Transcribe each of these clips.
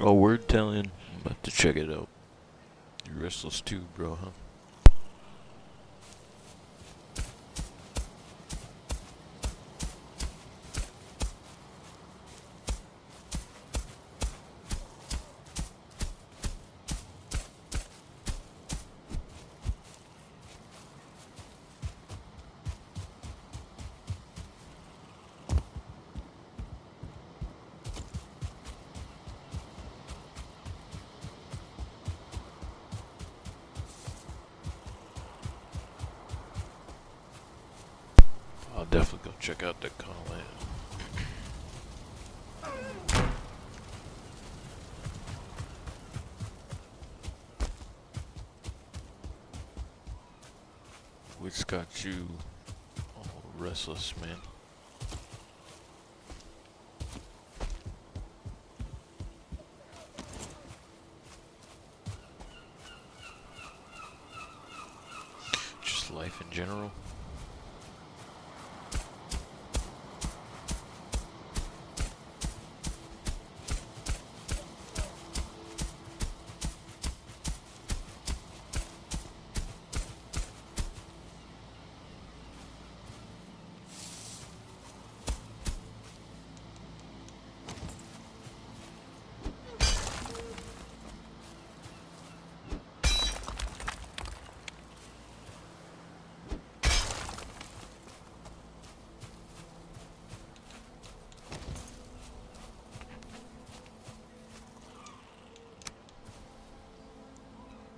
Oh, word telling. I'm about to check it out. You're restless too, bro, huh? I'll definitely go check out that kind of land. What's got you all restless, man? Just life in general?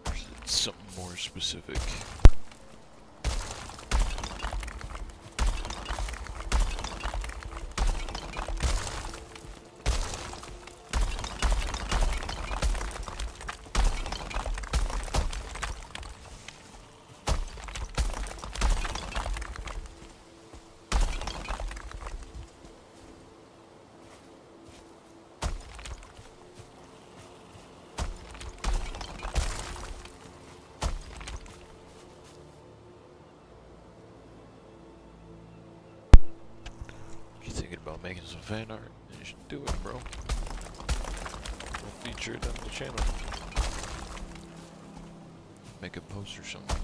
Or is it something more specific? You're thinking about making some fan art? You should do it, bro. We'll feature it on the channel. Make a post or something.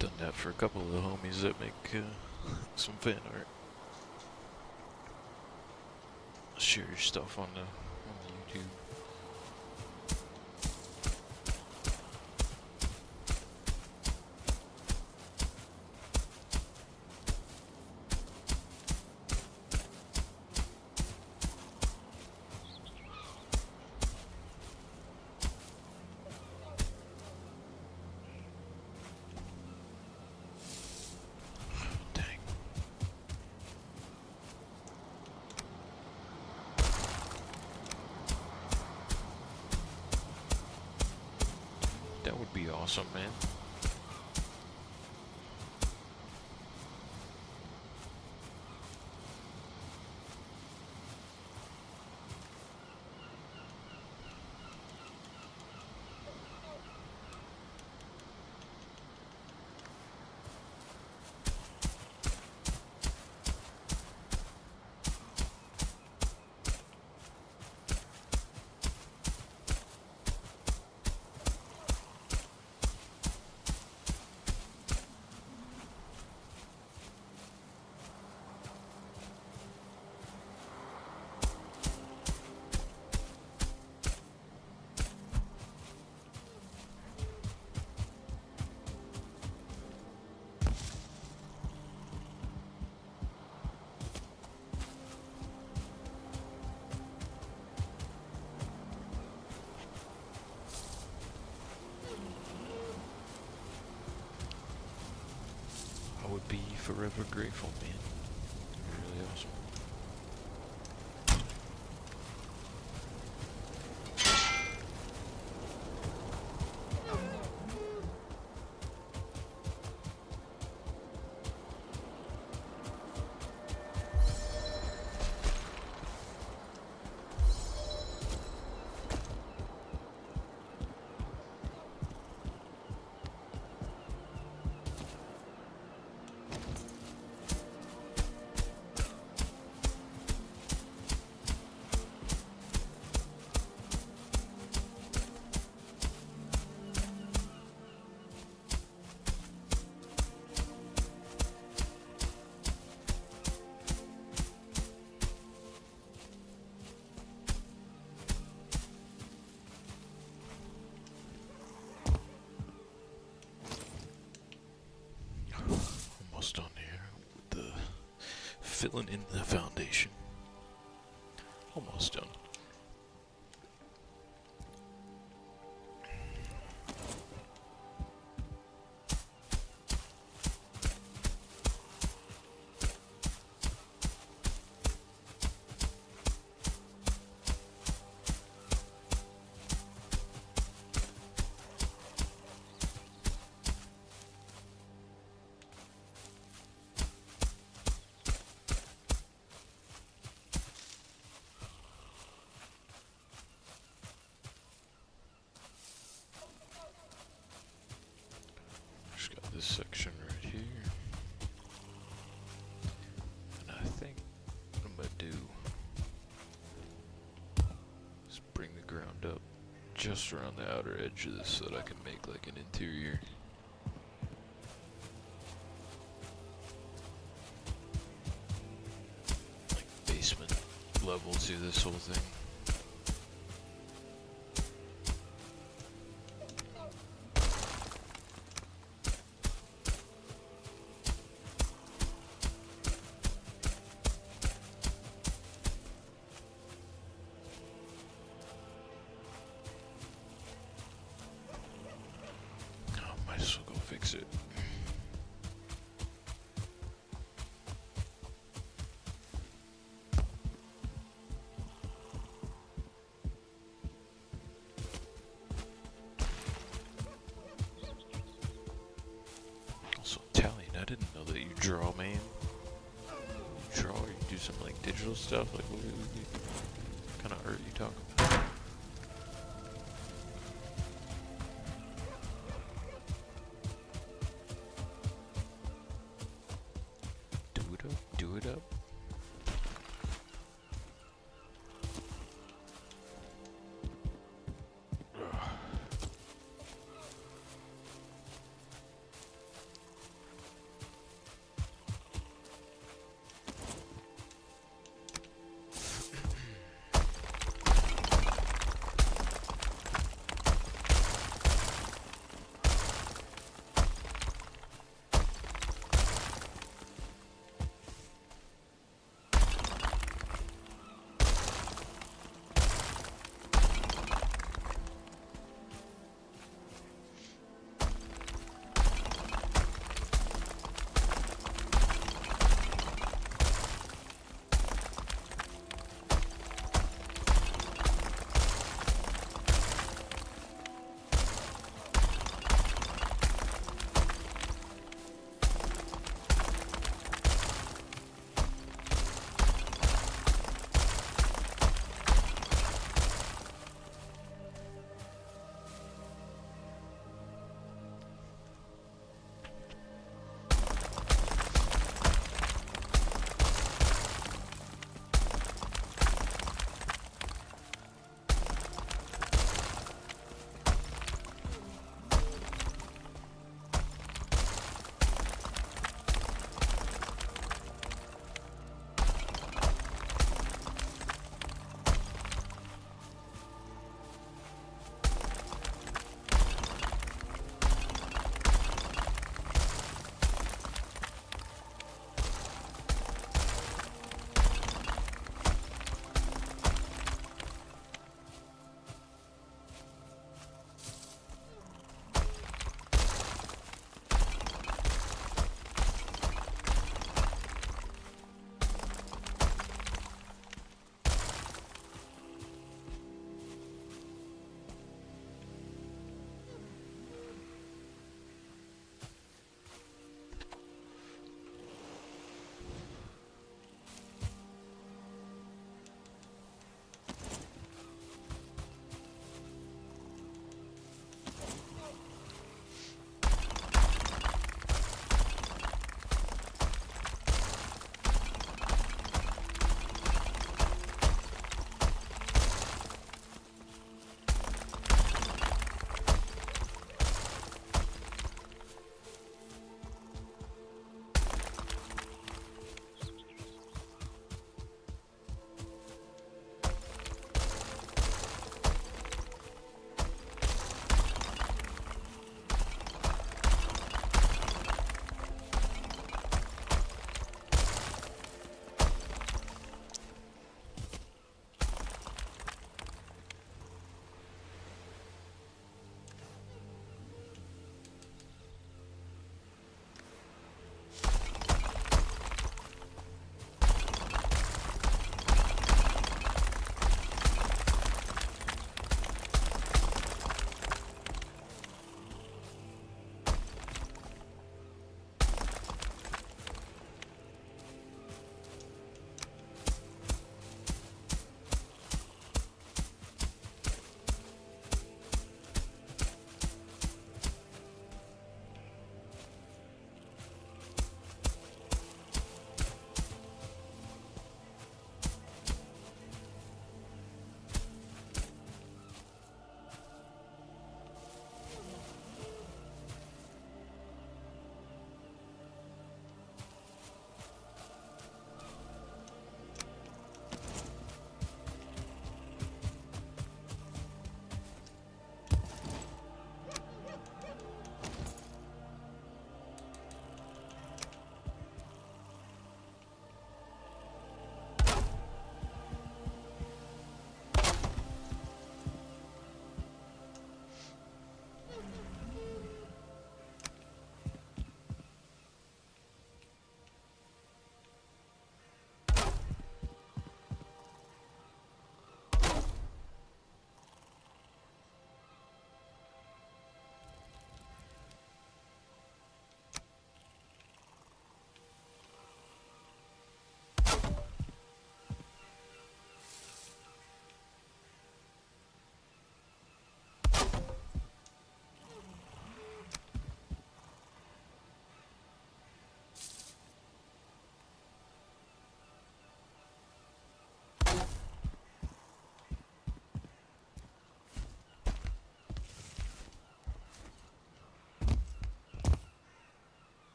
Done that for a couple of the homies that make some fan art. Share your stuff on the YouTube. Dang. That would be awesome, man. be forever grateful, man. Really awesome. Almost done here with the filling in the foundation. Almost done. Just got this section right here. And I think what I'm gonna do is bring the ground up just around the outer edge of this so that I can make like an interior. Like basement level to this whole thing. Might as well go fix it. Also, Italian, I didn't know that you draw, man. You draw or you do some like digital stuff? Like, what kind of art you talking about? Do it up.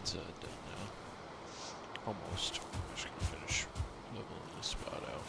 That's done now. Almost. I'm just gonna finish leveling this spot out.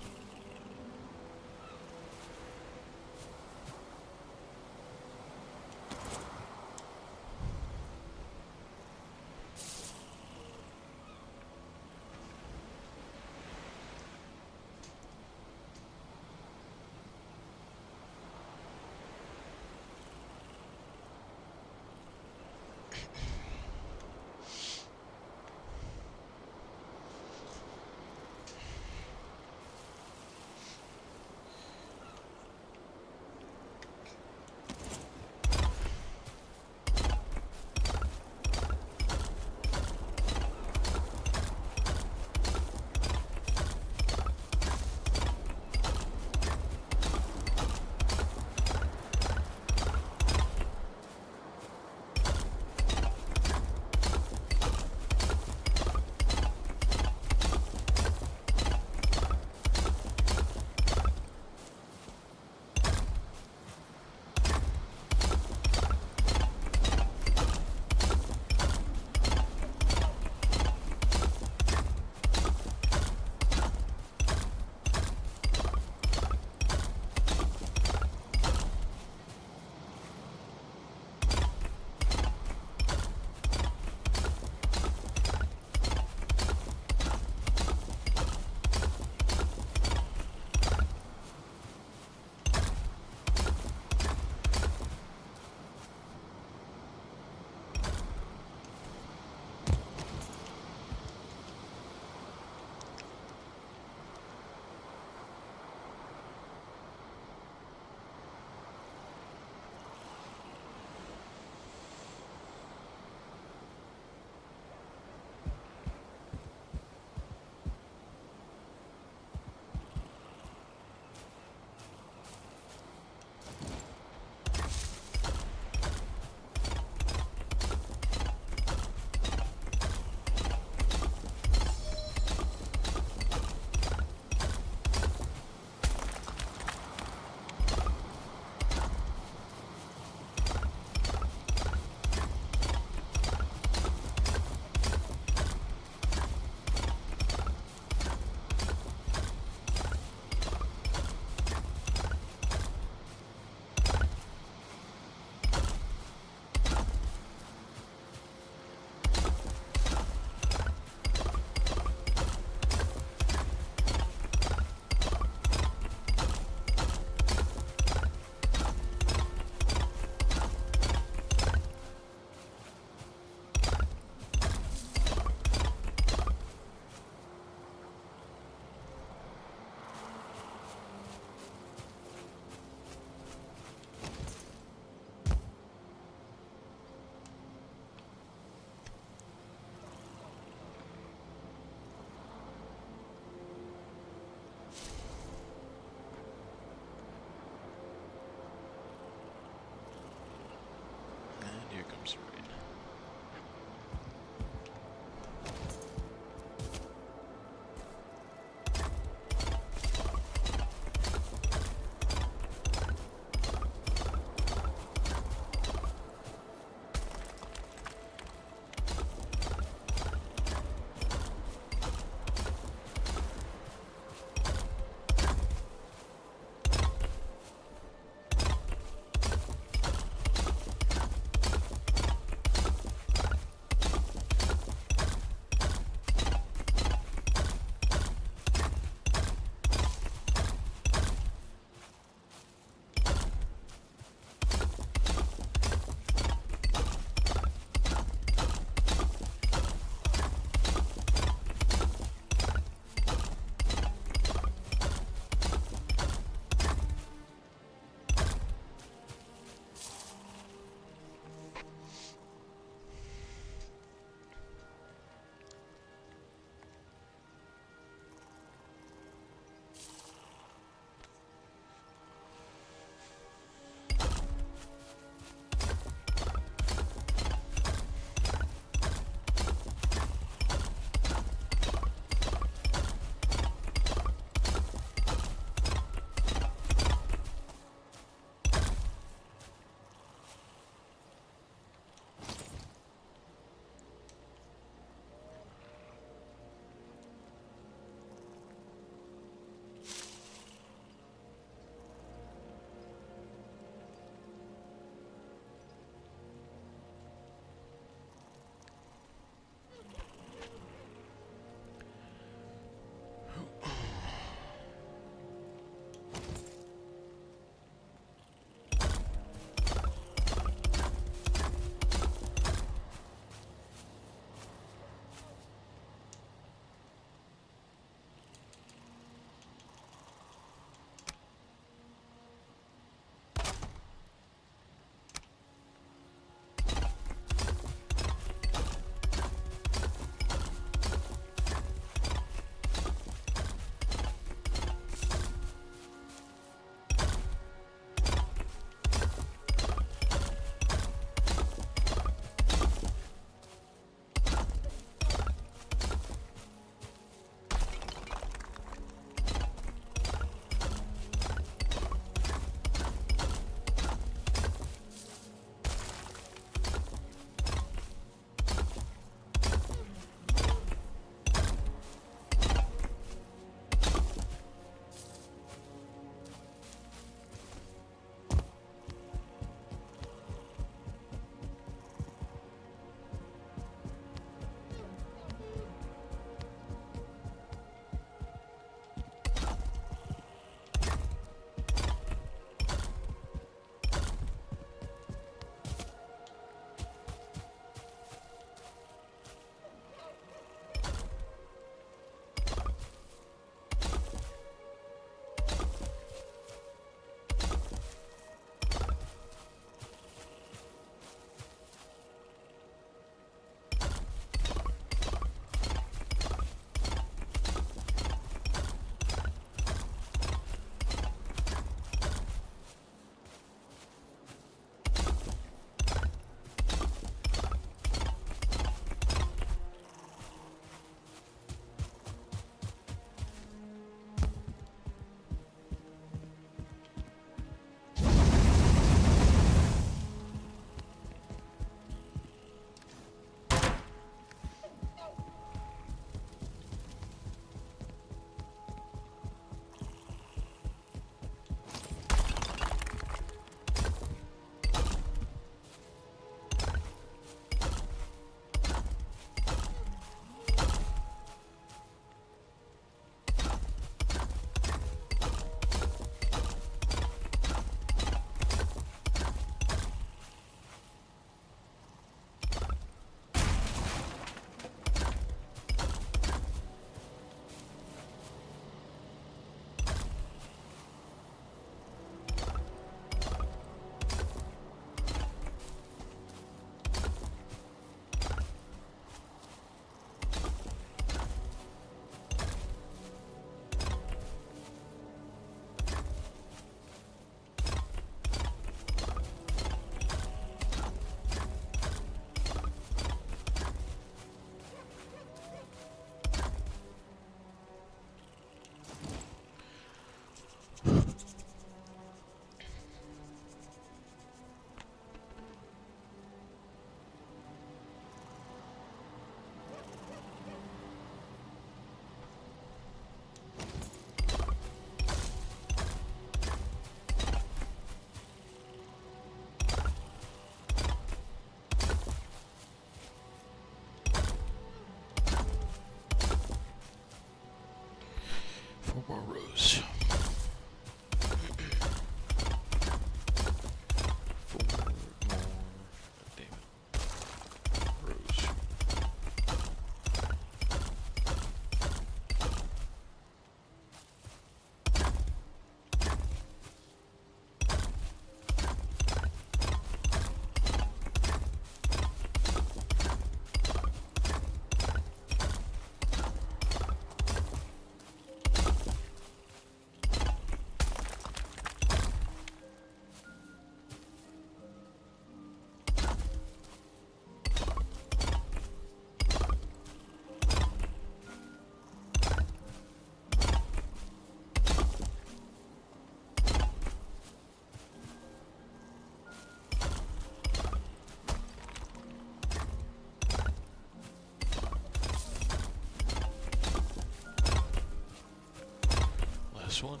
last one.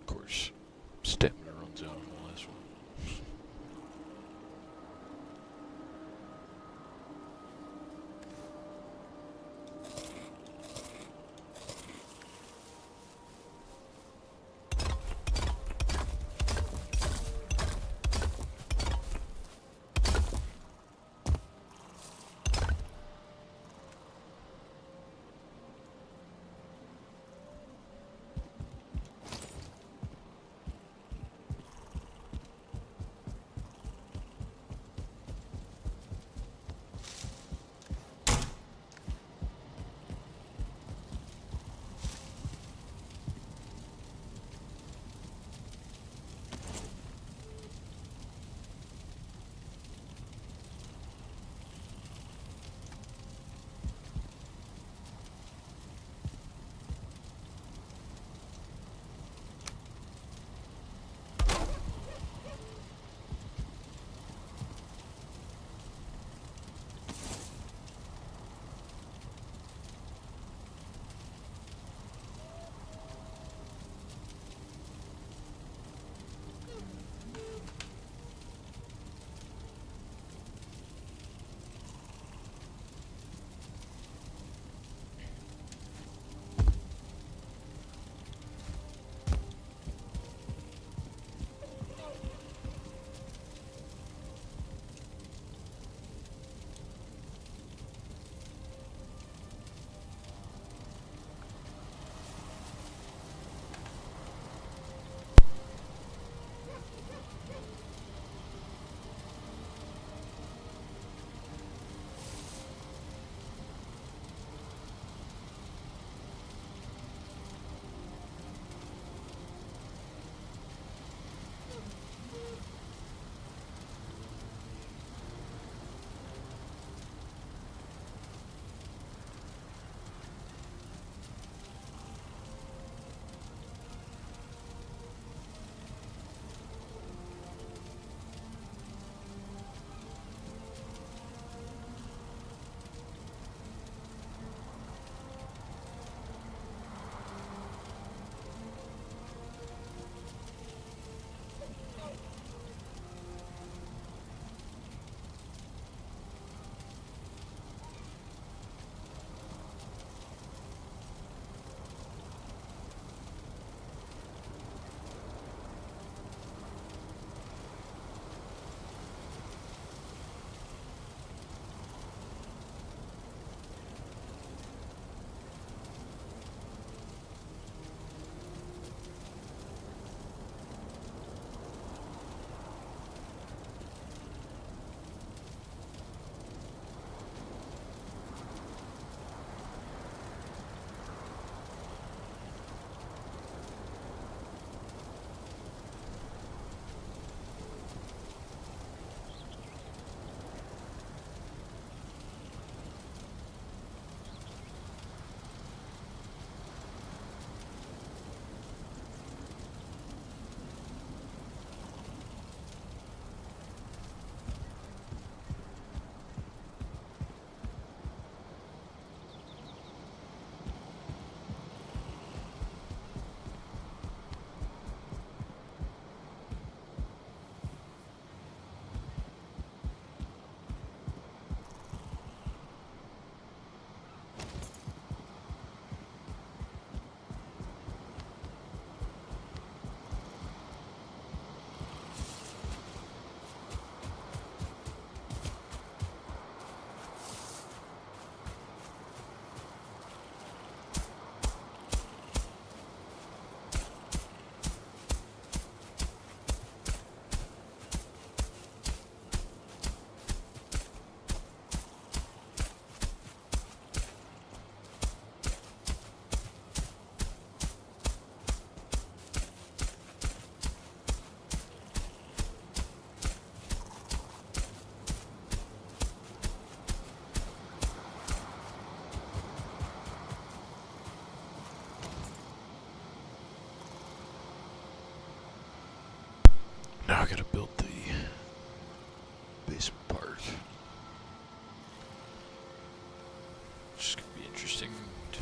Of course, stamina runs out on the last one.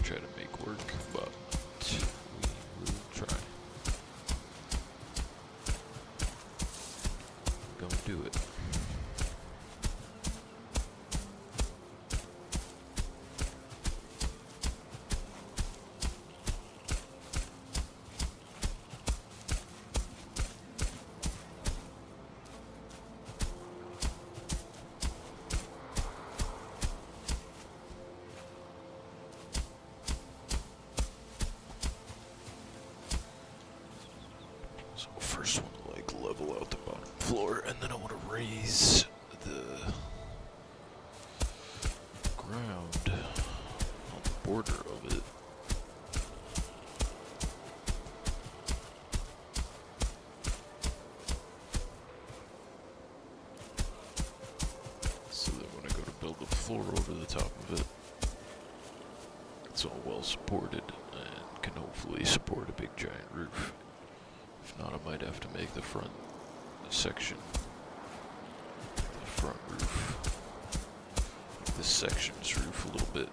try to make work, but we will try. Go and do it. So first I want to like level out the bottom floor, and then I want to raise the ground on the border of it. So that when I go to build the floor over the top of it, it's all well supported and can hopefully support a big giant roof. If not, I might have to make the front section, the front roof, this section's roof a little bit,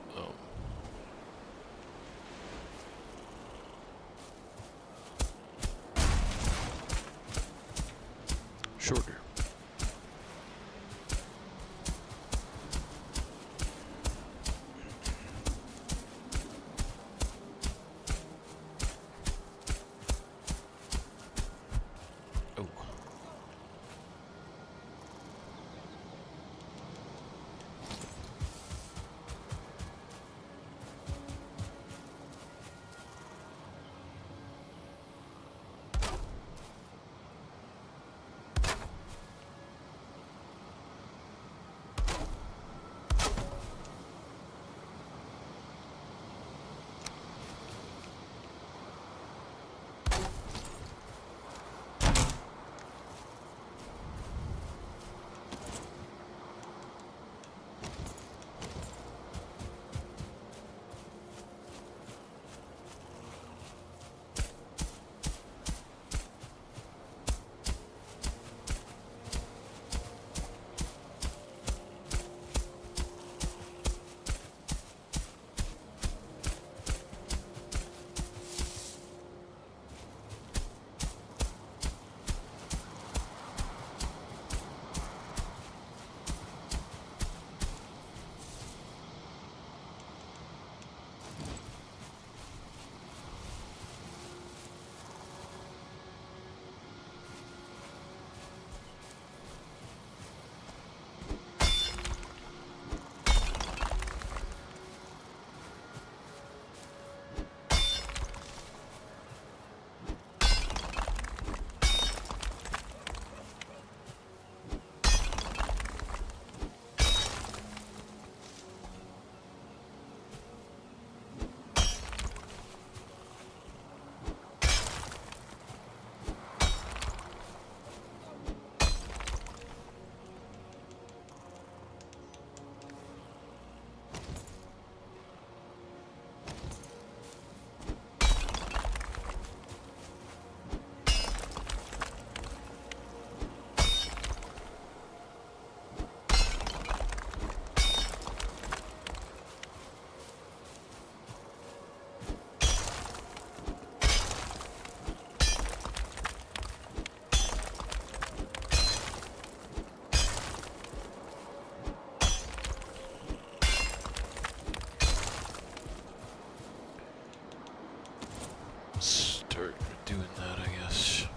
shorter. Oh. Start doing that, I guess.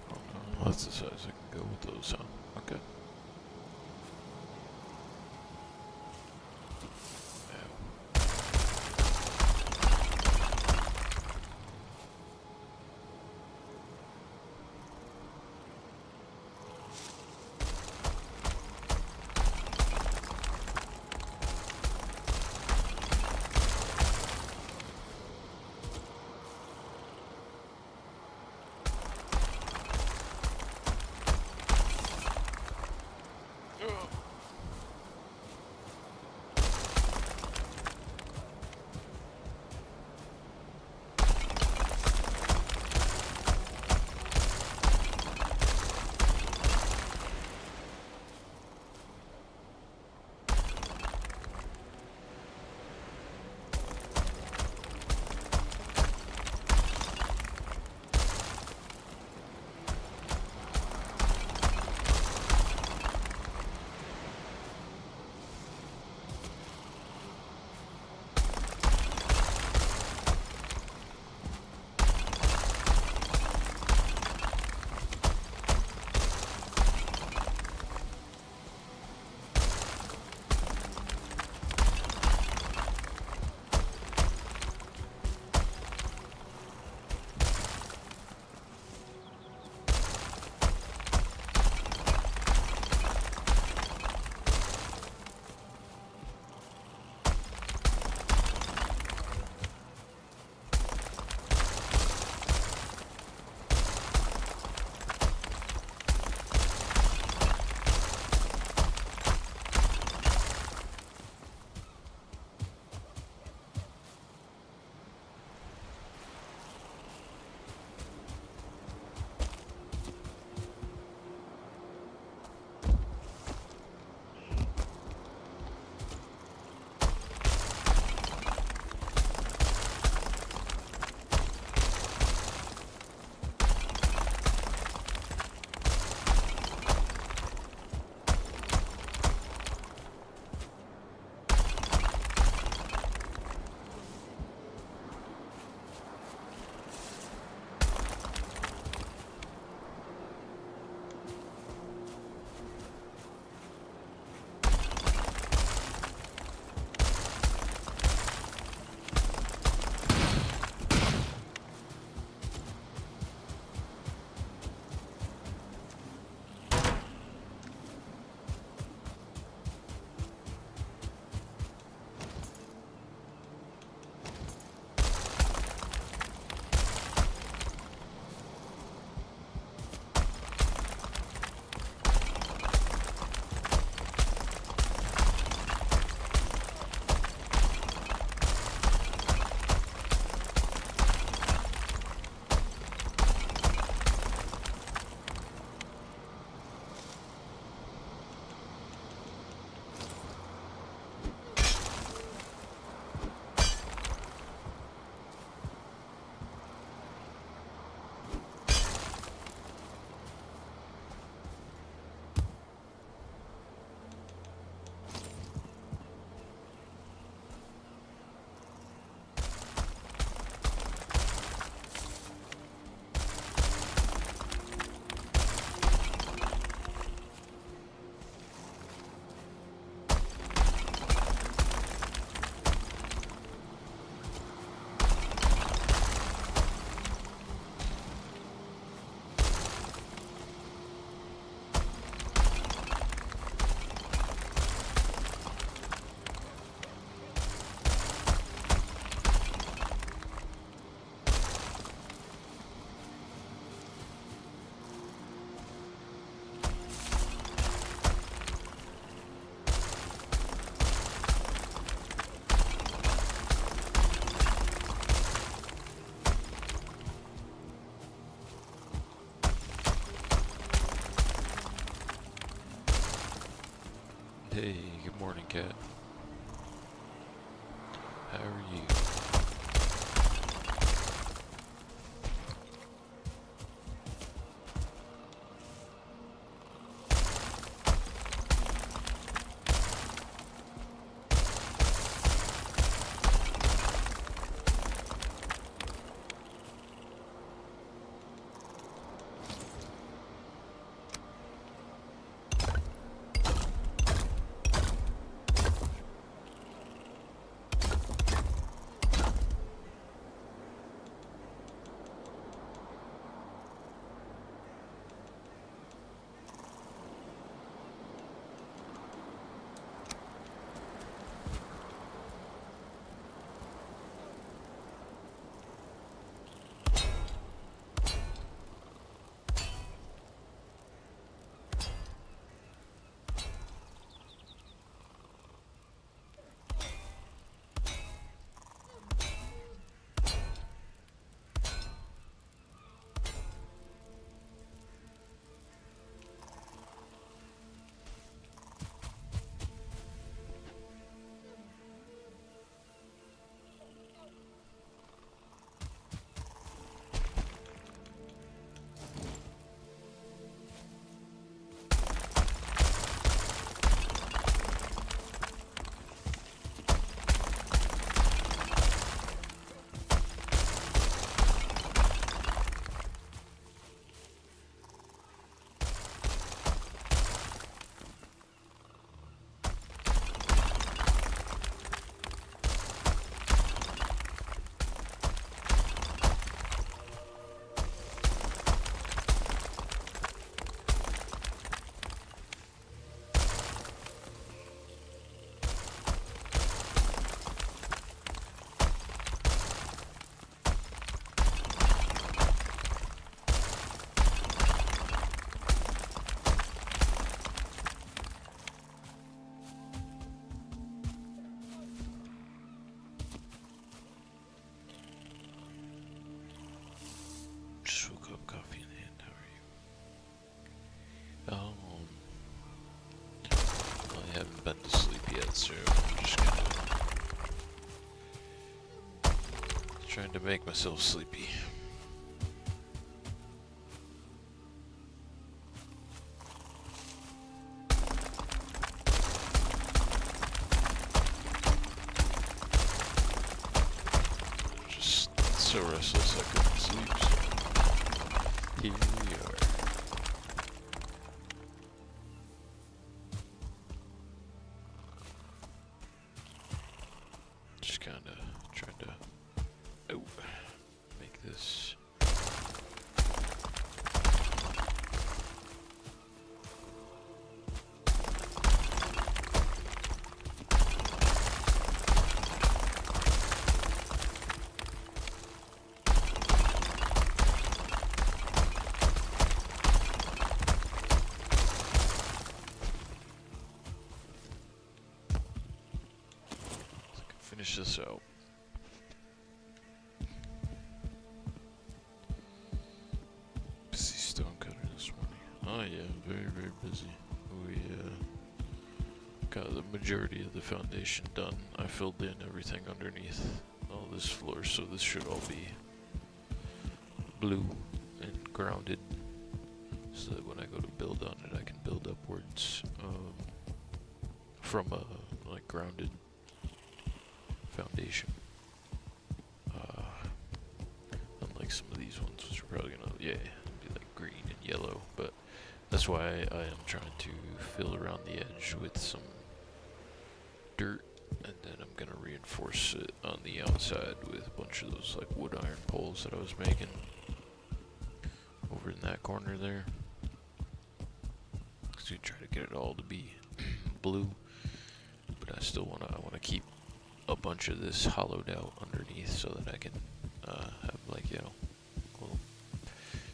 Oh no, that's the size I can go with those, huh? Okay. Hey, good morning, cat. How are you? Just woke up, coffee in hand. How are you? Well, I haven't been to sleep yet, so I'm just trying to make myself sleepy. Just so restless I couldn't sleep, so here we are. Just kinda trying to make this finish this out. Busy stonecutter this morning. Oh yeah, very, very busy. We got the majority of the foundation done. I filled in everything underneath all this floor, so this should all be blue and grounded, so that when I go to build on it, I can build upwards from a like grounded foundation. Unlike some of these ones, which are probably gonna be like green and yellow, but that's why I am trying to fill around the edge with some dirt, and then I'm gonna reinforce it on the outside with a bunch of those like wood iron poles that I was making over in that corner there. So you try to get it all to be blue, but I still wanna keep a bunch of this hollowed out underneath so that I can have like, you know, a little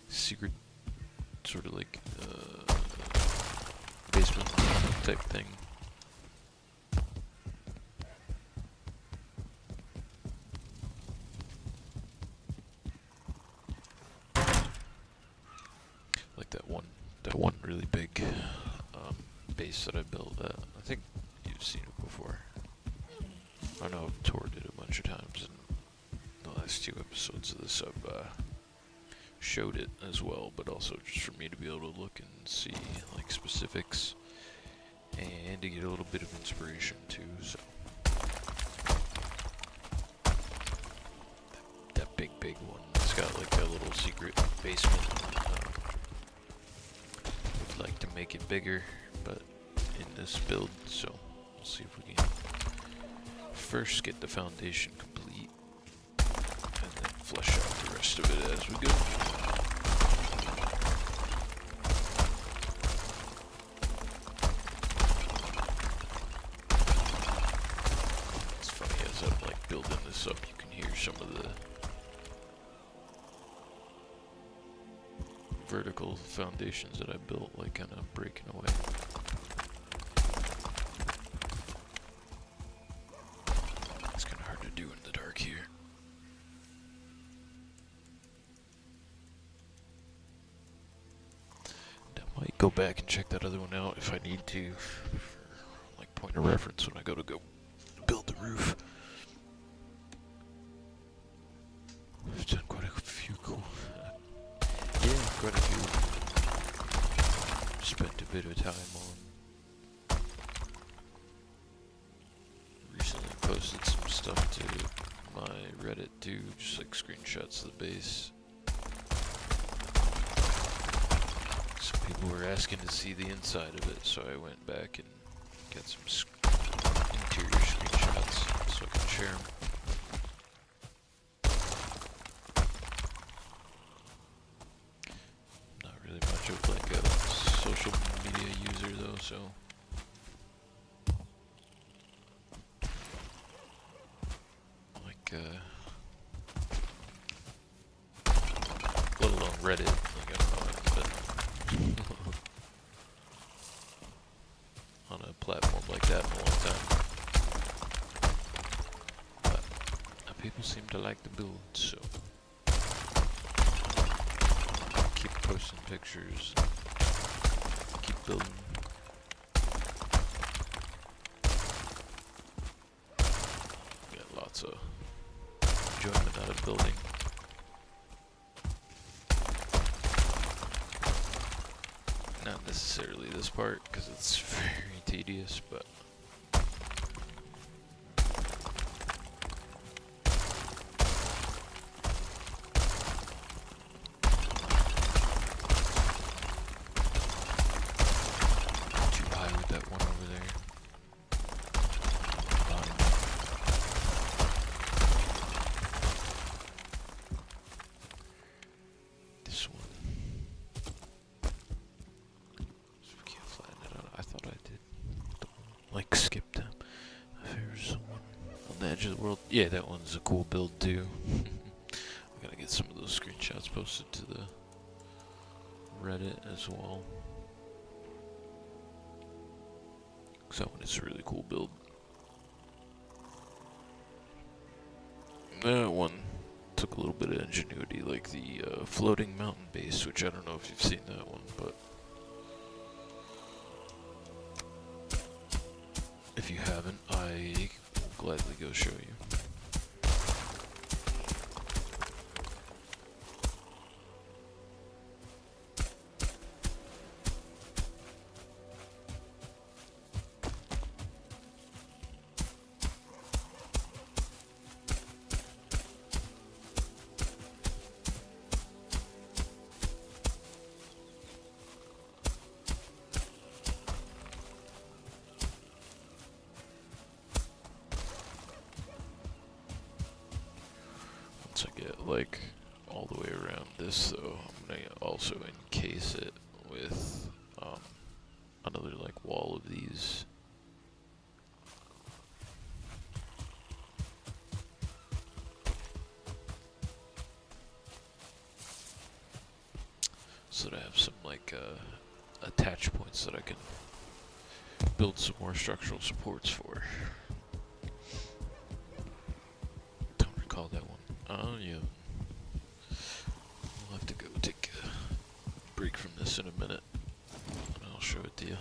secret sort of like basement type thing. Like that one really big base that I built. I think I've seen it before. I know I've toured it a bunch of times in the last 2 episodes of this. I've showed it as well, but also just for me to be able to look and see like specifics and to get a little bit of inspiration too. So that big one, it's got like a little secret basement. Would like to make it bigger, but in this build, so we'll see if we can first get the foundation complete and then flesh out the rest of it as we go. It's funny, as I'm like building this up, you can hear some of the vertical foundations that I built like kind of breaking away. It's kind of hard to do in the dark here. I might go back and check that other one out if I need to, for like point of reference when I go build the roof. I've done quite a few cool. Yeah, quite a few. Spent a bit of time on. Recently posted some stuff to my Reddit too, just like screenshots of the base. Some people were asking to see the inside of it, so I went back and got some interior screenshots so I can share them. Much of like a social media user though, so like let alone Reddit, like I don't know, I haven't been on a platform like that in a long time, but people seem to like the build, so keep posting pictures, keep building. Got lots of enjoyment out of building. Not necessarily this part, because it's very tedious, but yeah, that one's a cool build too. I gotta get some of those screenshots posted to the Reddit as well. Cause that one is a really cool build. That one took a little bit of ingenuity, like the floating mountain base, which I don't know if you've seen that one, but if you haven't, I will gladly go show you. Once I get like all the way around this though, I'm gonna also encase it with another like wall of these. So that I have some like attach points that I can build some more structural supports for. Don't recall that one. Oh yeah. We'll have to go take a break from this in a minute, and I'll show it to you.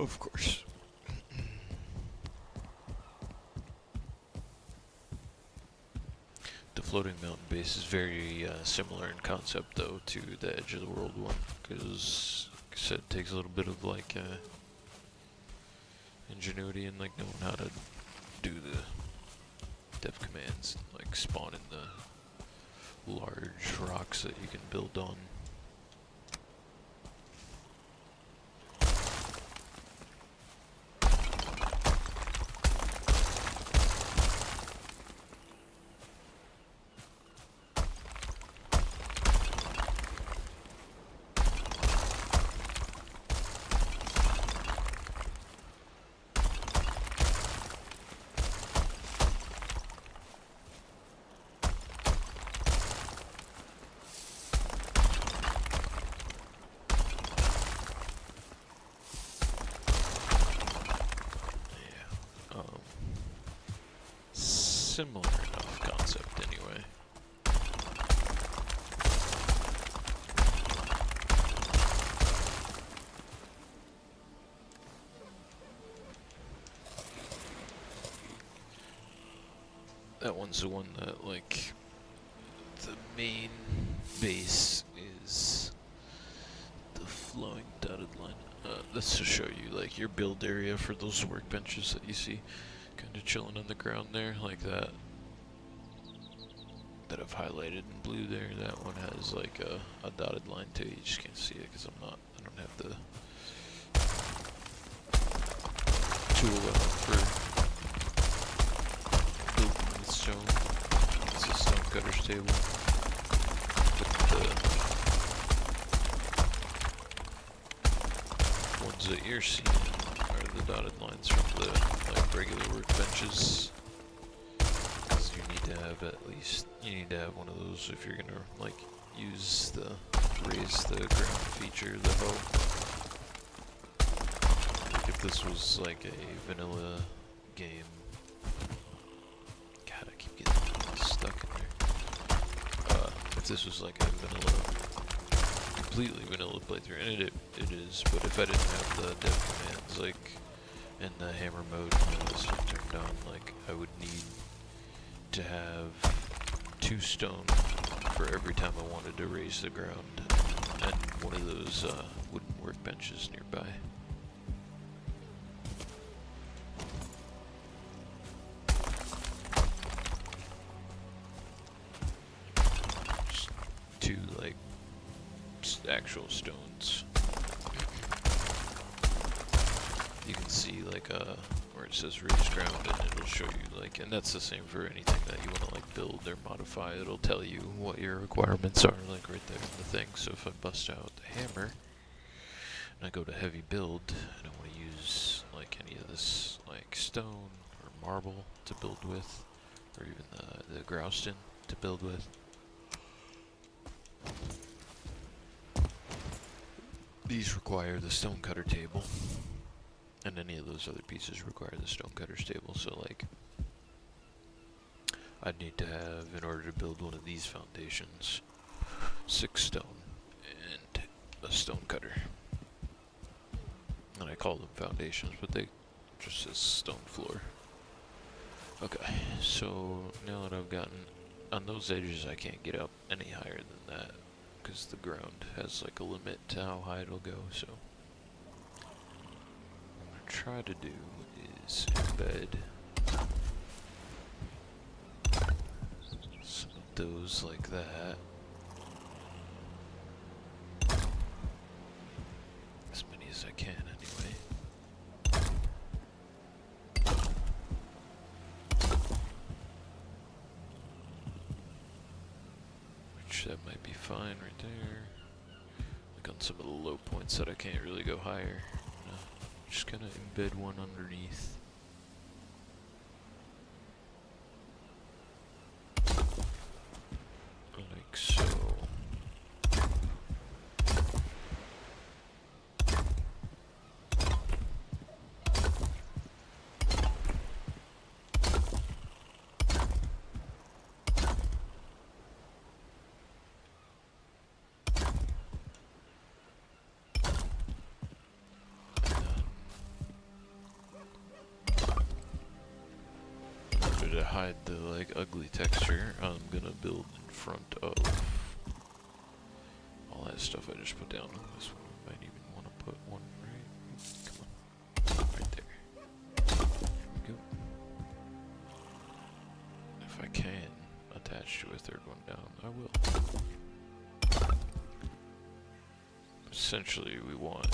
Of course. The floating mountain base is very similar in concept, though, to the Edge of the World one, because, like I said, it takes a little bit of like ingenuity and like knowing how to do the dev commands, like spawning the large rocks that you can build on. Similar enough concept anyway. That one's the one that, like, the main base is the flowing dotted line. That's to show you, like, your build area for those workbenches that you see kind of chilling on the ground there, like that I've highlighted in blue there. That one has like a dotted line too. You just can't see it because I don't have the tool out for building with stone. It's a stone cutter's table. But the ones that you're seeing are the dotted lines from the like regular workbenches. Because you need to have one of those if you're gonna like use the raise the ground feature, the hoe. Like if this was like a vanilla game, God, I keep getting stuck in there. If this was like a completely vanilla playthrough, and it is, but if I didn't have the dev commands like in the hammer mode and all that stuff turned on, like I would need to have 2 stone for every time I wanted to raise the ground, and one of those wooden workbenches nearby. Just 2 like actual stones. You can see like where it says raise ground, and it'll show you like, and that's the same for anything that you want to like build or modify. It'll tell you what your requirements are like right there in the thing. So if I bust out the hammer and I go to heavy build and I want to use like any of this like stone or marble to build with, or even the grouston to build with, these require the stonecutter table. And any of those other pieces require the stonecutter's table, so like, I'd need to have, in order to build one of these foundations, 6 stone and a stonecutter. And I call them foundations, but they just says stone floor. Okay, so now that I've gotten, on those edges I can't get up any higher than that, because the ground has like a limit to how high it'll go, so try to do is embed some of those like that. As many as I can anyway. Which that might be fine right there. Like on some of the low points that I can't really go higher. Just gonna embed one underneath. Like so. to hide the like ugly texture, I'm gonna build in front of all that stuff I just put down. This one we might even want to put one right. Come on, right there. There we go. If I can attach to a third one down, I will. Essentially, we want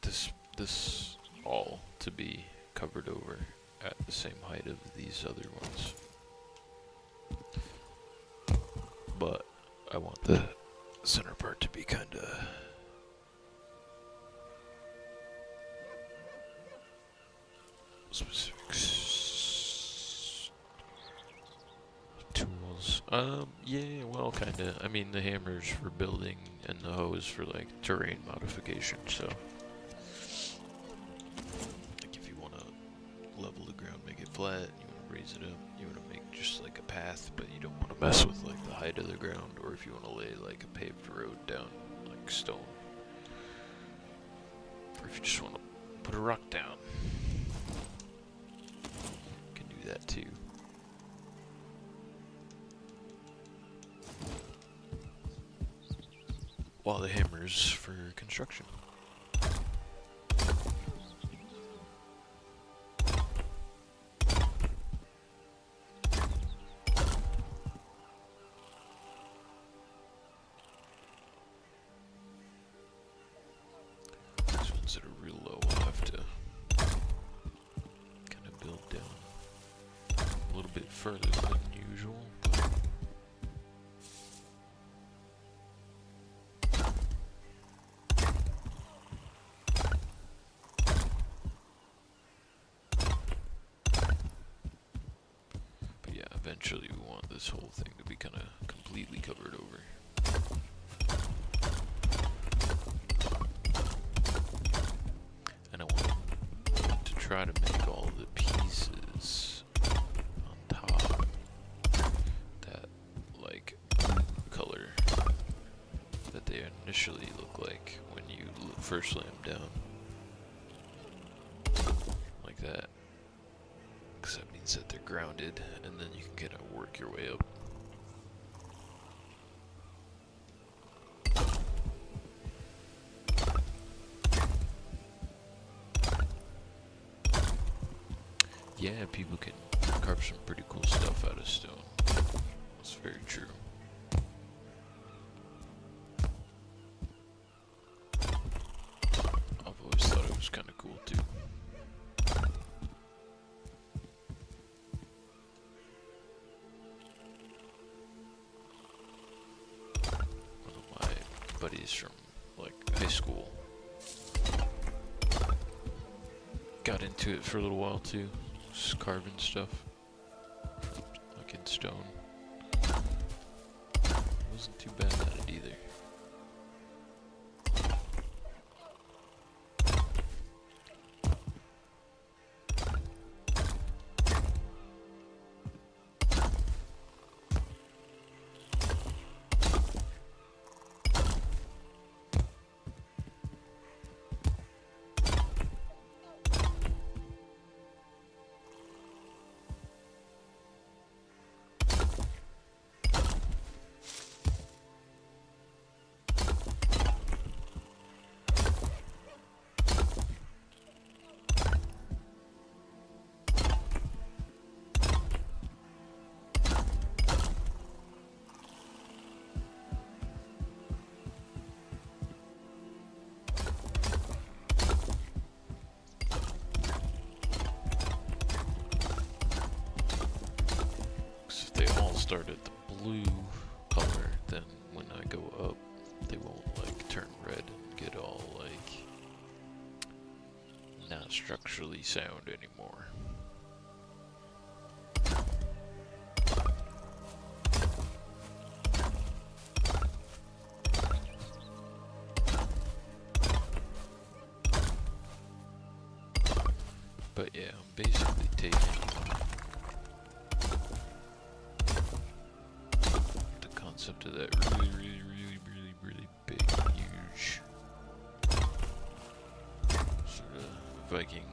this all to be covered over at the same height of these other ones. But I want the center part to be kinda specifics. Tools. Yeah, well, kinda. I mean, the hammer's for building and the hoe is for like terrain modification, so. Level the ground, make it flat, you want to raise it up, you want to make just like a path, but you don't want to mess with like the height of the ground, or if you want to lay like a paved road down like stone, or if you just want to put a rock down, you can do that too. While the hammer's for construction. That are real low, we'll have to kind of build down a little bit further than usual. But yeah, eventually we want this whole thing to be kind of completely covered over. Try to make all the pieces on top that like color that they initially look like when you first lay them down, like that, because that means that they're grounded, and then you can kind of work your way up. Yeah, people can carve some pretty cool stuff out of stone. That's very true. I've always thought it was kind of cool too. One of my buddies from like high school got into it for a little while too. Just carving stuff, like in stone. Wasn't too bad at it either. Start at the blue color, then when I go up, they won't like turn red and get all like not structurally sound anymore. But yeah, I'm basically taking concept of that really big, huge sort of Viking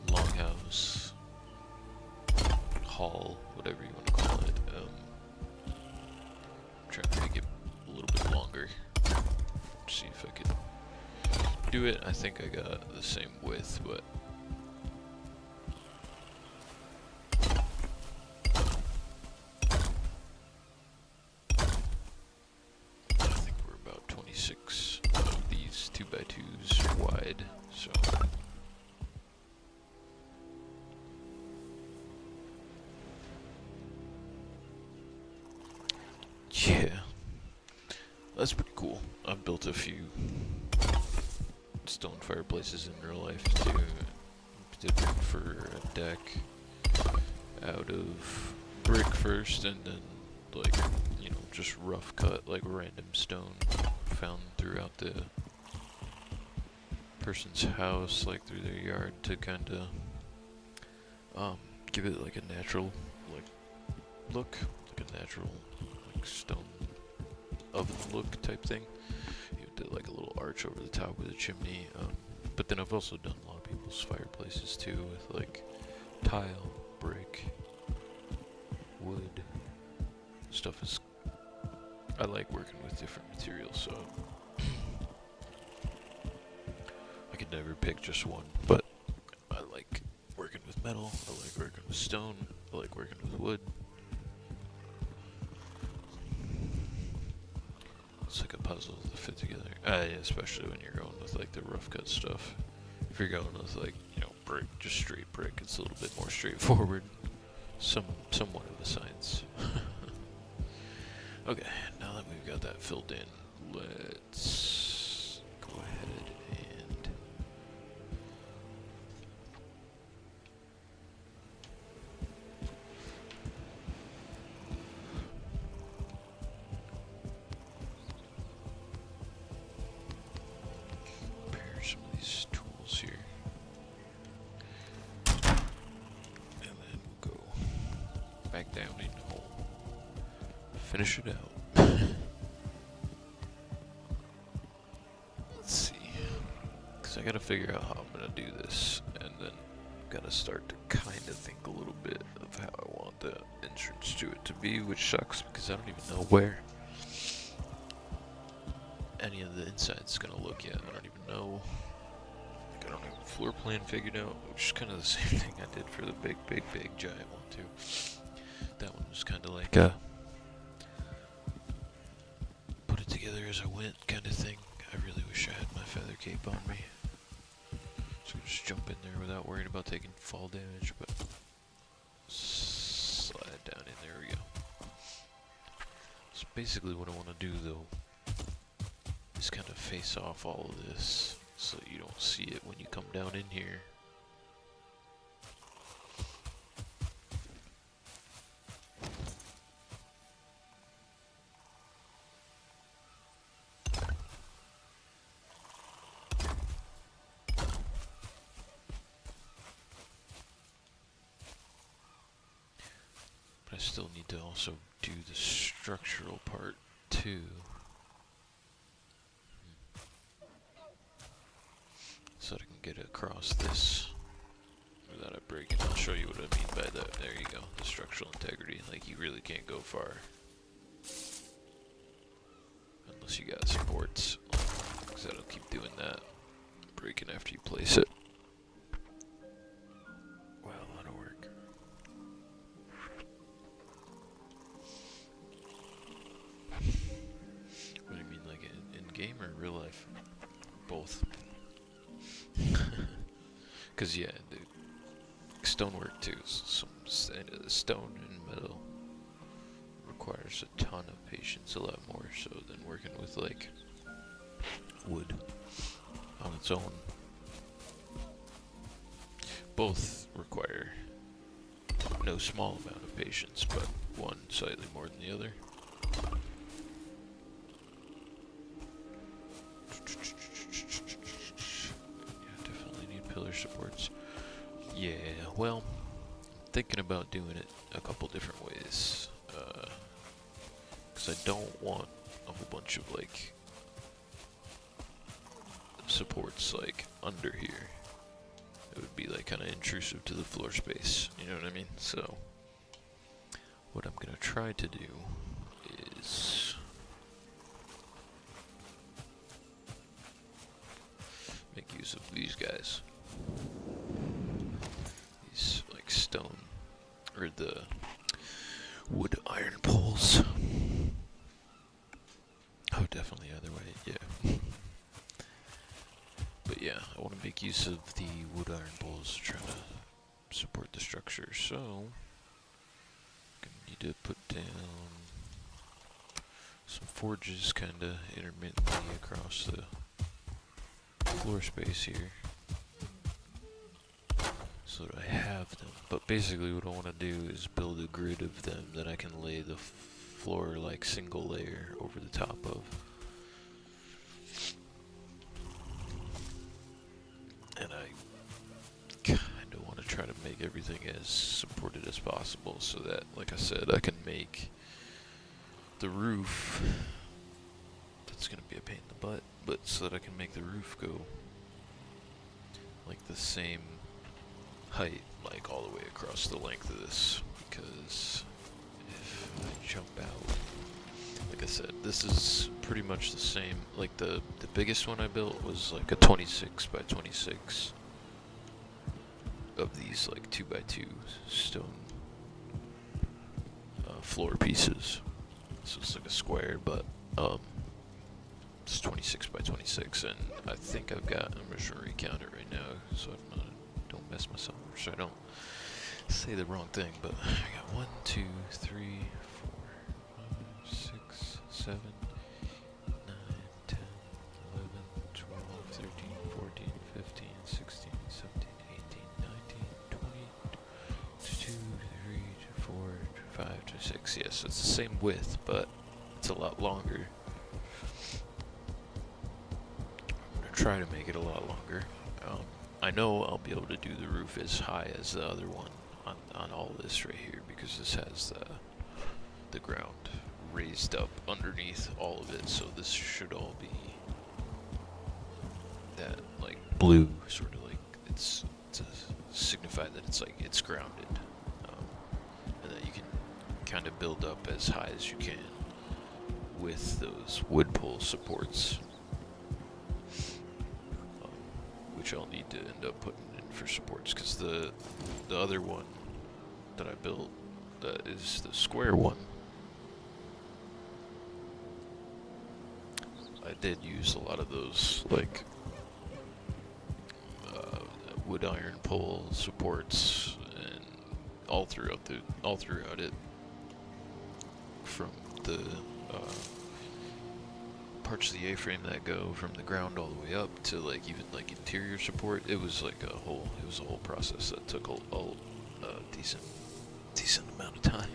longhouse hall, whatever you want to call it. Trying to make it a little bit longer. See if I can do it. I think I got the same width, but I think we're about 26 of these 2x2s wide, so yeah, that's pretty cool. I've built a few stone fireplaces in real life too. Did one for a deck out of brick first, and then like, you know, just rough cut like random stone found throughout the person's house, like through their yard, to kind of give it like a natural like look, like a natural like stone oven look type thing. You did like a little arch over the top with a chimney, but then I've also done a lot of people's fireplaces too with like tile, brick, wood. Stuff is, I like working with different materials, so I could never pick just one, but I like working with metal, I like working with stone, I like working with wood. It's like a puzzle to fit together. Yeah, especially when you're going with like the rough cut stuff. If you're going with like, you know, brick, just straight brick, it's a little bit more straightforward. Somewhat of a science. Okay, now that we've got that filled in, let's go ahead and prepare some of these tools here. And then we'll go back down in the hole. Finish it out. Let's see. Because I gotta figure out how I'm gonna do this. And then gotta start to kind of think a little bit of how I want the entrance to it to be, which sucks because I don't even know where any of the inside's gonna look yet. I don't even know. Like, I don't have a floor plan figured out, which is kind of the same thing I did for the big giant one too. That one was kind of like put it together as I went kind of thing. I really wish I had my feather cape on me, so I could just jump in there without worrying about taking fall damage, but slide down in, there we go. So basically what I want to do though is kind of face off all of this so that you don't see it when you come down in here. But I still need to also do the structural part too. So that I can get across this without it breaking. I'll show you what I mean by that. There you go, the structural integrity. Like, you really can't go far unless you got supports, because that'll keep doing that, breaking after you place it. Wow, a lot of work. What do you mean, like in game or real life? Both. Cause yeah, dude, stonework too. Some stone and metal requires a ton of patience, a lot more so than working with like wood on its own. Both require no small amount of patience, but one slightly more than the other. Pillar supports. Yeah, well, I'm thinking about doing it a couple different ways. Because I don't want a whole bunch of like supports like under here. It would be like kind of intrusive to the floor space. You know what I mean? So what I'm gonna try to do is make use of these guys. These like stone or the wood iron poles. Oh, definitely either way, yeah. But yeah, I want to make use of the wood iron poles to try to support the structure. So, gonna need to put down some forges kind of intermittently across the floor space here, so that I have them. But basically what I want to do is build a grid of them that I can lay the floor like single layer over the top of. And I kind of want to try to make everything as supported as possible so that, like I said, I can make the roof, that's going to be a pain in the butt, but so that I can make the roof go like the same height, like all the way across the length of this, because if I jump out, like I said, this is pretty much the same, like the biggest one I built was like a 26 by 26 of these like 2x2 stone floor pieces. So it's like a square, but it's 26 by 26, and I think I've got, I'm just gonna recount it right now, so I don't mess myself up, so I don't say the wrong thing, but I got 1, 2, 3, 4, 5, 6, 7, 9, 10, 11, 12, 13, 14, 15, 16, 17, 18, 19, 20, 22, 23, 24, 25, 26. Yes, it's the same width, but it's a lot longer. I'm going to try to make it a lot longer. I know I'll be able to do the roof as high as the other one on all this right here, because this has the ground raised up underneath all of it, so this should all be that like blue, sort of like it's to signify that it's like it's grounded, and that you can kind of build up as high as you can with those wood pole supports, which I'll need to end up putting in for supports, because the other one that I built, that is the square one, I did use a lot of those like wood iron pole supports, and all throughout it, from the parts of the A-frame that go from the ground all the way up to like even like interior support. It was like a whole process that took a decent amount of time.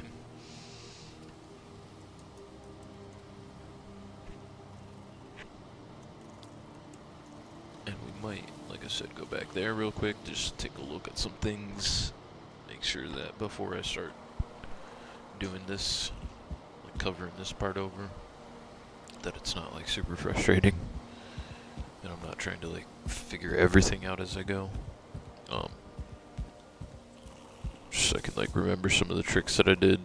And we might, like I said, go back there real quick, just take a look at some things, make sure that before I start doing this, like covering this part over, that it's not like super frustrating, and I'm not trying to like figure everything out as I go. Just so I can like remember some of the tricks that I did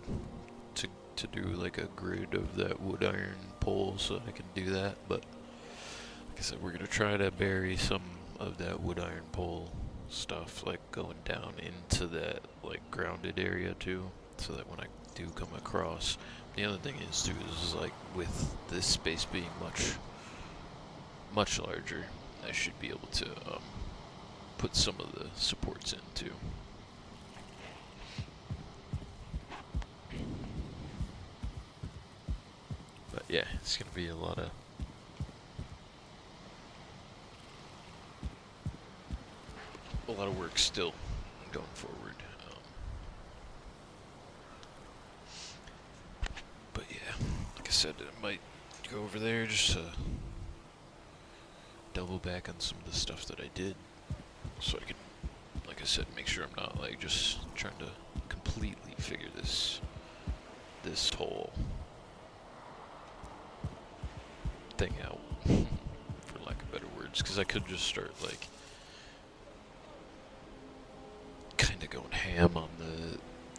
to do like a grid of that wood iron pole, so that I can do that. But like I said, we're gonna try to bury some of that wood iron pole stuff like going down into that like grounded area too, so that when I do come across, the other thing is too is like with this space being much larger, I should be able to put some of the supports in too. But yeah, it's gonna be a lot of work still going forward. But yeah, like I said, I might go over there just to double back on some of the stuff that I did, so I can, like I said, make sure I'm not like just trying to completely figure this whole thing out, for lack of better words, because I could just start like kind of going ham on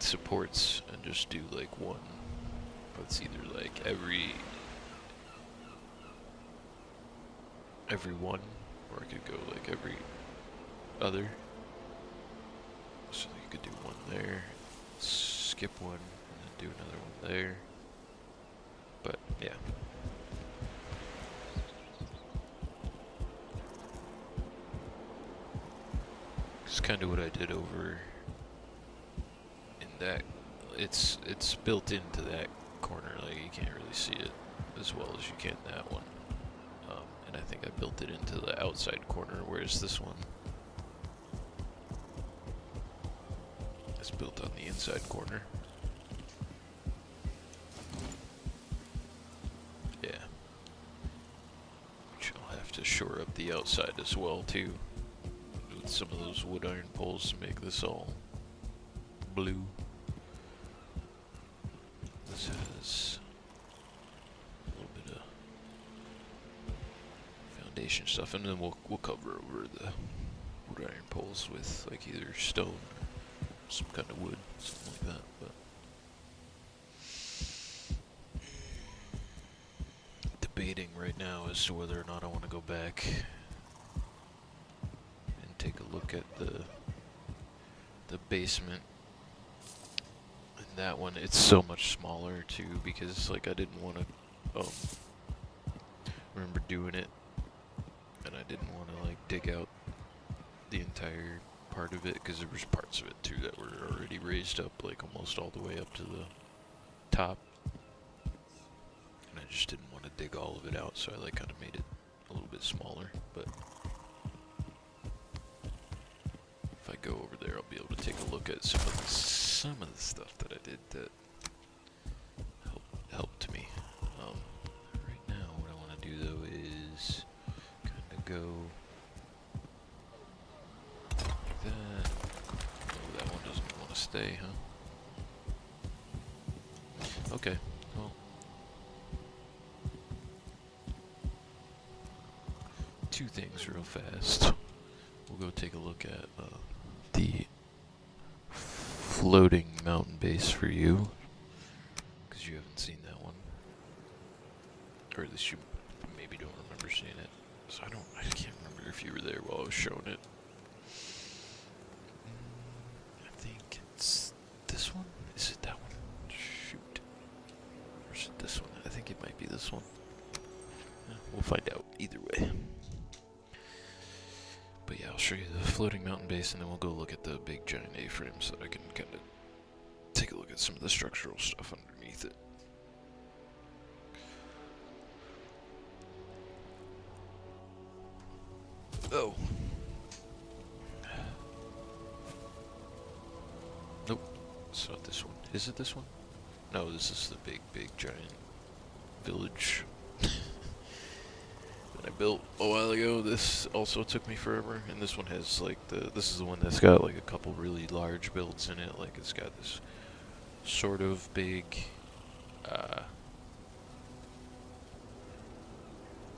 supports and just do like one. But it's either like every one, or I could go like every other. So you could do one there, skip one, and then do another one there. But yeah. It's kind of what I did over in that. It's built into that corner, like you can't really see it as well as you can that one. And I think I built it into the outside corner, whereas this one is built on the inside corner. Yeah. Which I'll have to shore up the outside as well too, with some of those wood iron poles to make this all blue. This has a little bit of foundation stuff, and then we'll cover over the wood iron poles with like either stone or some kind of wood, something like that. But debating right now as to whether or not I want to go back and take a look at the basement. And that one, it's so much smaller too, because like I didn't want to remember doing it, and I didn't want to like dig out the entire part of it, because there was parts of it too that were already raised up like almost all the way up to the top, and I just didn't want to dig all of it out, so I like kind of made it a little bit smaller. But if I go over there, I'll be able to take a look at some of the stuff that I did that helped me. Right now, what I want to do though is kind of go like that. Oh, that one doesn't want to stay, huh? Okay, well, two things real fast. We'll go take a look at the floating mountain base for you, because you haven't seen that one, or at least you maybe don't remember seeing it. So I can't remember if you were there while I was showing it. I think it's this one. Is it that one? Shoot. Or is it this one? I think it might be this one. Yeah, we'll find out either way. But yeah, I'll show you the floating mountain base, and then we'll go look at the big giant A-frame so that I can kind of take a look at some of the structural stuff underneath it. Oh. Nope. It's not this one. Is it this one? No, this is the big giant village that I built a while ago. This also took me forever, and this one has like this is the one that's got like a couple really large builds in it. Like it's got this sort of big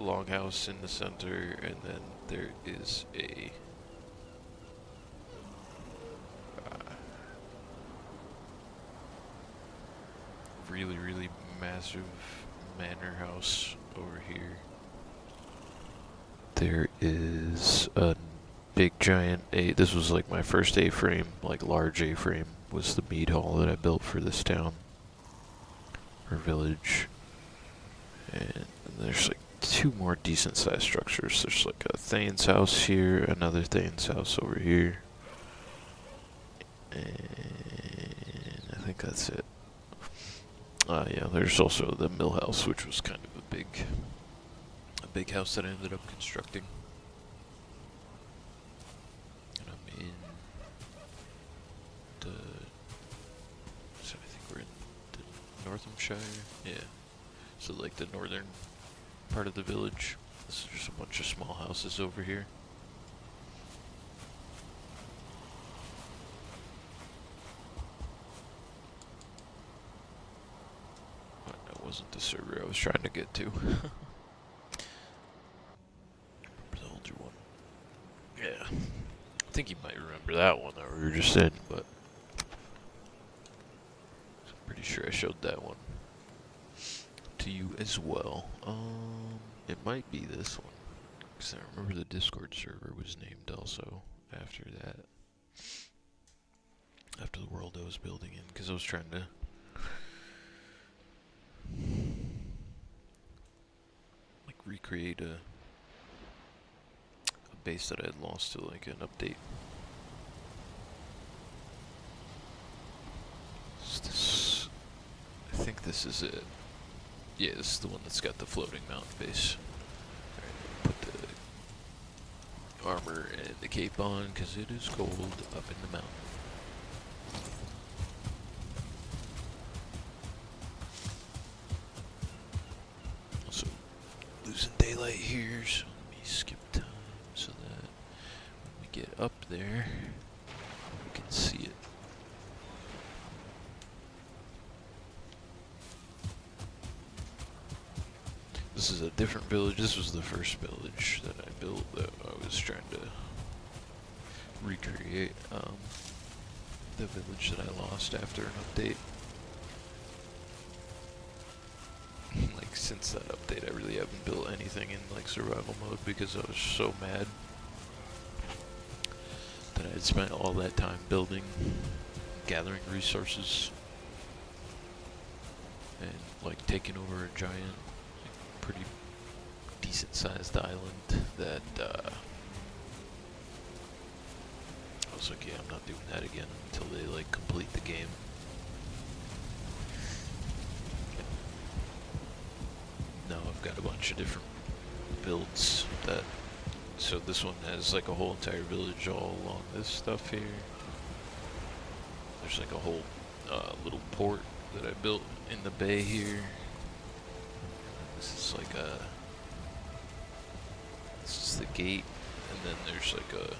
longhouse in the center, and then there is a really massive manor house over here. There is a big giant this was like my first A-frame, like large A-frame, was the mead hall that I built for this town, or village. And there's like two more decent sized structures. There's like a Thane's house here, another Thane's house over here, and I think that's it. Yeah, there's also the mill house, which was kind of a big house that I ended up constructing. And I'm in so I think we're in the Northamptonshire. Yeah. So like the northern part of the village. This is just a bunch of small houses over here. But that wasn't the server I was trying to get to. The older one. Yeah. I think you might remember that one that we were just in, but Pretty sure I showed that one to you as well. It might be this one. Because I remember the Discord server was named also after that. After the world I was building in. Because I was trying to like recreate a base that I had lost to like an update. I think this is it. Yeah, this is the one that's got the floating mountain base. Alright, put the armor and the cape on because it is cold up in the mountain. Also, losing daylight here, so let me skip time so that when we get up there, we can see it. This is a different village. This was the first village that I built that I was trying to recreate. The village that I lost after an update. Like since that update, I really haven't built anything in like survival mode because I was so mad that I had spent all that time building, gathering resources, and like taking over a giant, pretty decent sized island that I was like, yeah, I'm not doing that again until they like complete the game. Now I've got a bunch of different builds that, so this one has like a whole entire village all along this stuff here. There's like a whole little port that I built in the bay here. This is like this is the gate, and then there's like a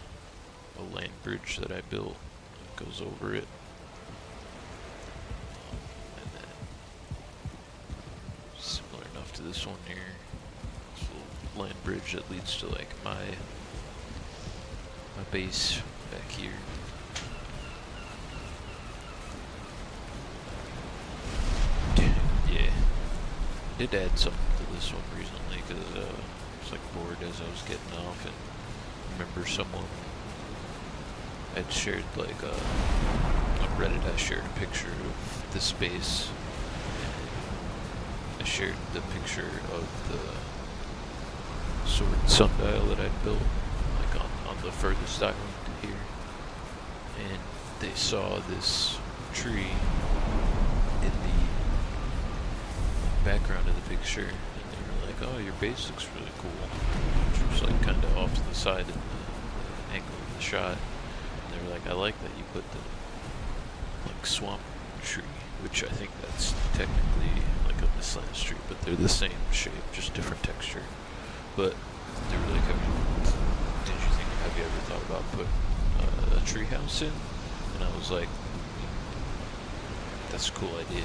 land bridge that I built that goes over it. And then similar enough to this one here, this little land bridge that leads to like my base back here. Yeah, I did add something to this one recently because I was like bored as I was getting off, and I remember someone had shared like on Reddit. I shared a picture of the space. I shared the picture of the sword and sundial that I'd built, like on the furthest island here, and they saw this tree in the background of the picture, and they were like, "Oh, your base looks really cool," which was like kind of off to the side in the angle of the shot. And they were like, "I like that you put the like swamp tree," which I think that's technically like a misland's tree, but they're the same shape, just different texture. But they were like, have you ever thought about putting a tree house in? And I was like, that's a cool idea.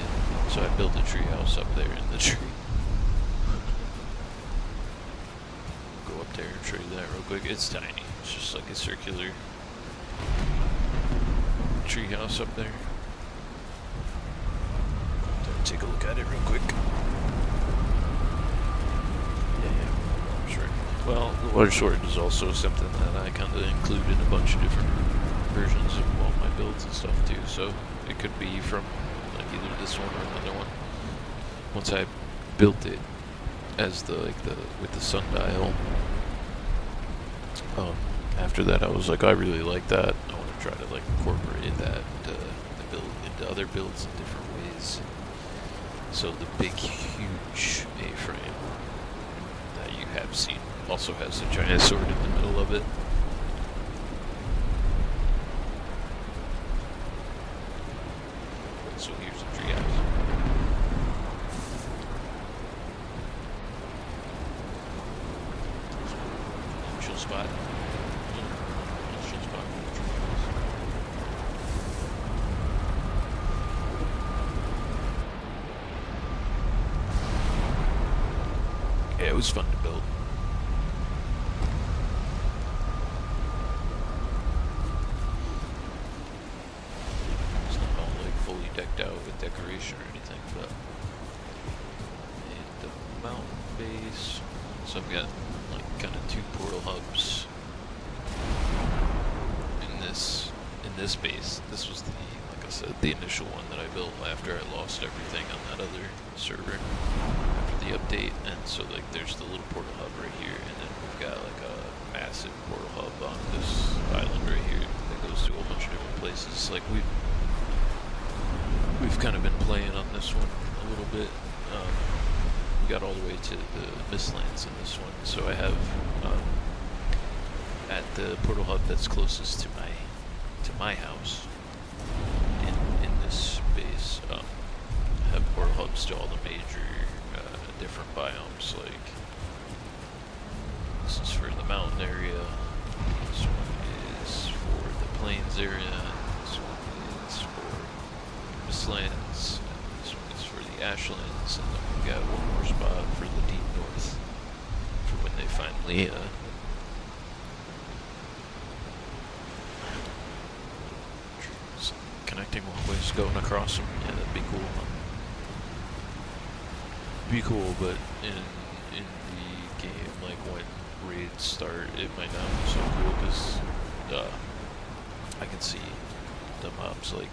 So I built a tree house up there in the tree. Go up there and show you that real quick. It's tiny. It's just like a circular tree house up there. Take a look at it real quick. Yeah, sure. Well, the water sword is also something that I kind of include in a bunch of different versions of all my builds and stuff too. So it could be from like either this one or another one. Once I built it as with the sundial, after that I was like, I really like that. I want to try to like incorporate that into other builds in different ways. So the big, huge A-frame that you have seen also has a giant sword in the middle of it. So here's the treehouse. Chill spot. Chill spot for the treehouse. Yeah, it was fun to build. It's not all like fully decked decked out with decoration or anything, but in the mountain base, so I've got like kind of two portal hubs in this base. This was the, like I said, the initial one that I built after I lost everything on that other server after the update. And so like there's the little portal hub right here, and then we've got like a massive portal hub on this island right here that goes to a bunch of different places. Like we've kind of been playing on this one a little bit. We got all the way to the Mistlands in this one, so I have at the portal hub that's closest to my house in this base, have portal hubs to all the major different biomes. Like this is for the mountain area, this one is for the plains area, this one is for Mistlands, and this one is for the Ashlands, and then we've got one more spot for the deep north for when they finally connecting walkways going across them. Yeah, that'd be cool. Be cool, but in the game, like when raids start, it might not be so cool because I can see the mobs like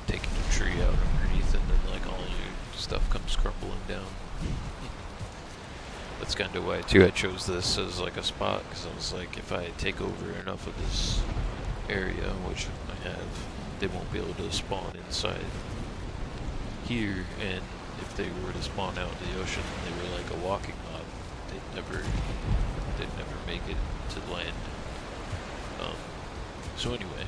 taking a tree out underneath, and then like all your stuff comes crumbling down. That's kind of why too I chose this as like a spot, because I was like, if I take over enough of this area, which I have, they won't be able to spawn inside here, and if they were to spawn out in the ocean and they were like a walking mob, they'd never make it to land. So anyway,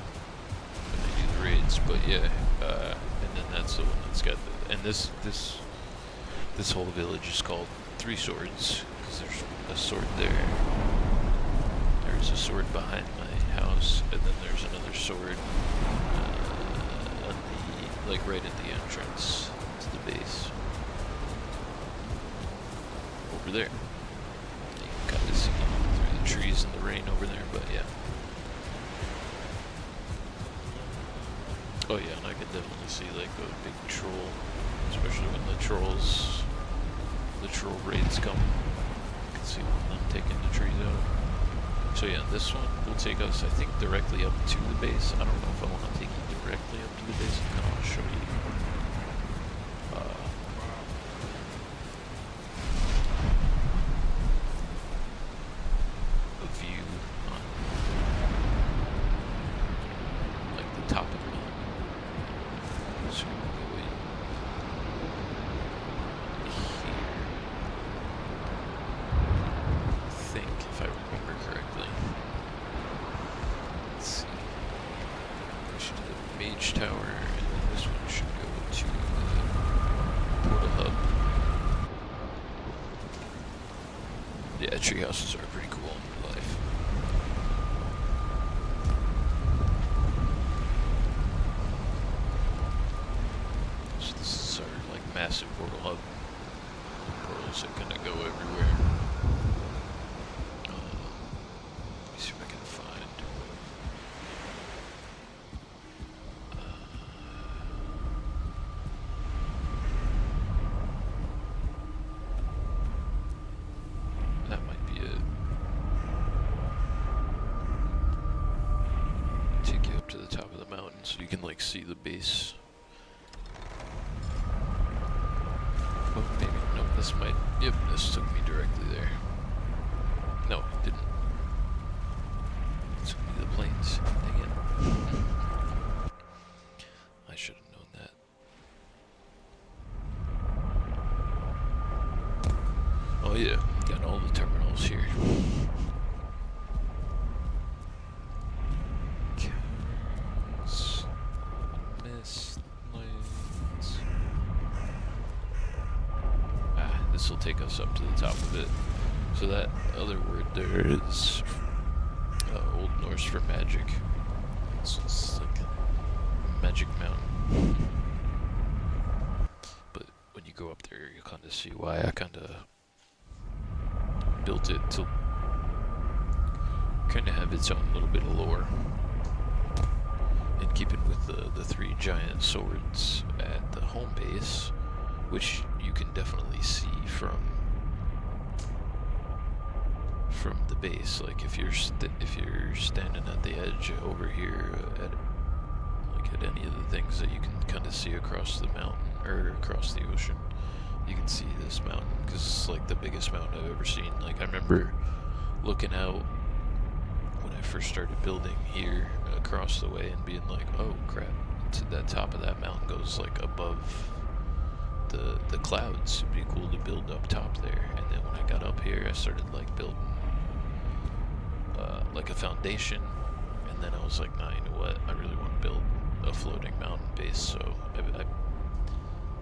when they do the raids, but yeah, and then that's the one that's got the, and this whole village is called Three Swords, because there's a sword there, there's a sword behind my house, and then there's another sword on the, like right at the entrance to the base over there. You can kind of see through the trees and the rain over there, but yeah. Oh yeah, and I could definitely see like a big troll, especially when the troll raids come. You can see them taking the trees out. So yeah, this one will take us, I think, directly up to the base. I don't know if I want to take you directly up to the base. I kind of want to show you a view on like the top of the mountain. So we'll go in here. I think, if I remember correctly. Let's see. Push to the mage tower, and then this one should go to the portal hub. Yeah, tree houses are pretty cool in real life. So this is our like massive portal hub. Portals that kind of go everywhere. Let me see if I can find. That might be it. Take you up to the top of the mountain so you can like see the base. Oh, maybe, no, this might, yep, this took me directly there. No, it didn't. It took me to the plains. Dang it. I should have known that. Oh yeah, got all the terminals here. This will take us up to the top of it. So that other word there is Old Norse for magic. So it's like a magic mountain. But when you go up there, you kind of see why I kind of built it to kind of have its own little bit of lore. In keeping with the three giant swords at the home base, which you can definitely see from the base. Like if you're standing at the edge over here at any of the things that you can kind of see across the mountain or across the ocean, you can see this mountain because it's like the biggest mountain I've ever seen. Like I remember looking out when I first started building here across the way and being like, oh crap, to that top of that mountain goes like above the clouds. It'd be cool to build up top there. And then when I got up here, I started like building like a foundation, and then I was like, nah, you know what, I really want to build a floating mountain base, so I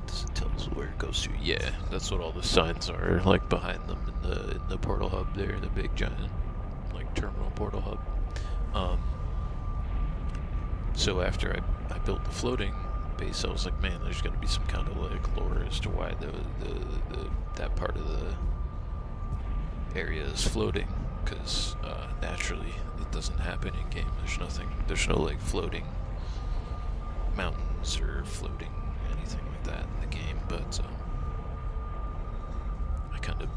does it tell us where it goes to? Yeah, that's what all the signs are, like behind them in the portal hub there, the big giant like terminal portal hub. So after I built the floating base, I was like, man, there's got to be some kind of like lore as to why that part of the area is floating, because naturally it doesn't happen in game. There's no like floating mountains or floating anything like that in the game, but I kind of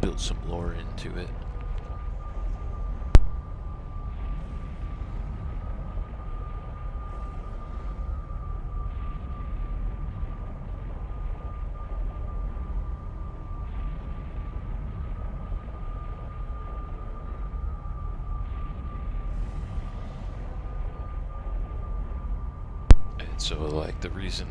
built some lore into it. So like the reason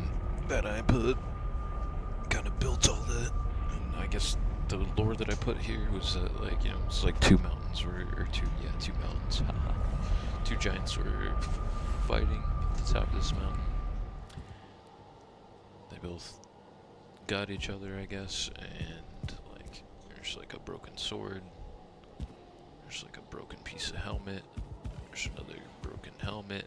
that I kind of built all that, and I guess the lore that I put here was that like, you know, it's like two mountains or two mountains, two giants were fighting at the top of this mountain. They both got each other, I guess, and like there's like a broken sword, there's like a broken piece of helmet, there's another broken helmet.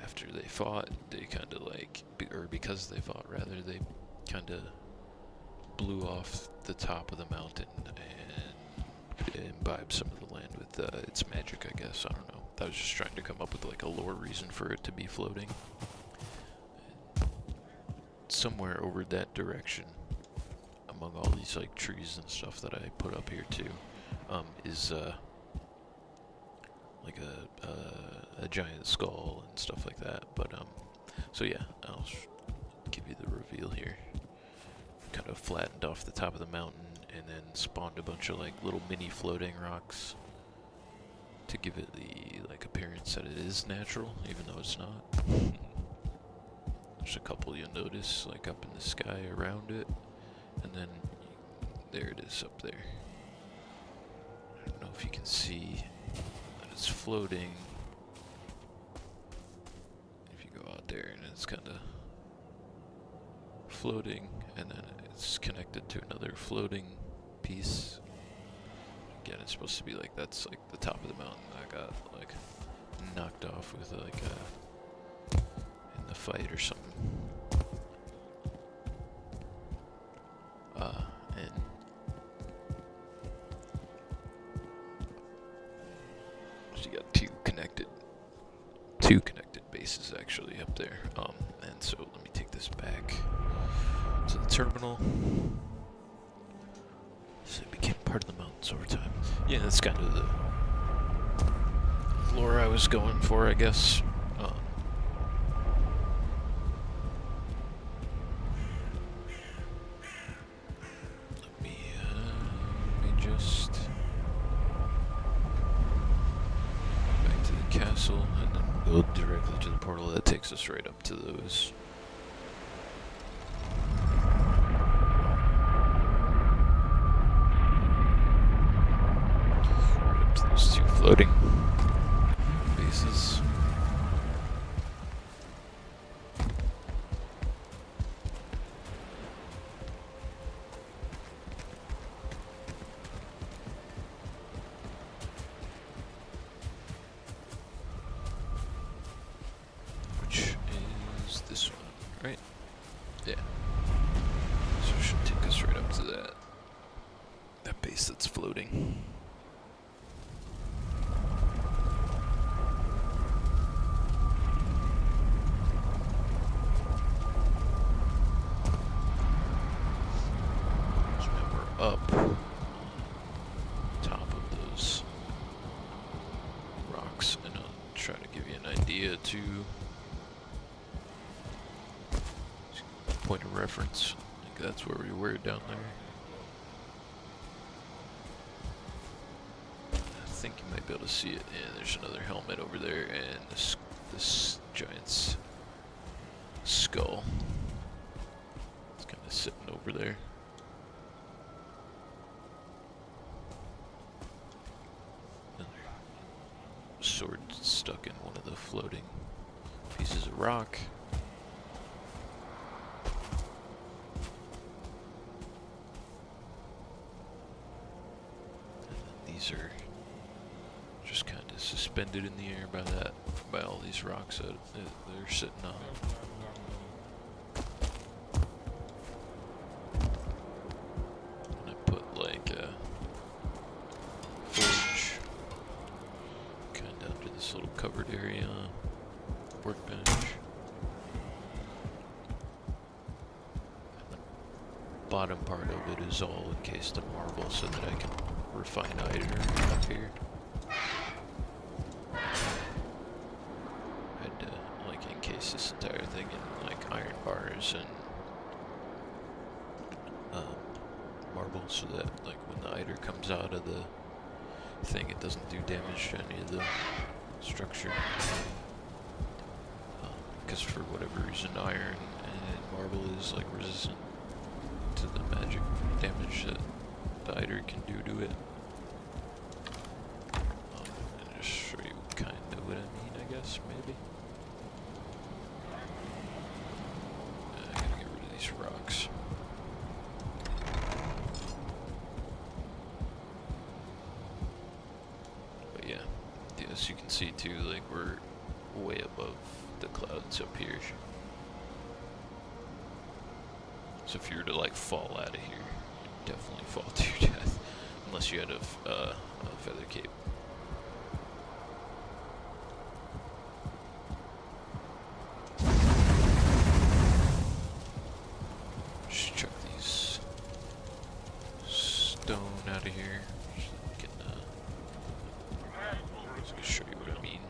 After they fought, they kind of like, or because they fought rather, they kind of blew off the top of the mountain and imbibed some of the land with its magic, I guess. I don't know. I was just trying to come up with like a lore reason for it to be floating. And somewhere over that direction, among all these like trees and stuff that I put up here too, is like a giant skull and stuff like that. But so yeah, I'll give you the reveal here. Kind of flattened off the top of the mountain and then spawned a bunch of like little mini floating rocks to give it the like appearance that it is natural, even though it's not. There's a couple you'll notice like up in the sky around it, and then there it is up there. I don't know if you can see that it's floating. If you go out there and it's kind of floating, and then it's connected to another floating piece. Again, it's supposed to be like, that's like the top of the mountain. I got like knocked off with like in the fight or something. And so you got two connected bases actually up there. And so let me take this back to the terminal. So it became part of the mountains over time. Yeah, that's kind of the lore I was going for, I guess. Let me just back to the castle, and then we'll go directly to the portal that takes us right up to those. Those two floating bases. Which is this one, right? Yeah. So it should take us right up to that base that's floating. idea to point of reference. I think that's where we were down there. I think you might be able to see it. And there's another helmet over there, and this giant's skull. It's kind of sitting over there. Sword stuck in one of the floating pieces of rock. And then these are just kind of suspended in the air by all these rocks that they're sitting on. And I put like a forge this little covered area, workbench. And the bottom part of it is all encased in marble so that I can refine iron up here. I had to like encase this entire thing in like iron bars and marble so that like when the iter comes out of the thing it doesn't do damage to any of the structure, because for whatever reason iron and marble is like resistant to the magic damage that the iter can do to it. And just show you kind of what I mean, I guess, maybe. I gotta get rid of these rocks. As you can see too, like we're way above the clouds up here. So if you were to like fall out of here, you'd definitely fall to your death, unless you had a feather cape. Just chuck these stone out of here. Show you what I mean.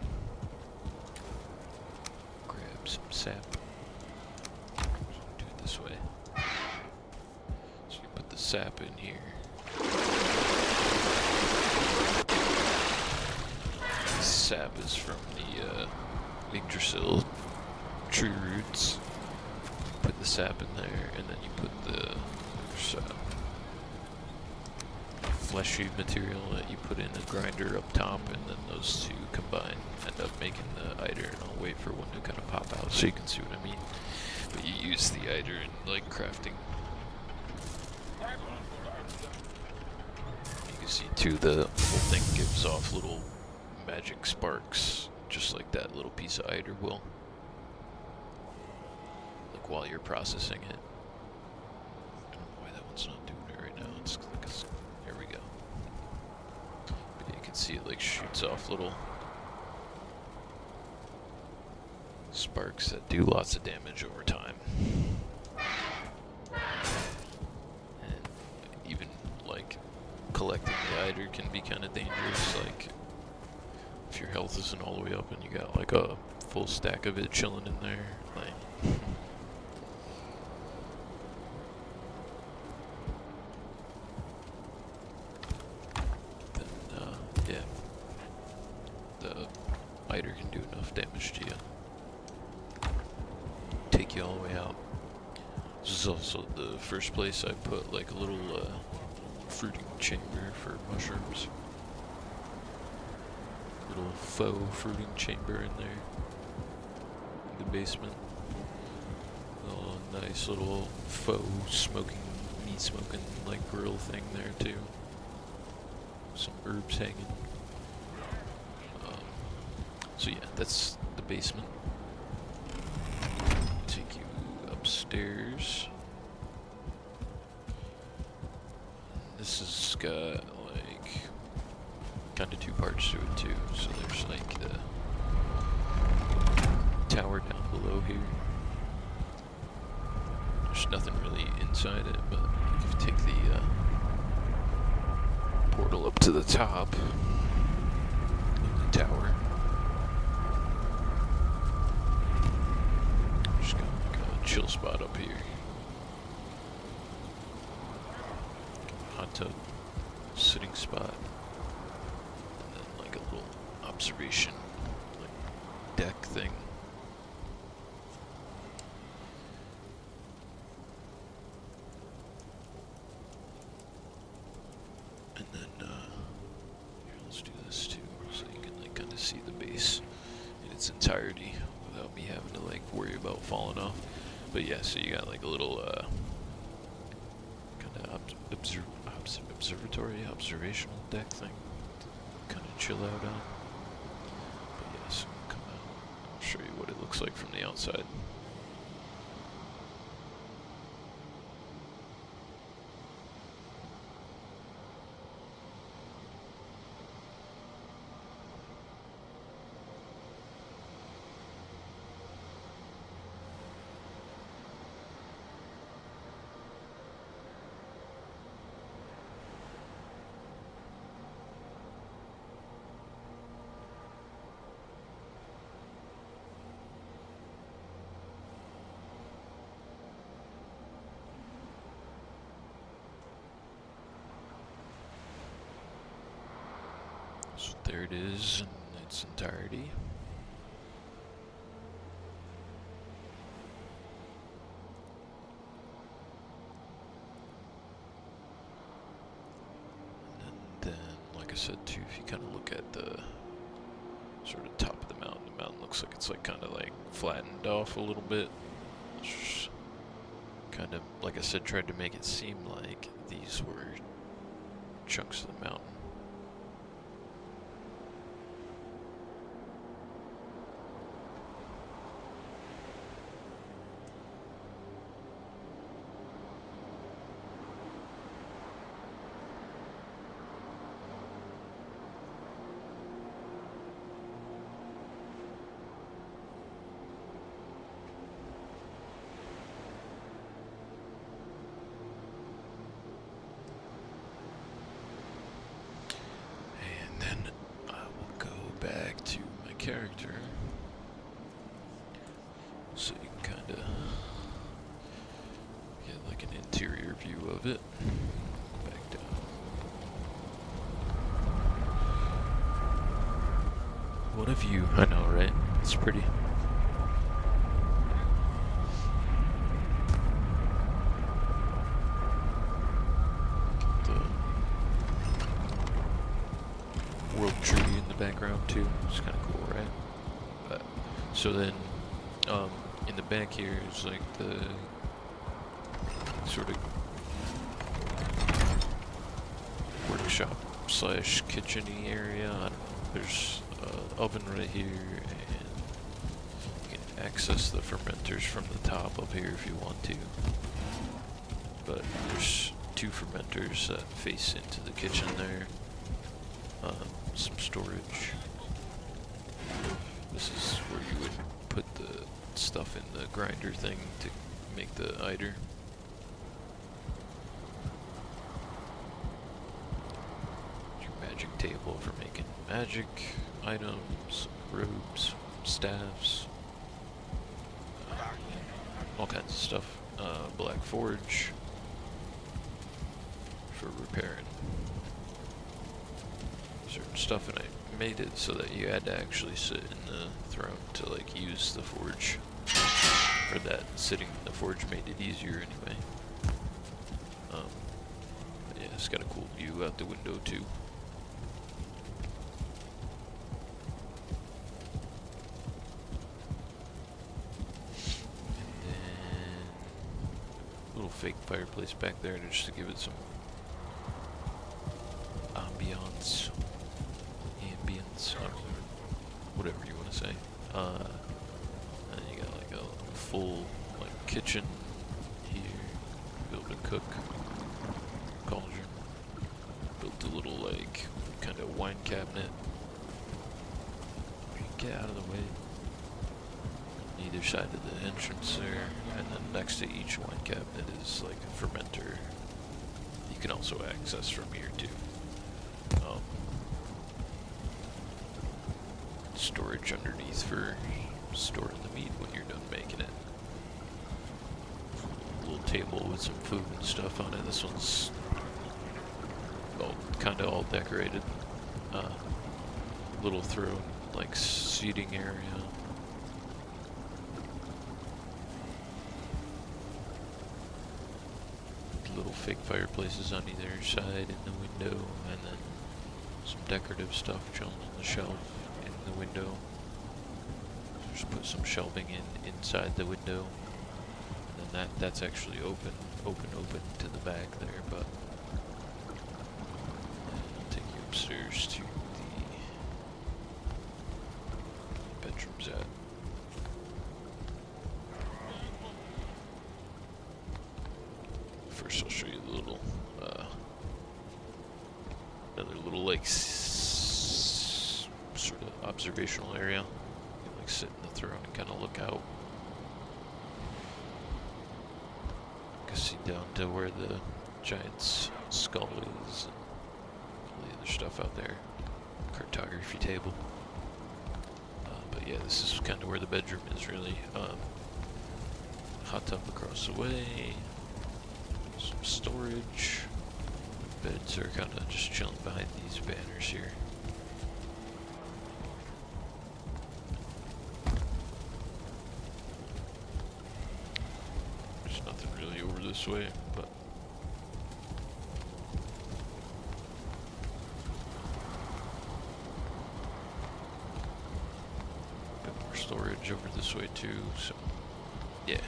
Grab some sap. Do it this way. So you put the sap in here. This sap is from the Yggdrasil tree roots. Put the sap in there, and then you put the fleshy material that you put in a grinder up top, and then those two combined end up making the iter, and I'll wait for one to kind of pop out so you can see what I mean. But you use the iter in like crafting. You can see too the whole thing gives off little magic sparks, just like that little piece of iter will. Like while you're processing it. I don't know why that one's not doing it right now. It's like there we go. But you can see it like shoots off little sparks that do lots of damage over time. And even like collecting the iter can be kind of dangerous. Like if your health isn't all the way up and you got like a full stack of it chilling in there, like yeah, the iter can do enough damage to you. Take you all the way out. This is also the first place I put like a little fruiting chamber for mushrooms. Little faux fruiting chamber in there. In the basement. A nice little faux meat smoking like grill thing there too. Some herbs hanging. So yeah, that's the basement. Take you upstairs. This has got like kind of two parts to it too. So there's like the tower down below here. There's nothing really inside it, but if you take the portal up to the top of the tower, chill spot up here. Hot tub, sitting spot, and then like a little observation, like deck thing. And then here, let's do this too, so you can like kind of see the base in its entirety without me having to like worry about falling off. But yeah, so you got like a little kind of observational deck thing to kind of chill out on. But yeah, so come out, I'll show you what it looks like from the outside. So there it is in its entirety. And then, like I said too, if you kind of look at the sort of top of the mountain looks like it's like kind of like flattened off a little bit. Kind of, like I said, tried to make it seem like these were chunks of the mountain. Back to my character, so you can kind of get like an interior view of it. Back down. What a view! I know, right? It's pretty. World tree in the background too. It's kind of cool, right? But so then, in the back here is like the sort of workshop slash kitchen-y area. I don't know. There's an oven right here, and you can access the fermenters from the top up here if you want to. But there's two fermenters that face into the kitchen there. Some storage. This is where you would put the stuff in the grinder thing to make the eider. Your magic table for making magic items, robes, staffs, all kinds of stuff. Black forge for repairing certain stuff, and I made it so that you had to actually sit in the throne to like use the forge. For that, sitting in the forge made it easier anyway. But yeah, it's got a cool view out the window too. And then a little fake fireplace back there just to give it some ambiance. Whatever you want to say. And you got like a full like kitchen here. Built a cook cauldron. Built a little like kind of wine cabinet. Get out of the way. Either side of the entrance there, and then next to each wine cabinet is like a fermenter. You can also access from here too. Storage underneath for storing the meat when you're done making it. little table with some food and stuff on it. This one's kind of all decorated. Little throne, like seating area. Little fake fireplaces on either side in the window, and then some decorative stuff chilling on the shelf in the window. Just put some shelving inside the window, and then that's actually open to the back there. But I'll take you upstairs to the bedrooms at. First, I'll show you the little, another little like sort of observational area. You can like sit in the throne and kind of look out. You can see down to where the giant's skull is, and all the other stuff out there. Cartography table. But yeah, this is kind of where the bedroom is really. Hot tub across the way. Some storage. Beds are kind of just chilling behind these banners here. There's nothing really over this way, but a bit more storage over this way too, so yeah.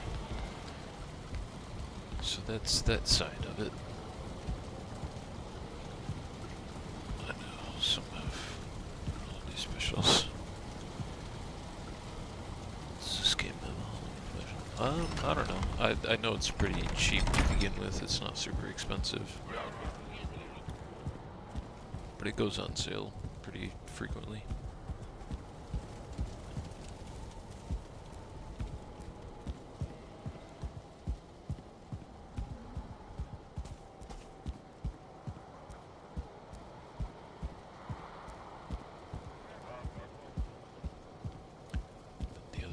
So that's that side of it. I know some have holiday specials. Does this game have a holiday special? I don't know. I know it's pretty cheap to begin with. It's not super expensive, but it goes on sale pretty frequently.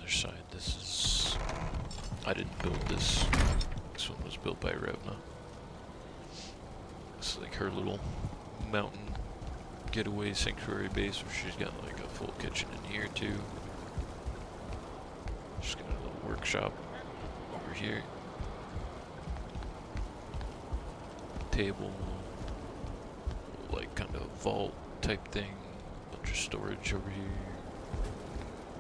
Side. This is... I didn't build this. This one was built by Revna. It's like her little mountain getaway sanctuary base where she's got like a full kitchen in here too. She's got a little workshop over here. Table. Like kind of vault type thing. Bunch of storage over here.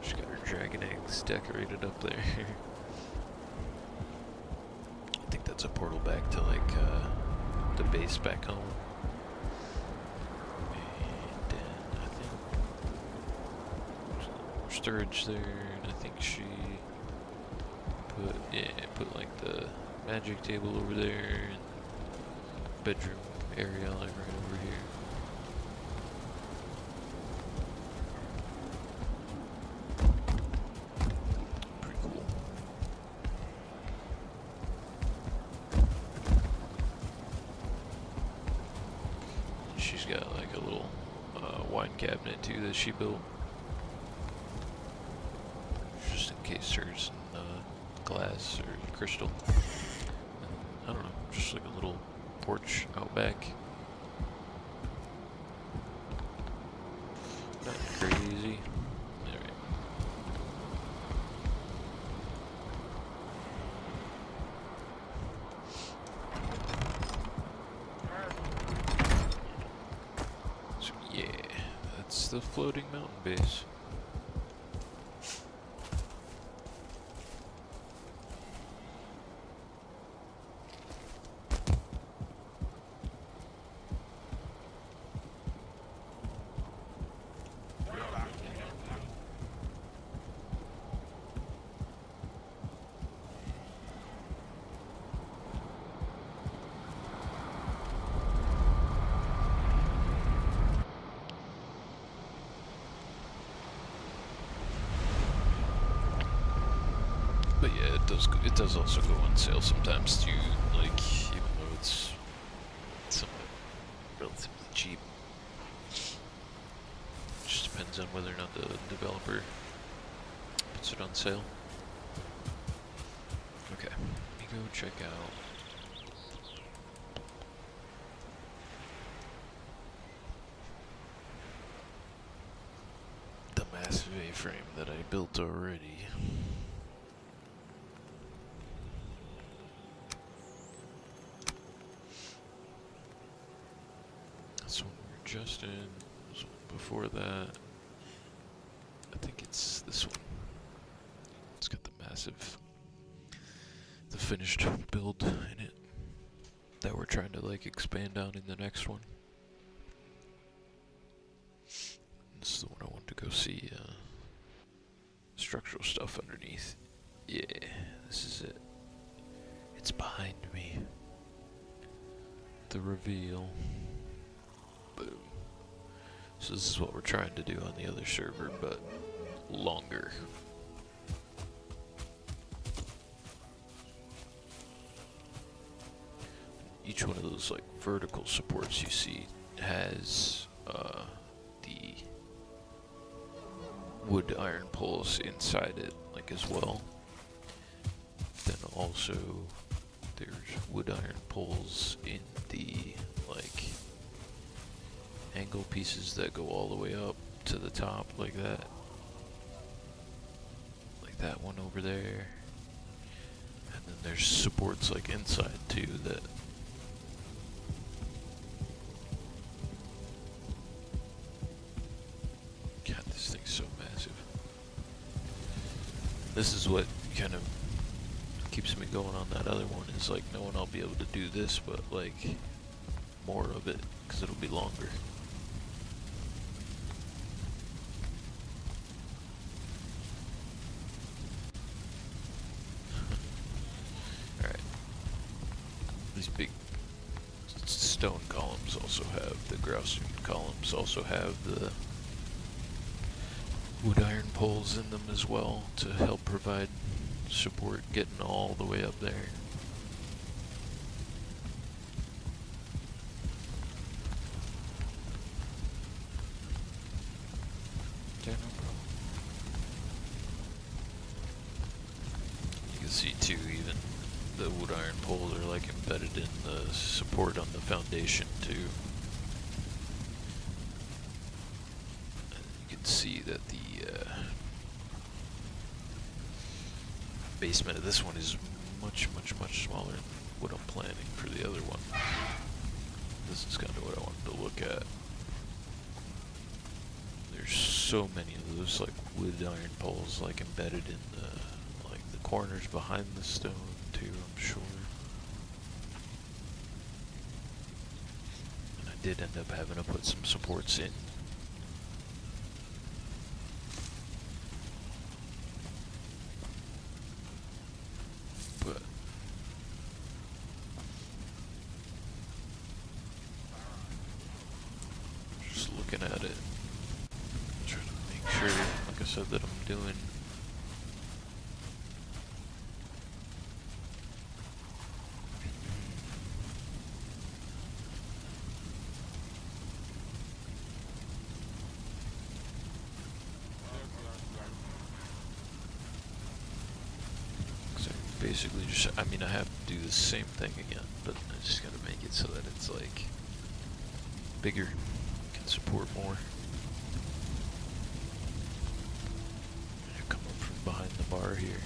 She's got her dragon eggs decorated up there. I think that's a portal back to like the base back home. And then I think there's a little more storage there, and I think she put like the magic table over there, and bedroom area like right over here. She's got like a little wine cabinet too that she built, just in case there's glass or crystal. And, I don't know, just like a little porch out back. Not crazy. Alright. Yeah, that's the floating mountain base. But yeah, it does also go on sale sometimes too, like, even though it's somewhat relatively cheap. Just depends on whether or not the developer puts it on sale. Okay, let me go check out the massive A-frame that I built already. This one we were just in. This one before that. I think it's this one. It's got the massive, the finished build in it that we're trying to like expand on in the next one. This is the one I want to go see structural stuff underneath. Yeah, this is it. It's behind me. The reveal. Boom. So this is what we're trying to do on the other server, but longer. Each one of those like vertical supports you see has the wood iron poles inside it, like as well. Then also there's wood iron poles in the like angle pieces that go all the way up to the top like that. Like that one over there. And then there's supports like inside too that God, this thing's so massive. This is what kind of keeps me going on that other one, is like knowing I'll be able to do this, but like more of it, because it'll be longer. Alright. These big stone columns also have, the grouse columns also have the wood iron poles in them as well to help provide support getting all the way up there. Yeah, no problem. You can see too, even the wood iron poles are like embedded in the support on the foundation too. See that the basement of this one is much smaller than what I'm planning for the other one. This is kind of what I wanted to look at. There's so many of those like wood iron poles like embedded in the corners behind the stone too, I'm sure. And I did end up having to put some supports in. At it, trying to make sure, like I said, that I'm doing basically just, I mean, I have to do the same thing again, but I just gotta make it so that it's like bigger, can support more. I come up from behind the bar here.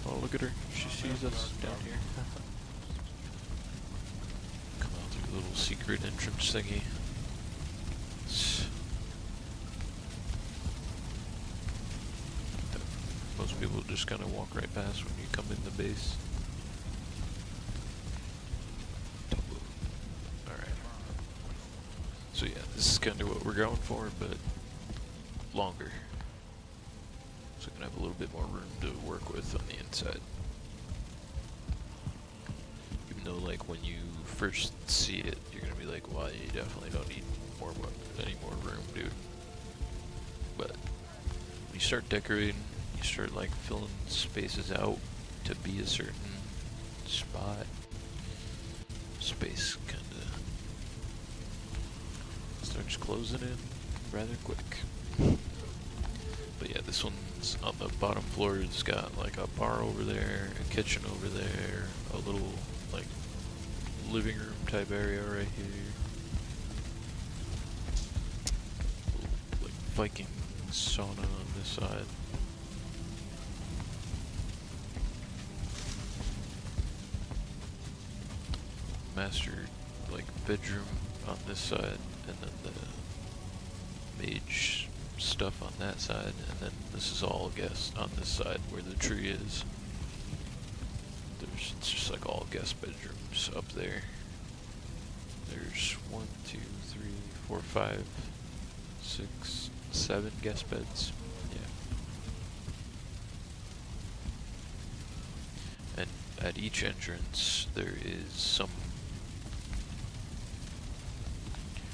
Oh, look at her, she sees us down here. Come out through the little secret entrance thingy. Most people just kind of walk right past when you come in the base. Alright. So yeah, this is kind of what we're going for, but longer. So we're going to have a little bit more room to work with on the inside. Even though like when you first see it, you're going to be like, well, you definitely don't need any more room, dude. But when you start decorating, you start like filling spaces out to be a certain spot. Space kind of starts closing in rather quick. But yeah, this one's on the bottom floor. It's got like a bar over there, a kitchen over there, a little like living room type area right here. Little, like Viking sauna on this side. Master like bedroom on this side, and then the mage stuff on that side, and then this is all guest on this side where the tree is. It's just like all guest bedrooms up there. There's 1, 2, 3, 4, 5, 6, 7 guest beds. Yeah. And at each entrance there is some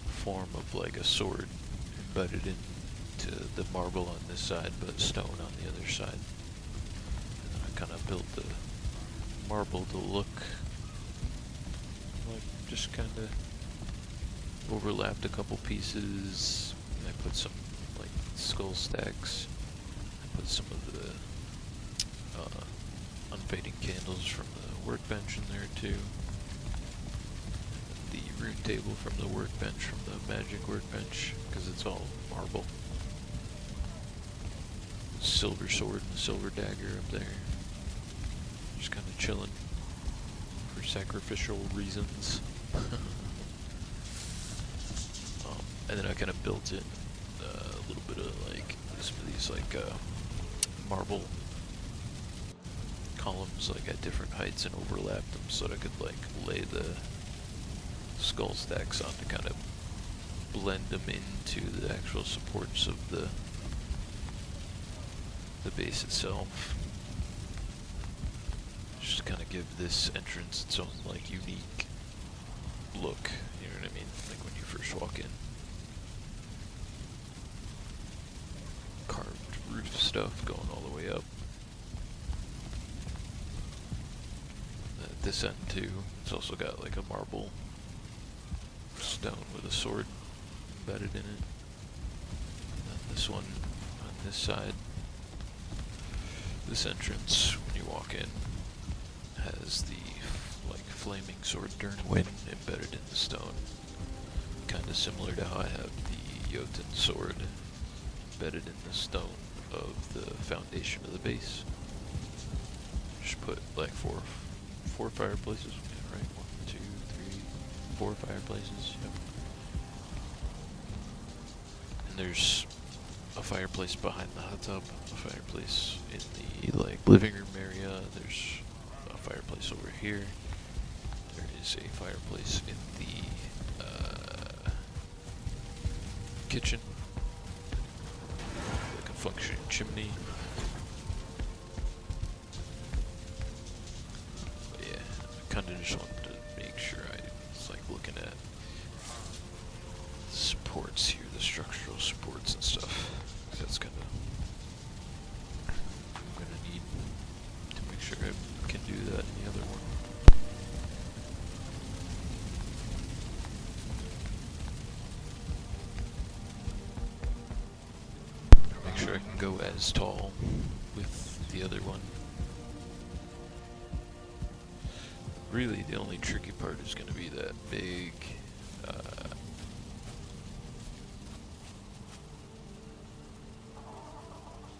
form of like a sword embedded into the marble on this side, but stone on the other side. And then I kind of built the marble to look like just kind of overlapped a couple pieces. And I put some like skull stacks. I put some of the unfading candles from the workbench in there too. The root table from the workbench, from the magic workbench, because it's all marble. Silver sword and silver dagger up there. Just kind of chilling for sacrificial reasons. And then I kind of built in a little bit of like some of these like marble columns like at different heights and overlapped them so that I could like lay the skull stacks on to kind of blend them into the actual supports of the base itself. Just kind of give this entrance its own like unique look, you know what I mean? Like when you first walk in. Carved roof stuff going all the way up. At this end too, it's also got like a marble stone with a sword embedded in it. And this one on this side, this entrance when you walk in has the like flaming sword Durnwyn embedded in the stone, kind of similar to how I have the Jotun sword embedded in the stone of the foundation of the base. Just put like four fireplaces, yeah, right? 1, 2, 3, 4 fireplaces. Yep. And there's a fireplace behind the hot tub, a fireplace in the like living room area. There's a fireplace over here. There is a fireplace in the kitchen, like a functioning chimney. But yeah, I kind of just wanted to make sure I was like looking at the supports here, the structural supports and stuff. That's kind of I'm gonna need to make sure I can do that in the other one. Make sure I can go as tall with the other one. Really, the only tricky part is going to be that big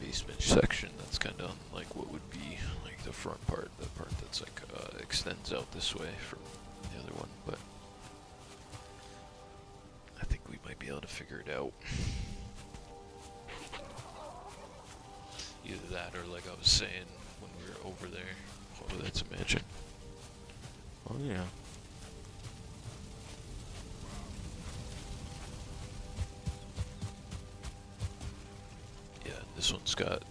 basement section that's kind of like what would be like the front part, the part that's like extends out this way from the other one, but I think we might be able to figure it out. Either that or like I was saying when we were over there. Oh, that's a mansion. Oh yeah. Yeah, this one's got,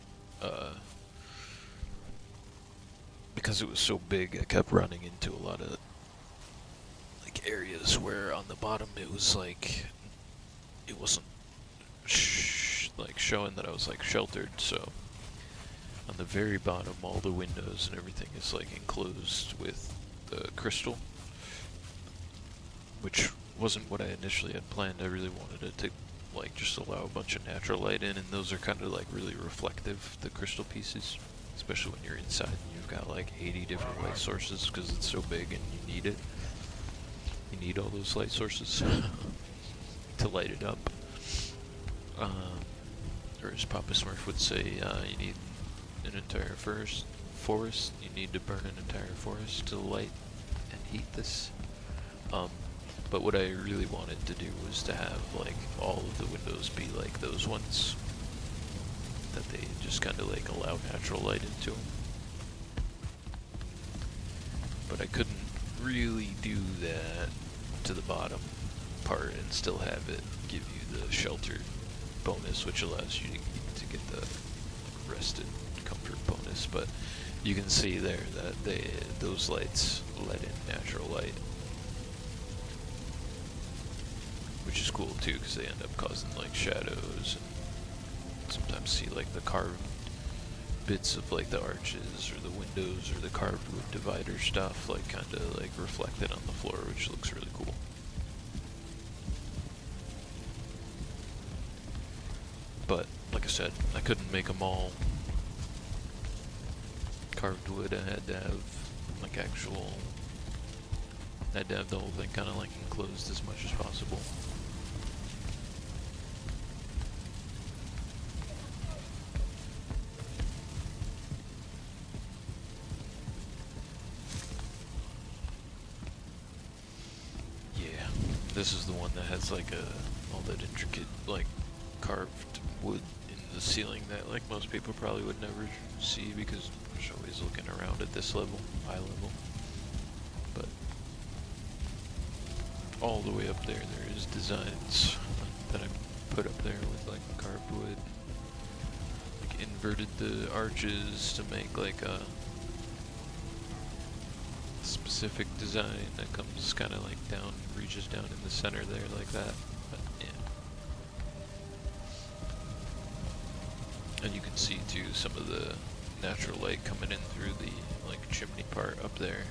because it was so big, I kept running into a lot of like areas where on the bottom it was like, it wasn't like showing that I was like sheltered, so on the very bottom all the windows and everything is like enclosed with the crystal, which wasn't what I initially had planned. I really wanted it to like just allow a bunch of natural light in, and those are kind of like really reflective, the crystal pieces, especially when you're inside and you've got like 80 different light sources because it's so big and you need it. You need all those light sources to light it up. Or as Papa Smurf would say, you need an entire forest. You need to burn an entire forest to light and heat this. But what I really wanted to do was to have like all of the windows be like those ones that they just kind of like allow natural light into them. But I couldn't really do that to the bottom part and still have it give you the sheltered bonus, which allows you to get the rested comfort bonus. But you can see there that those lights let in natural light, which is cool too because they end up causing like shadows, and sometimes see like the carved bits of like the arches or the windows or the carved wood divider stuff like kind of like reflected on the floor, which looks really cool. But like I said, I couldn't make them all carved wood. I had to have like I had to have the whole thing kind of like enclosed as much as possible. This is the one that has like all that intricate like carved wood in the ceiling that like most people probably would never see because they're always looking around at this level, eye level. But all the way up there is designs that I put up there with like carved wood. Like inverted the arches to make like a specific design that comes kind of like down, reaches down in the center there like that. But yeah. And you can see too some of the natural light coming in through the like chimney part up there,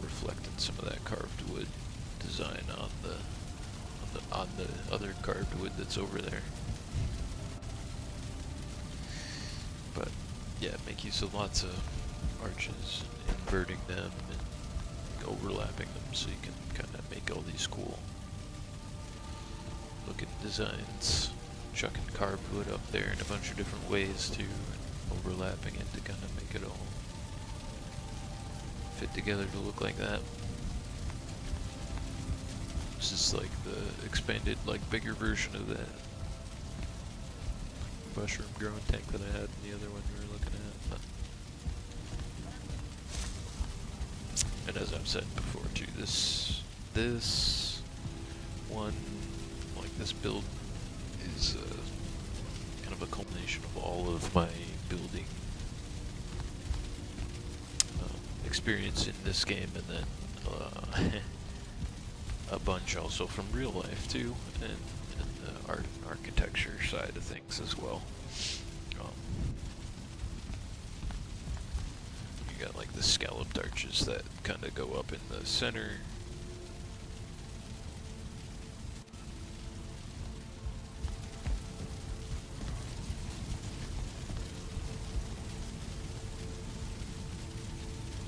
reflecting some of that carved wood design on the other carved wood that's over there. But yeah, make use of lots of arches, inverting them and overlapping them so you can kind of make all these cool looking designs, chucking carved wood up there in a bunch of different ways too, and overlapping it to kind of make it all fit together to look like that. This is like the expanded, like bigger version of that mushroom growing tank that I had in the other one we were looking at. But and as I've said before too, this one, like this build, is kind of a culmination of all of my building experience in this game, and then a bunch also from real life too, and the art and architecture side of things as well. You got like the scalloped arches that kind of go up in the center.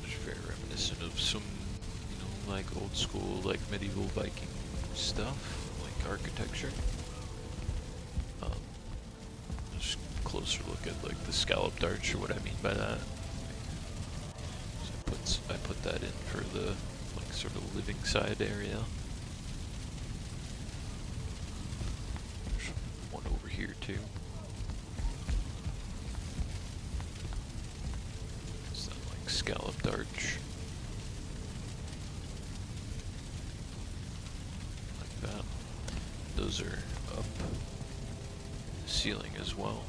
It's very reminiscent of some, like old school, like medieval Viking stuff, like architecture. Just a closer look at like the scalloped arch, or what I mean by that. So I put that in for the like sort of living side area. There's one over here too. It's that like scalloped arch. Those are up the ceiling as well.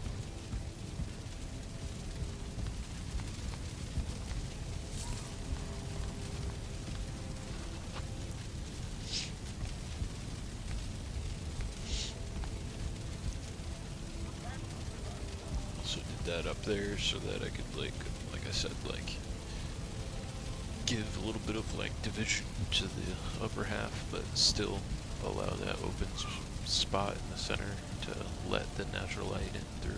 Also did that up there so that I could like I said, like give a little bit of like division to the upper half, but still allow that open spot in the center to let the natural light in through.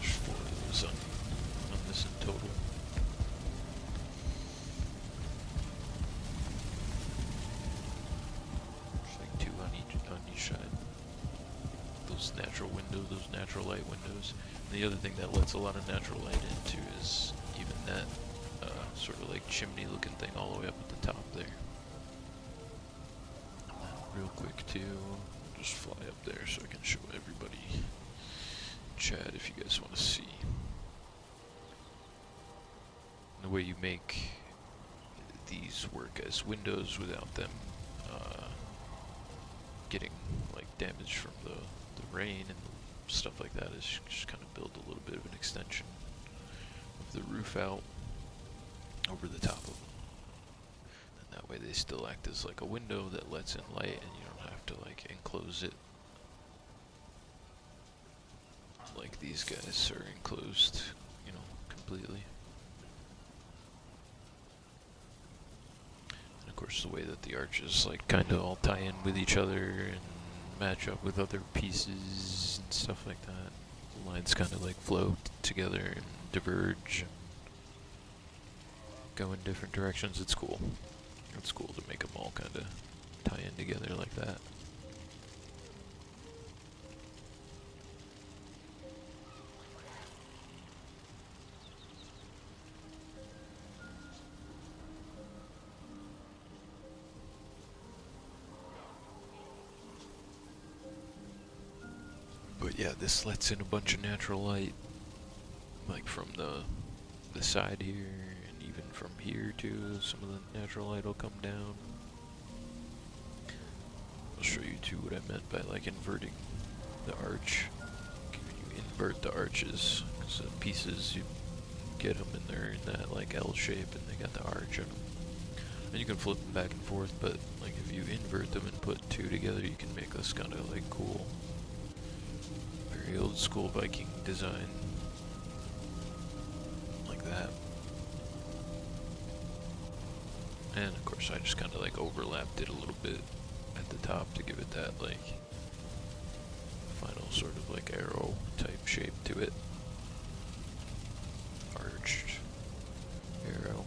There's 4 of those on this in total. There's like 2 on each side. Those natural windows, those natural light windows. And the other thing that lets a lot of natural light into is even that sort of like chimney looking thing all the way up at the top there. Real quick too, just fly up there so I can show everybody in chat if you guys want to see. The way you make these work as windows without them getting like damage from the rain and stuff like that is just kind of build a little bit of an extension of the roof out over the top of them. And that way they still act as like a window that lets in light and you don't have to like enclose it like these guys are enclosed, you know, completely. And of course the way that the arches like kind of all tie in with each other and match up with other pieces and stuff like that. The lines kind of like flow together and diverge and go in different directions. It's cool. It's cool to make them all kind of tie in together like that. But yeah, this lets in a bunch of natural light, like from the side here, and even from here too. Some of the natural light will come down. I'll show you too what I meant by like inverting the arch. When you invert the arches, because the pieces you get them and they're in that like L shape and they got the arch in them. And you can flip them back and forth, but like if you invert them and put 2 together, you can make this kind of like cool, very old school Viking design, like that. And of course I just kind of like overlapped it a little bit at the top to give it that like final sort of like arrow type shape to it. Arched arrow.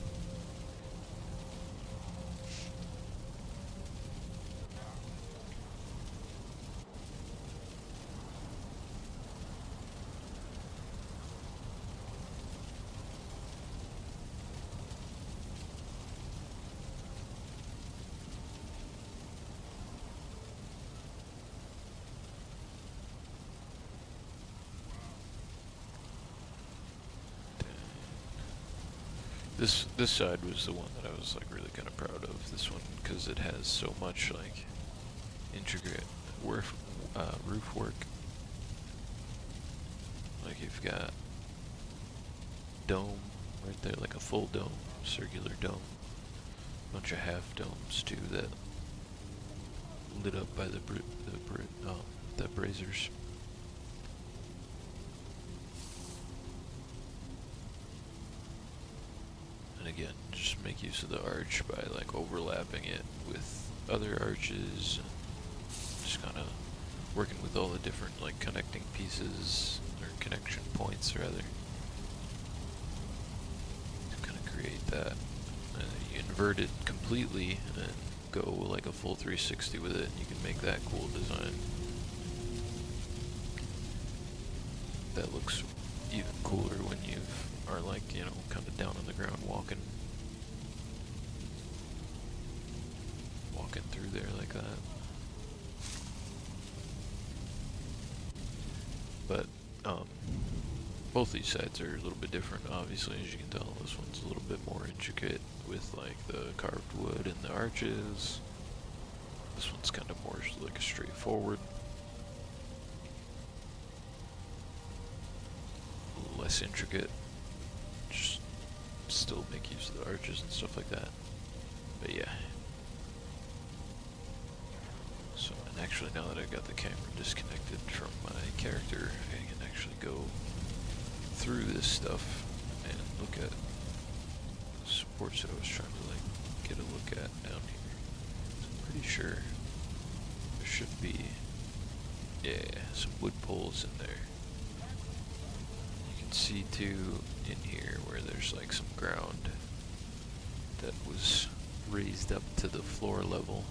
This side was the one that I was like really kind of proud of. This one because it has so much like intricate roof work. Like you've got dome right there, like a full dome, circular dome, bunch of half domes too that lit up by the braziers. And again, just make use of the arch by like overlapping it with other arches and just kind of working with all the different like connecting pieces or connection points rather to kind of create that. And you invert it completely and go like a full 360 with it and you can make that cool design. That looks even cooler when you are like, you know, kind of down on the ground walking through there like that. But both these sides are a little bit different, obviously, as you can tell. This one's a little bit more intricate with like the carved wood and the arches. This one's kind of more like a straightforward, less intricate. Just still make use of the arches and stuff like that. But yeah. So, and actually now that I've got the camera disconnected from my character, I can actually go through this stuff and look at the supports that I was trying to like get a look at. sure. There should be, yeah, some wood poles in there. You can see too in here where there's like some ground that was raised up to the floor level.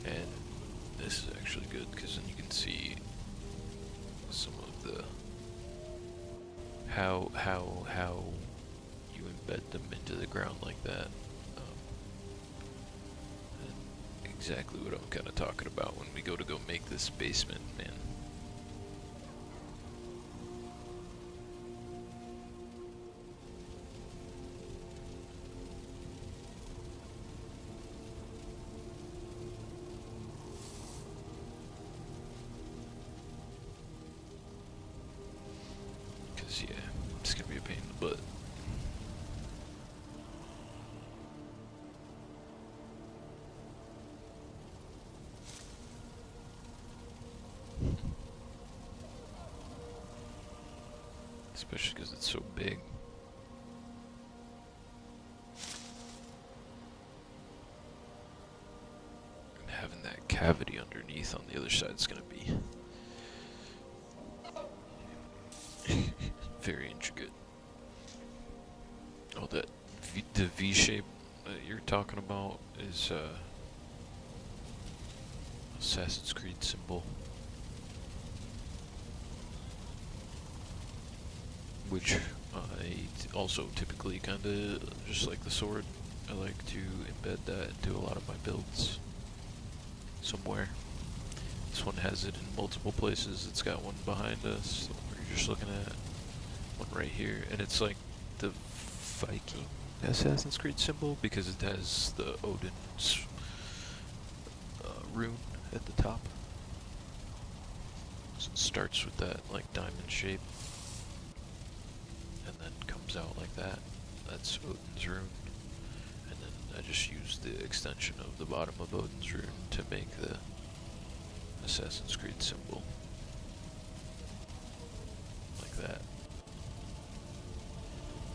And this is actually good because then you can see some of the how you embed them into the ground like that. And exactly what I'm kind of talking about when we go make this basement, man. Because, yeah, it's going to be a pain in the butt. Especially because it's so big. And having that cavity underneath on the other side is going to be very intricate. Oh, the V shape that you're talking about is Assassin's Creed symbol, which I also typically kind of, just like the sword, I like to embed that into a lot of my builds somewhere. This one has it in multiple places. It's got one behind us, where you're just looking at, one right here, and it's like the Viking Assassin's Creed symbol because it has the Odin's rune at the top. So it starts with that like diamond shape and then comes out like that. That's Odin's rune. And then I just used the extension of the bottom of Odin's rune to make the Assassin's Creed symbol. Like that.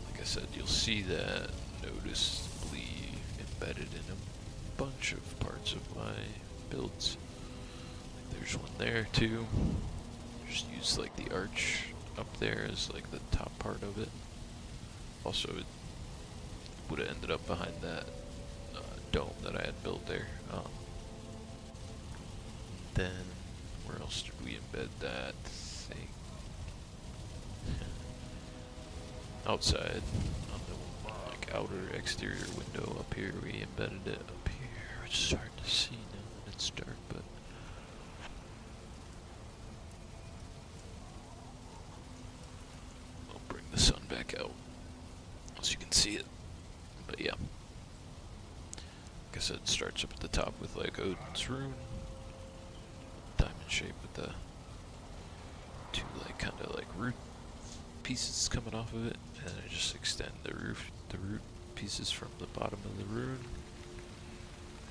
Like I said, you'll see that noticeably embedded in a bunch of parts of my builds. Like there's one there too. Just use like the arch up there as like the top part of it. Also, it would have ended up behind that dome that I had built there. Then where else did we embed that thing? Outside on the like outer exterior window up here, we embedded it up here. It's hard to see now that it's dark, but I'll bring the sun back out so you can see it. But yeah, like I said, it starts up at the top with like Odin's rune, diamond shape with the two like kind of like root pieces coming off of it, and I just extend the root pieces from the bottom of the rune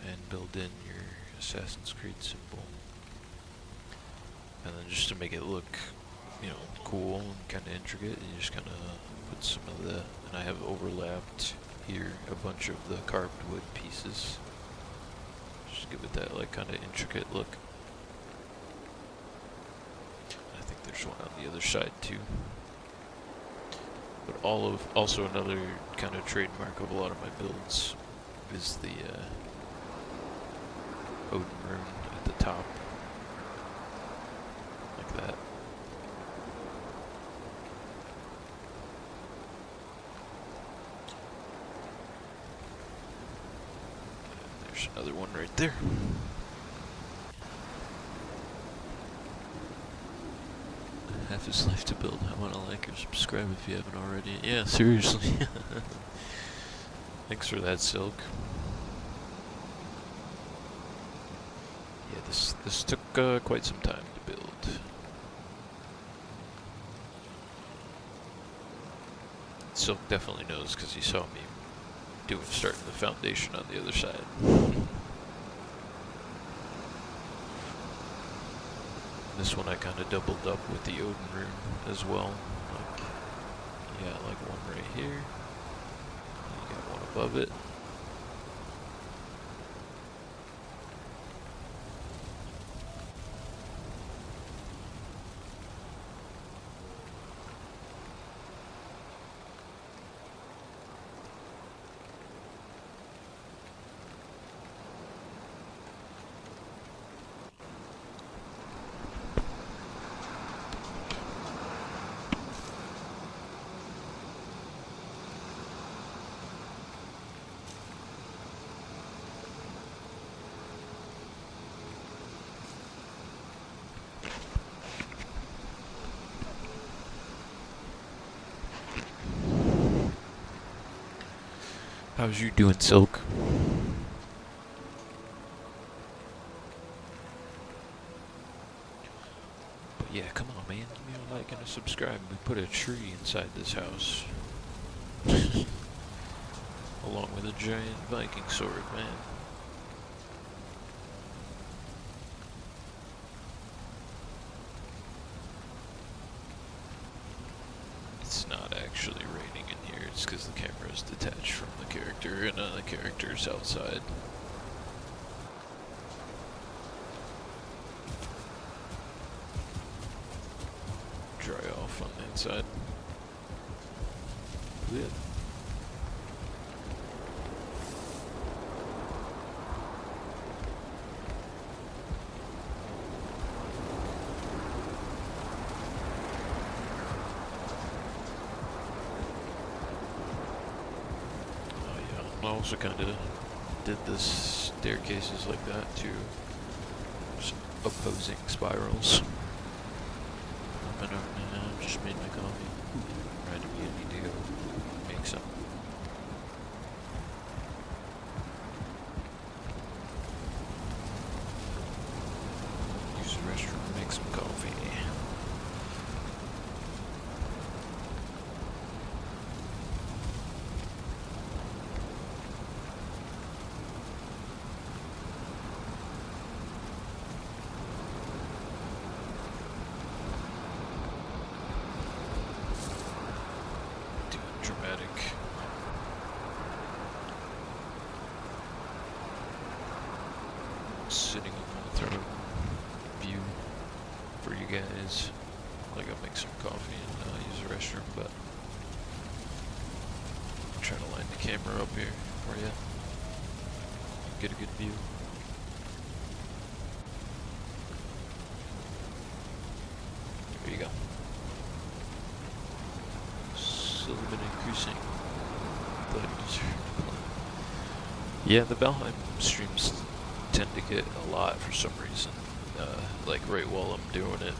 and build in your Assassin's Creed symbol. And then just to make it look, you know, cool and kind of intricate, you just kind of put some of the, and I have overlapped here a bunch of the carved wood pieces. Just give it that like kind of intricate look. I think there's one on the other side too. But also another kind of trademark of a lot of my builds is the Odin rune at the top, like that. And there's another one right there. Half his life to build. I want to like or subscribe if you haven't already. Yeah, seriously. Thanks for that, Silk. Yeah, this took quite some time to build. Silk definitely knows because he saw me starting the foundation on the other side. This one I kind of doubled up with the Odin rune as well. Like, yeah, like one right here. You got one above it. How's you doing, Silk? But yeah, come on, man. Give me a like and a subscribe. We put a tree inside this house. Along with a giant Viking sword, man. It's not actually raining in here. It's because the camera is detached from the character and the character's outside. Dry off on the inside. Good. I also kind of did the staircases like that to some opposing spirals. I just made my coffee. Reminded me I need to go make some. Use the restroom to make some coffee. Dramatic. Sitting on the throne view for you guys. Like I'll make some coffee and use the restroom, but I'm trying to line the camera up here for you. Get a good view. There you go. Slowly been increasing. Yeah, the Valheim streams tend to get a lot for some reason, like right while I'm doing it,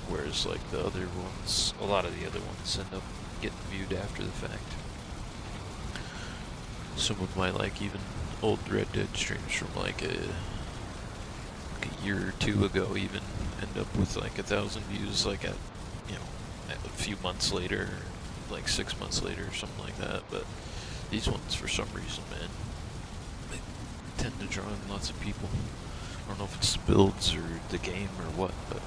whereas like the other ones, a lot of the other ones end up getting viewed after the fact. Some of my like even old Red Dead streams from like a year or two ago even end up with like 1,000 views like at, you know, a few months later, like 6 months later or something like that. But these ones, for some reason, man, they tend to draw in lots of people. I don't know if it's the builds or the game or what, but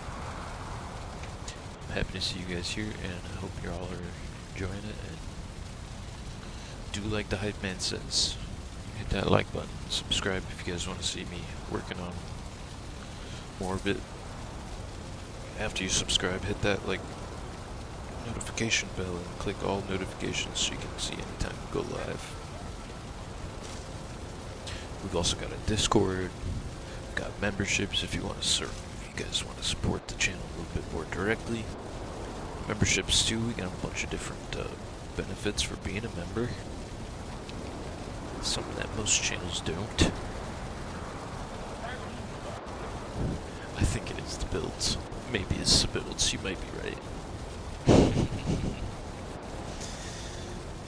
I'm happy to see you guys here, and I hope you all are enjoying it. And do like the hype man says, hit that like button, subscribe if you guys want to see me working on more of it. After you subscribe, hit that like notification bell and click all notifications so you can see anytime we go live. We've also got a Discord, we've got memberships if you want to if you guys want to support the channel a little bit more directly. Memberships too, we got a bunch of different benefits for being a member. Something that most channels don't. I think it is the builds. Maybe it's the builds, you might be right.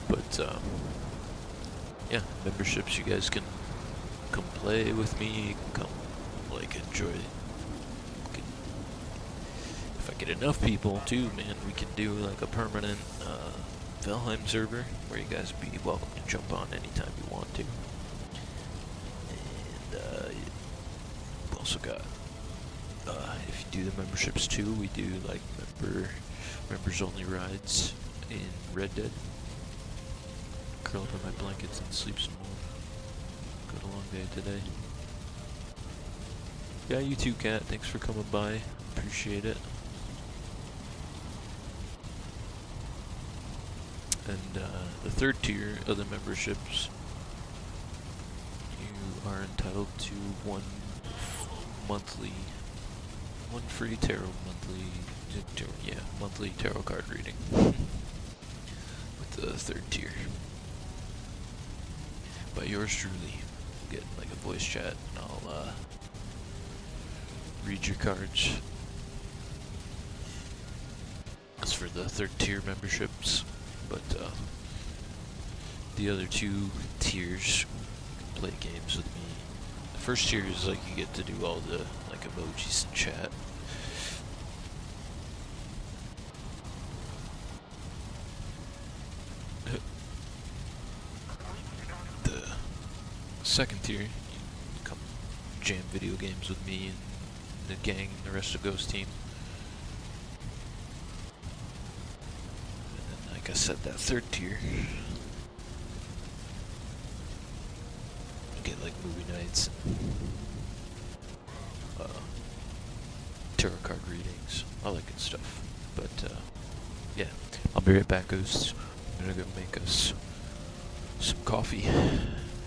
But yeah, memberships, you guys can come play with me, come like enjoy it. If I get enough people too, man, we can do like a permanent Valheim server where you guys be welcome to jump on anytime you want to. And we also got, if you do the memberships too. We do like members only rides in Red Dead. Curl up in my blankets and sleep some more. Got a long day today. Yeah, you too, Kat. Thanks for coming by. Appreciate it. And the third tier of the memberships, you are entitled to one free tarot monthly tarot card reading with the third tier. By yours truly, we'll get like a voice chat, and I'll read your cards. That's for the third tier memberships, but the other two tiers, you can play games with me. The first tier is like you get to do all the like emojis and chat. The second tier, you come jam video games with me and the gang and the rest of Ghost Team. And then, like I said, that third tier, you get like movie nights and tarot card readings, all that good stuff. But yeah, I'll be right back, Ghosts. I'm gonna go make us some coffee,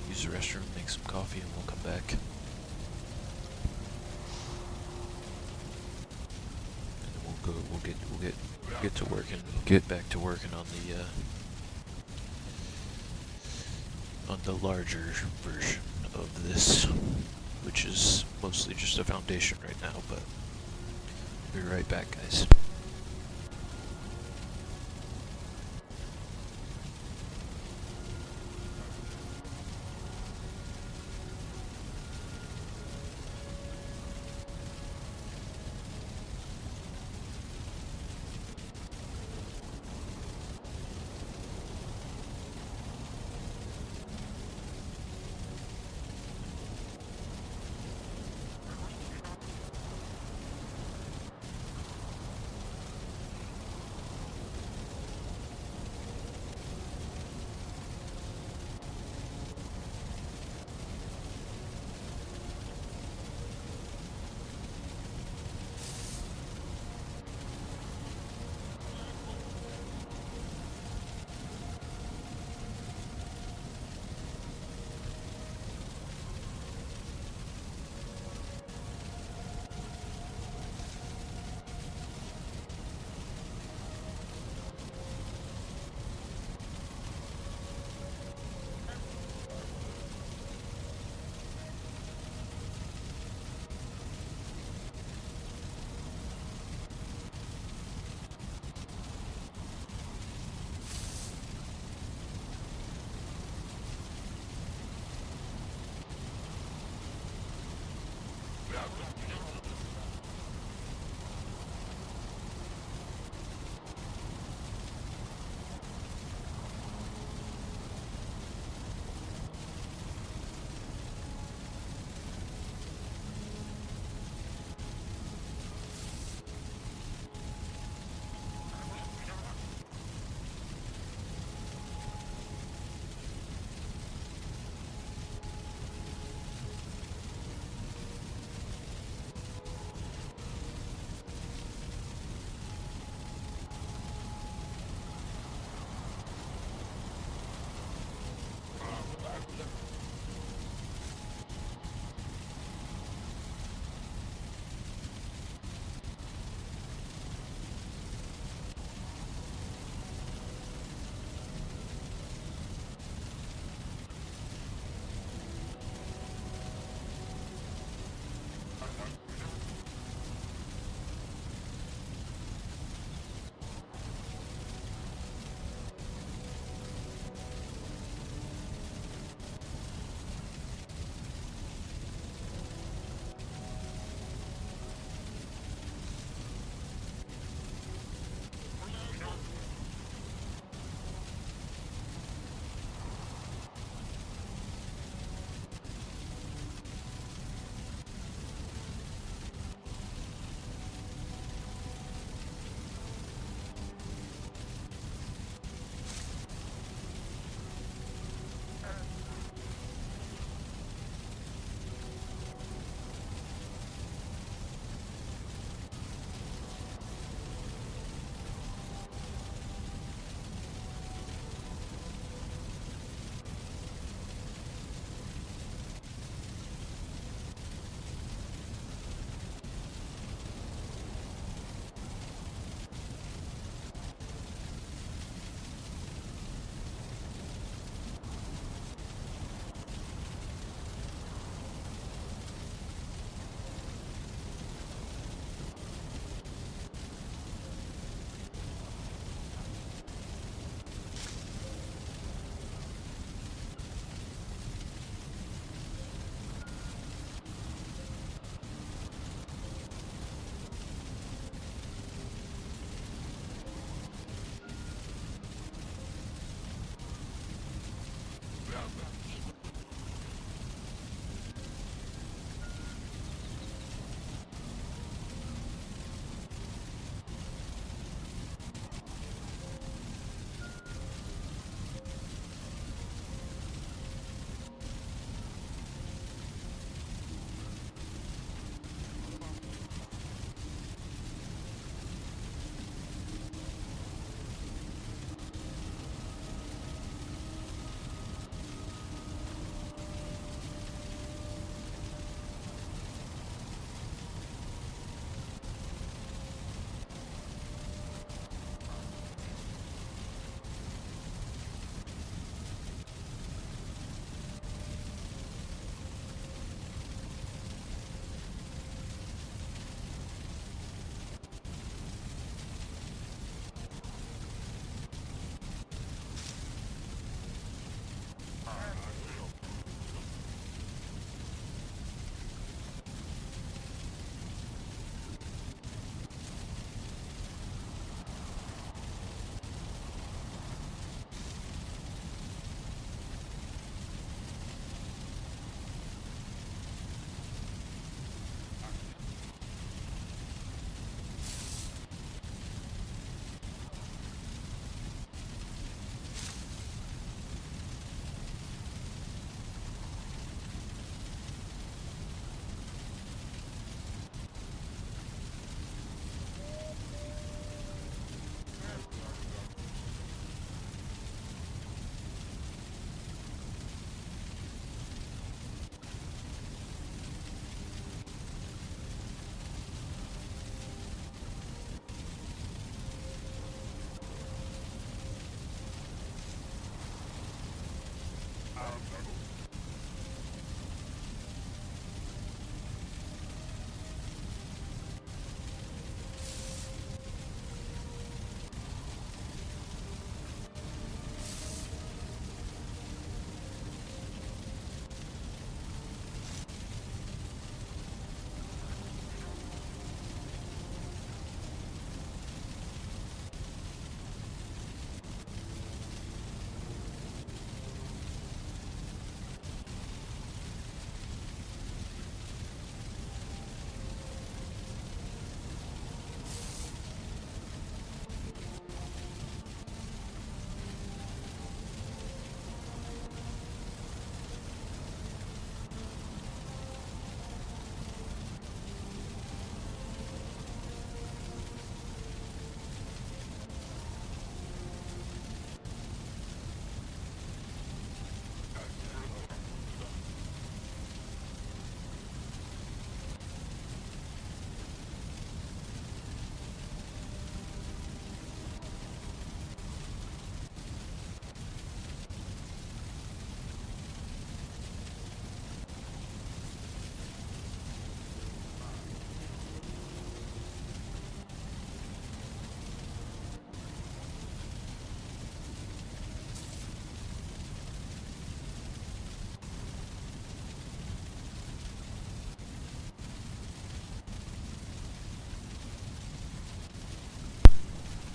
use the restroom, make some coffee, and we'll come back. And then we'll get to working, get back to working on the larger version of this, which is mostly just a foundation right now, but I'll be right back, guys.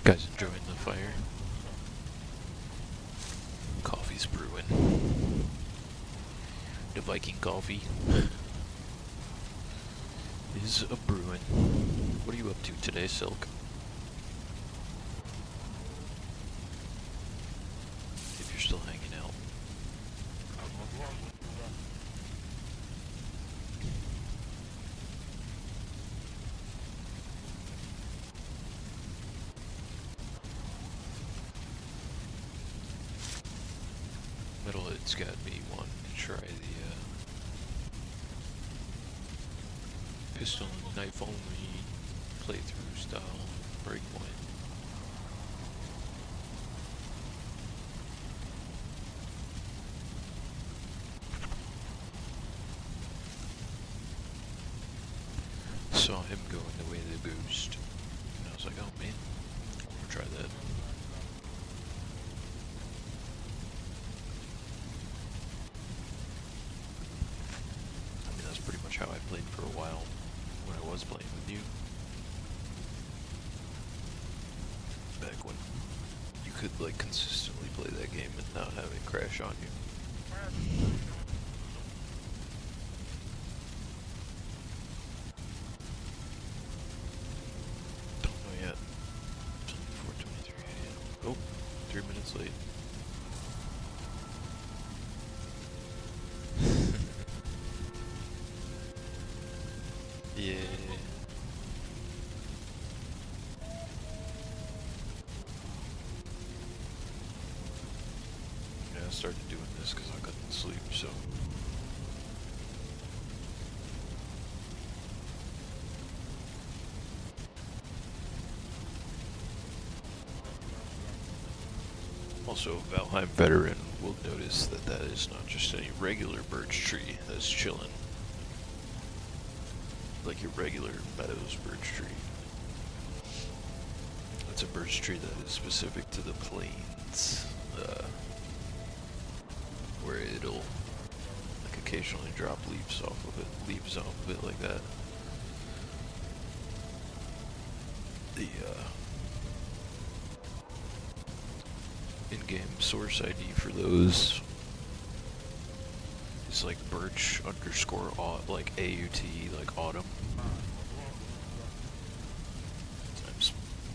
Guys enjoying the fire? Coffee's brewing. The Viking coffee is a brewing. What are you up to today, Silk? If you're still hanging out. Metalhead's got me wanting to try the pistol and knife only playthrough style breakpoint. Saw him going the way of the boost, and I was like, oh man, I want to try that. I mean, that's pretty much how I played for a while when I was playing with you. Back when you could like consistently play that game and not have it crash on you. Don't know yet. It's only 4:23 a.m. Oh, 3 minutes late. Yeah. Yeah, I started doing this because I couldn't sleep, so. Also, Valheim veteran will notice that that is not just any regular birch tree that's chilling. Like your regular meadows birch tree. That's a birch tree that is specific to the plains, where it'll like occasionally drop leaves off of it like that. The in-game source ID for those is like birch underscore like AUT, like autumn. I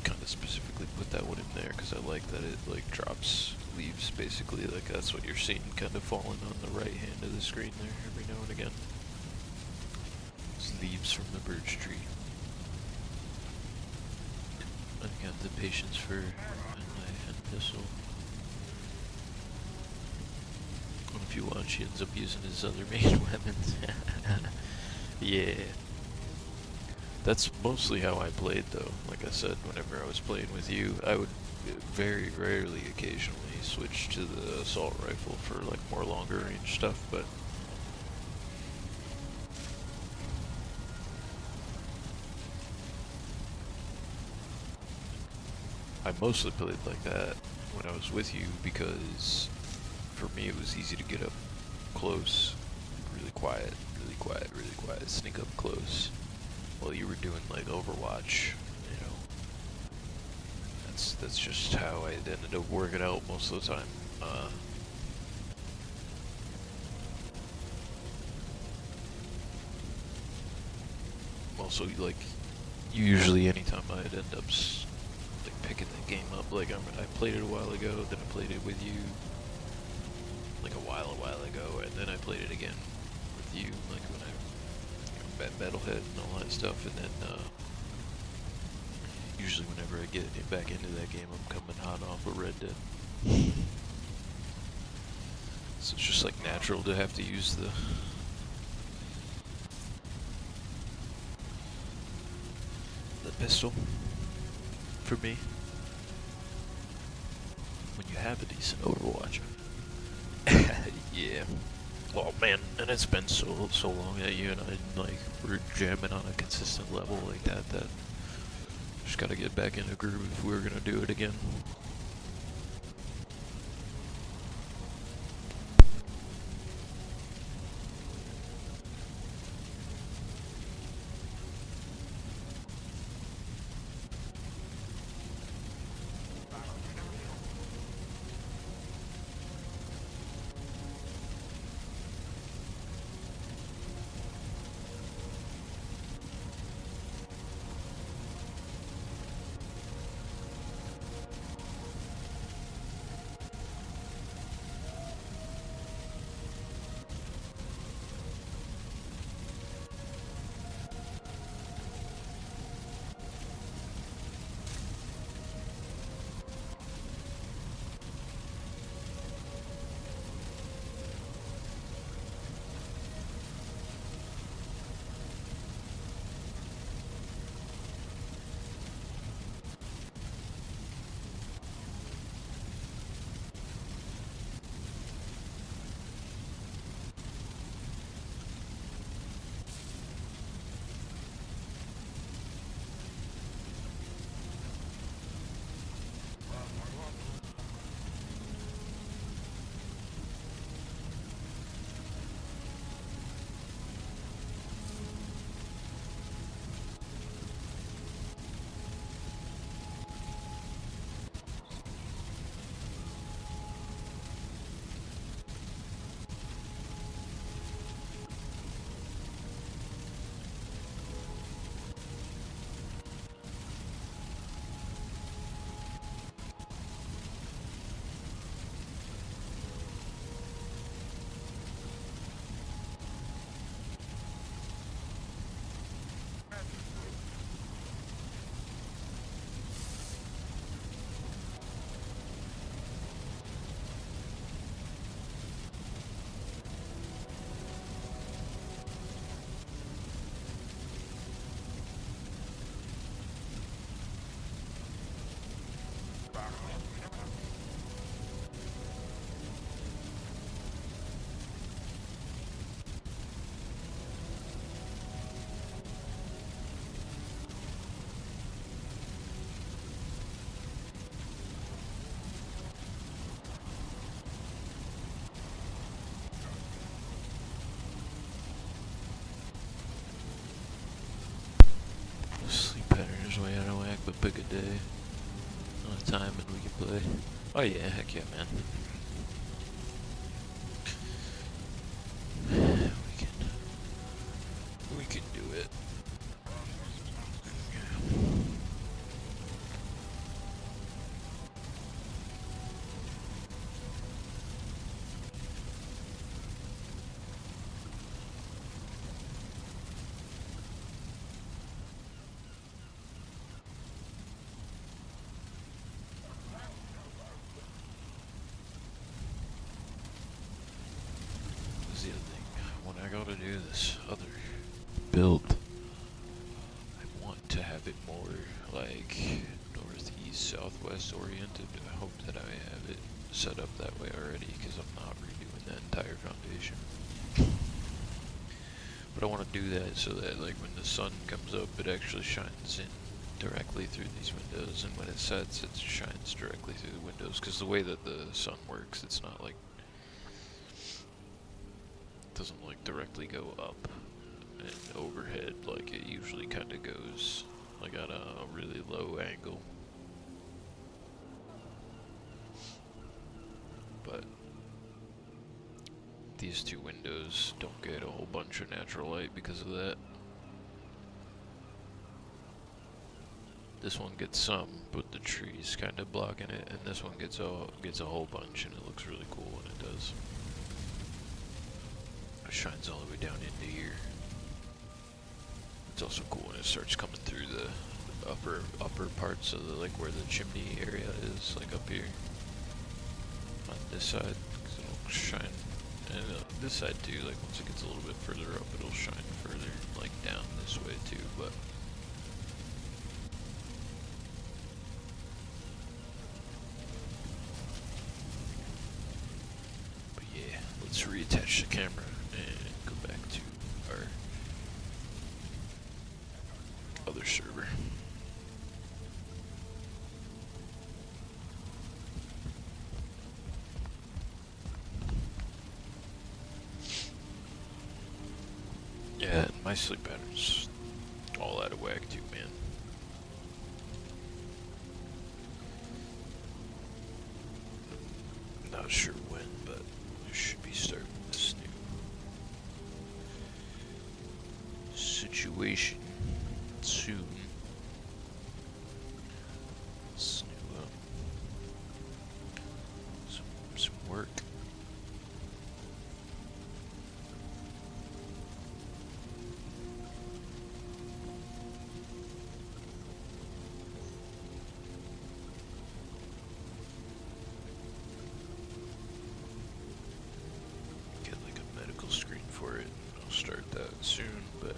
kind of specifically put that one in there because I like that it like drops leaves basically, like that's what you're seeing kind of falling on the right hand of the screen there every now and again. It's leaves from the birch tree. I got the patience for my hand pistol. And if you watch, he ends up using his other main weapons. Yeah. That's mostly how I played though. Like I said, whenever I was playing with you, I would very rarely occasionally switch to the assault rifle for like more longer range stuff, but I mostly played like that when I was with you because for me it was easy to get up close, really quiet, sneak up close while you were doing like Overwatch, you know. That's just how I ended up working out most of the time. Also, like, usually anytime I'd end up like picking the game up, like I played it a while ago, then I played it with you, like a while ago, and then I played it again with you, like when I, Metalhead and all that stuff, and then usually whenever I get back into that game, I'm coming hot off of Red Dead. So it's just like natural to have to use the pistol for me when you have a decent Overwatch. Yeah. Oh man, and it's been so long that you and I like were jamming on a consistent level like that. Just gotta get back in a groove if we were gonna do it again. But pick a day, a time, and we can play. Oh yeah, heck yeah, man. We can do it. What's the other thing? When I go to do this other build, I want to have it more like northeast, southwest oriented. I hope that I have it set up that way already because I'm not redoing that entire foundation. But I want to do that so that like when the sun comes up, it actually shines in directly through these windows, and when it sets, it shines directly through the windows. Because the way that the sun works, it's not like, it doesn't like directly go up and overhead like it usually kind of goes, like at a really low angle. But these two windows don't get a whole bunch of natural light because of that. This one gets some, but the trees kind of blocking it, and this one gets a whole bunch, and it looks really cool when it does. It shines all the way down into here. It's also cool when it starts coming through the upper parts of the, like where the chimney area is, like up here on this side, 'cause it'll shine. And this side too, like once it gets a little bit further up, it'll shine further, like down this way too, but yeah, let's reattach the camera and go back to our other server. Yeah, and my sleep pattern's all out of whack too, man. Not sure when, but I should be starting this new situation soon. This new, some work. Screen for it. I'll start that soon, but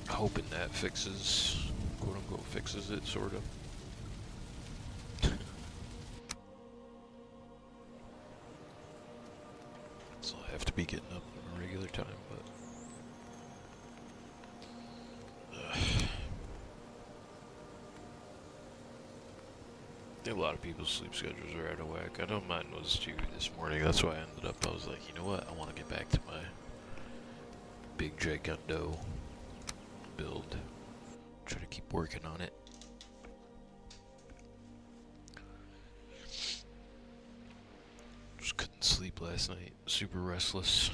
hoping that fixes, quote unquote, fixes it, sort of. So I have to be getting up at a regular time, but a lot of people's sleep schedules are out of whack. I know mine was too this morning. That's why I ended up, I was like, you know what? I want to get back to my big gigundo build. Try to keep working on it. Just couldn't sleep last night. Super restless.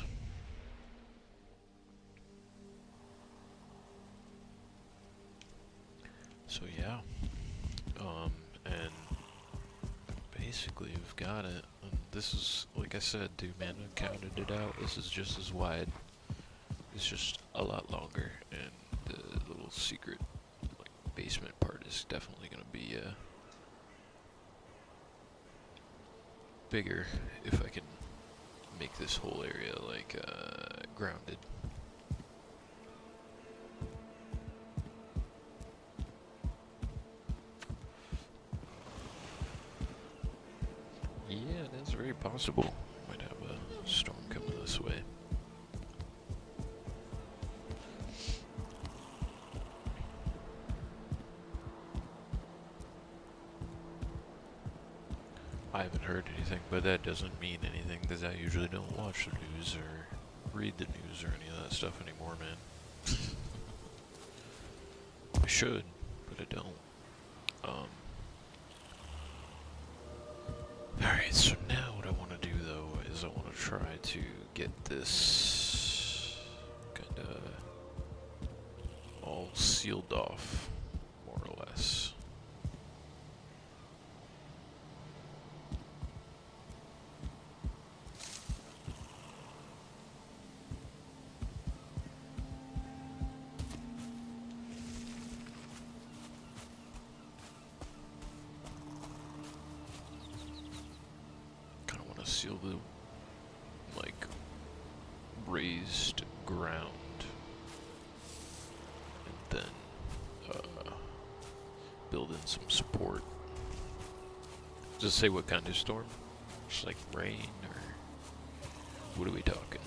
So yeah. And basically we've got it. And this is, like I said, dude, man, I counted it out. This is just as wide. It's just a lot longer, and the little secret, like, basement part is definitely gonna be bigger if I can make this whole area like grounded. Yeah, that's very possible. Might have a storm coming this way. I haven't heard anything, but that doesn't mean anything because I usually don't watch the news or read the news or any of that stuff anymore, man. I should, but I don't. Alright, so now what I want to do though is I want to try to get this kinda all sealed off, more or less. Seal the, like, raised ground, and then build in some support. Does it say what kind of storm? Just like rain, or what are we talking?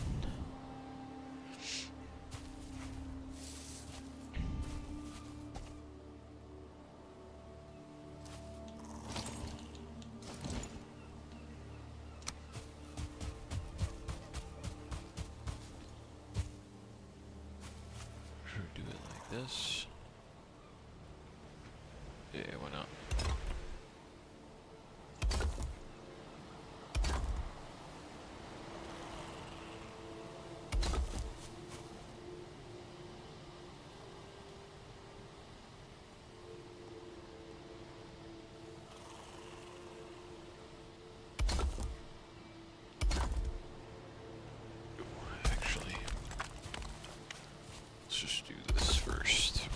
This. Yeah, why not? Actually, let's just do this first.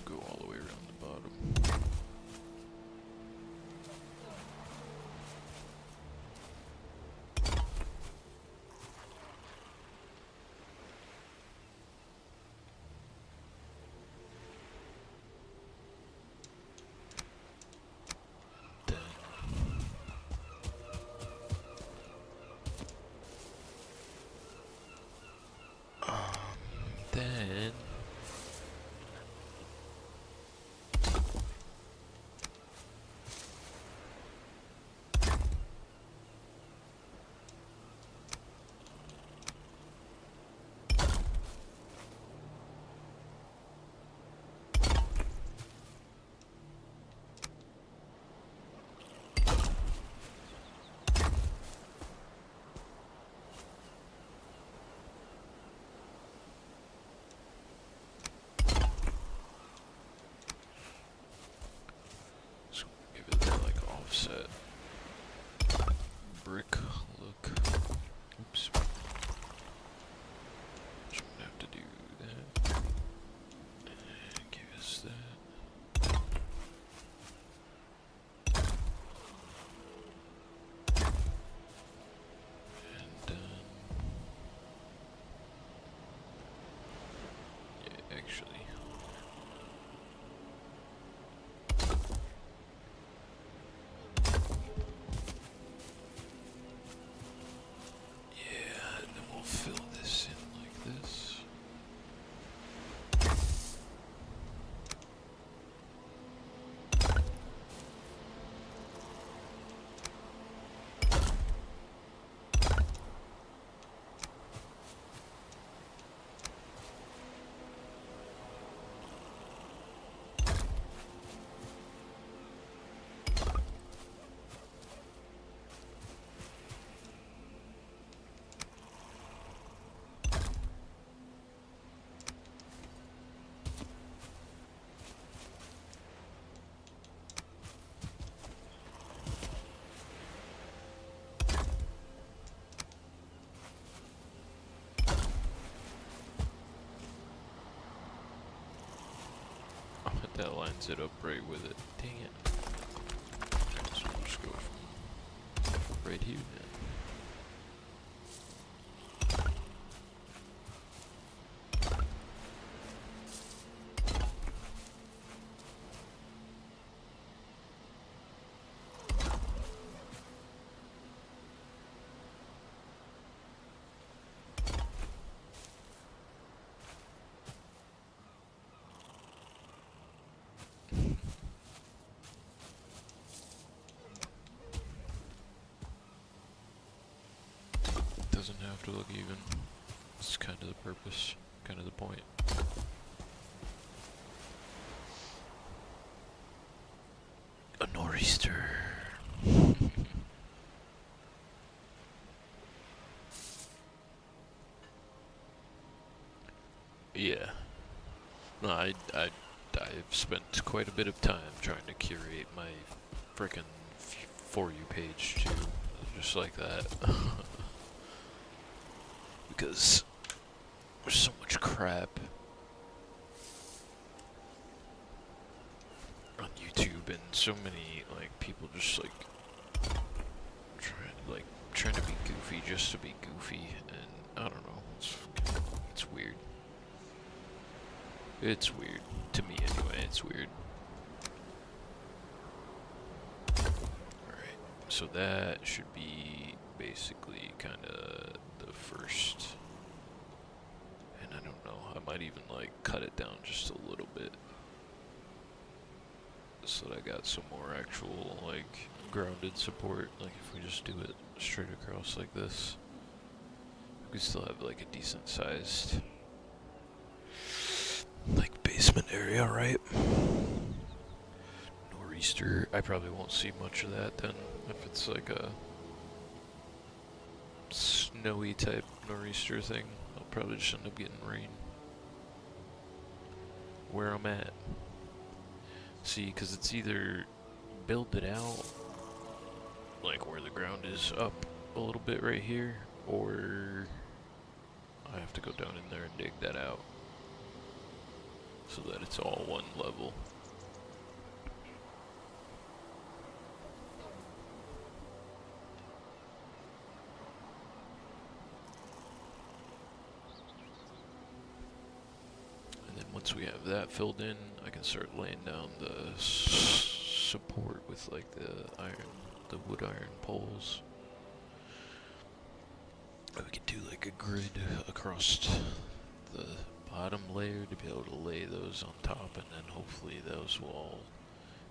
Go all the way around the bottom. Then offset brick look. Oops. So I'm gonna have to do that. And give us that. And yeah, actually. That lines it up right with it. Dang it. So we'll just go from right here then. have to look even. It's kind of the purpose, kind of the point. A nor'easter. Yeah. No, I've spent quite a bit of time trying to curate my frickin' For You page too, just like that. Because there's so much crap on YouTube and so many like people just like trying to be goofy just to be goofy, and I don't know. It's weird. It's weird to me anyway. It's weird. Alright, so that should be basically kind of the first. And I don't know, I might even like cut it down just a little bit so that I got some more actual like grounded support. Like if we just do it straight across like this, we still have like a decent sized like basement area, right? Nor'easter, I probably won't see much of that then if it's like a snowy type nor'easter thing. I'll probably just end up getting rain where I'm at. See, because it's either build it out, like where the ground is up a little bit right here, or I have to go down in there and dig that out so that it's all one level. Once we have that filled in, I can start laying down the support with like the wood iron poles. We can do like a grid across the bottom layer to be able to lay those on top, and then hopefully those will all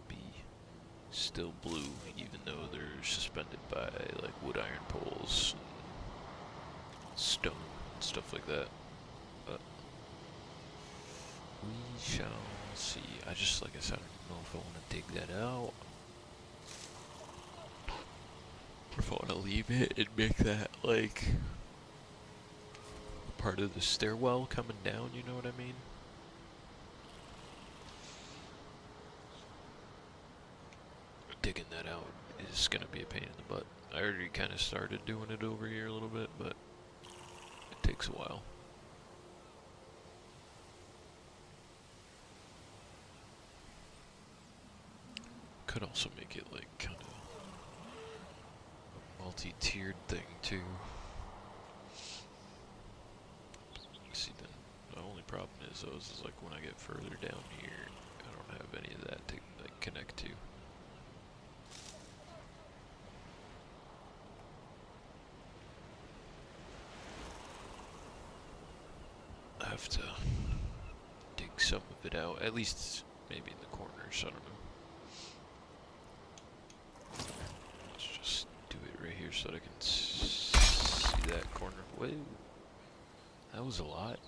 be still blue, even though they're suspended by like wood iron poles and stone and stuff like that. We shall see. Like I said, I don't know if I want to dig that out, or if I want to leave it and make that like part of the stairwell coming down, you know what I mean? Digging that out is gonna be a pain in the butt. I already kind of started doing it over here a little bit, but it takes a while. Could also make it like kind of a multi-tiered thing too. See, then the only problem is those is like when I get further down here, I don't have any of that to like connect to. I have to dig some of it out, at least maybe in the corners, I don't know. Let's just do it right here so that I can see that corner. Whoa, that was a lot.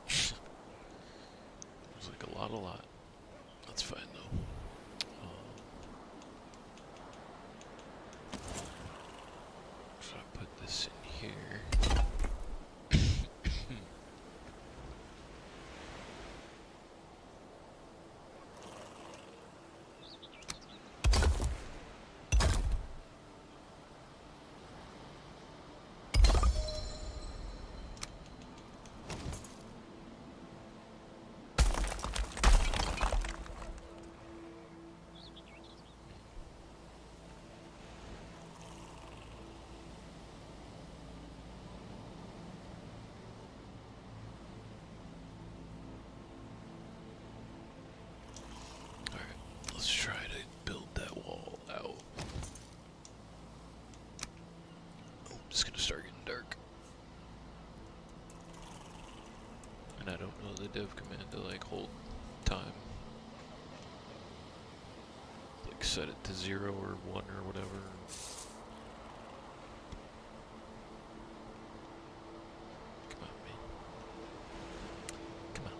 It was like a lot. That's fine though. So I put this in here. Let's try to build that wall out. Oh, it's gonna start getting dark. And I don't know the dev command to like hold time. Like set it to 0 or 1 or whatever. Come on, man. Come on.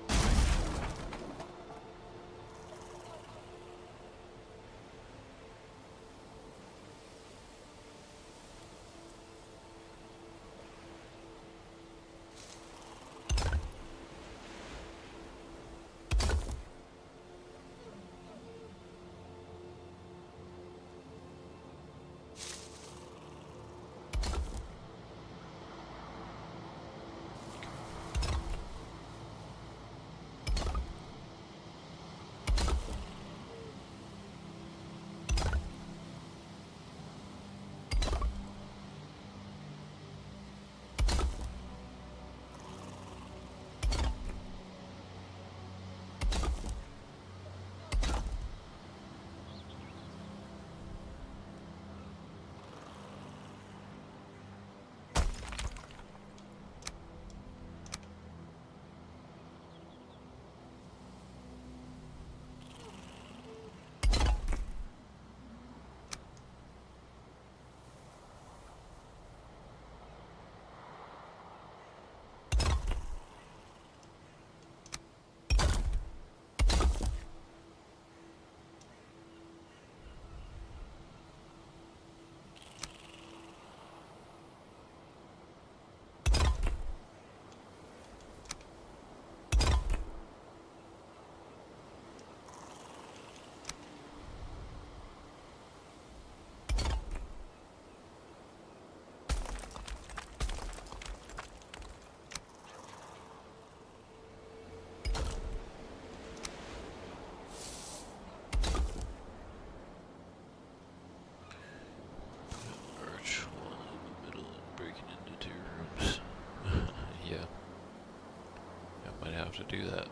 To do that.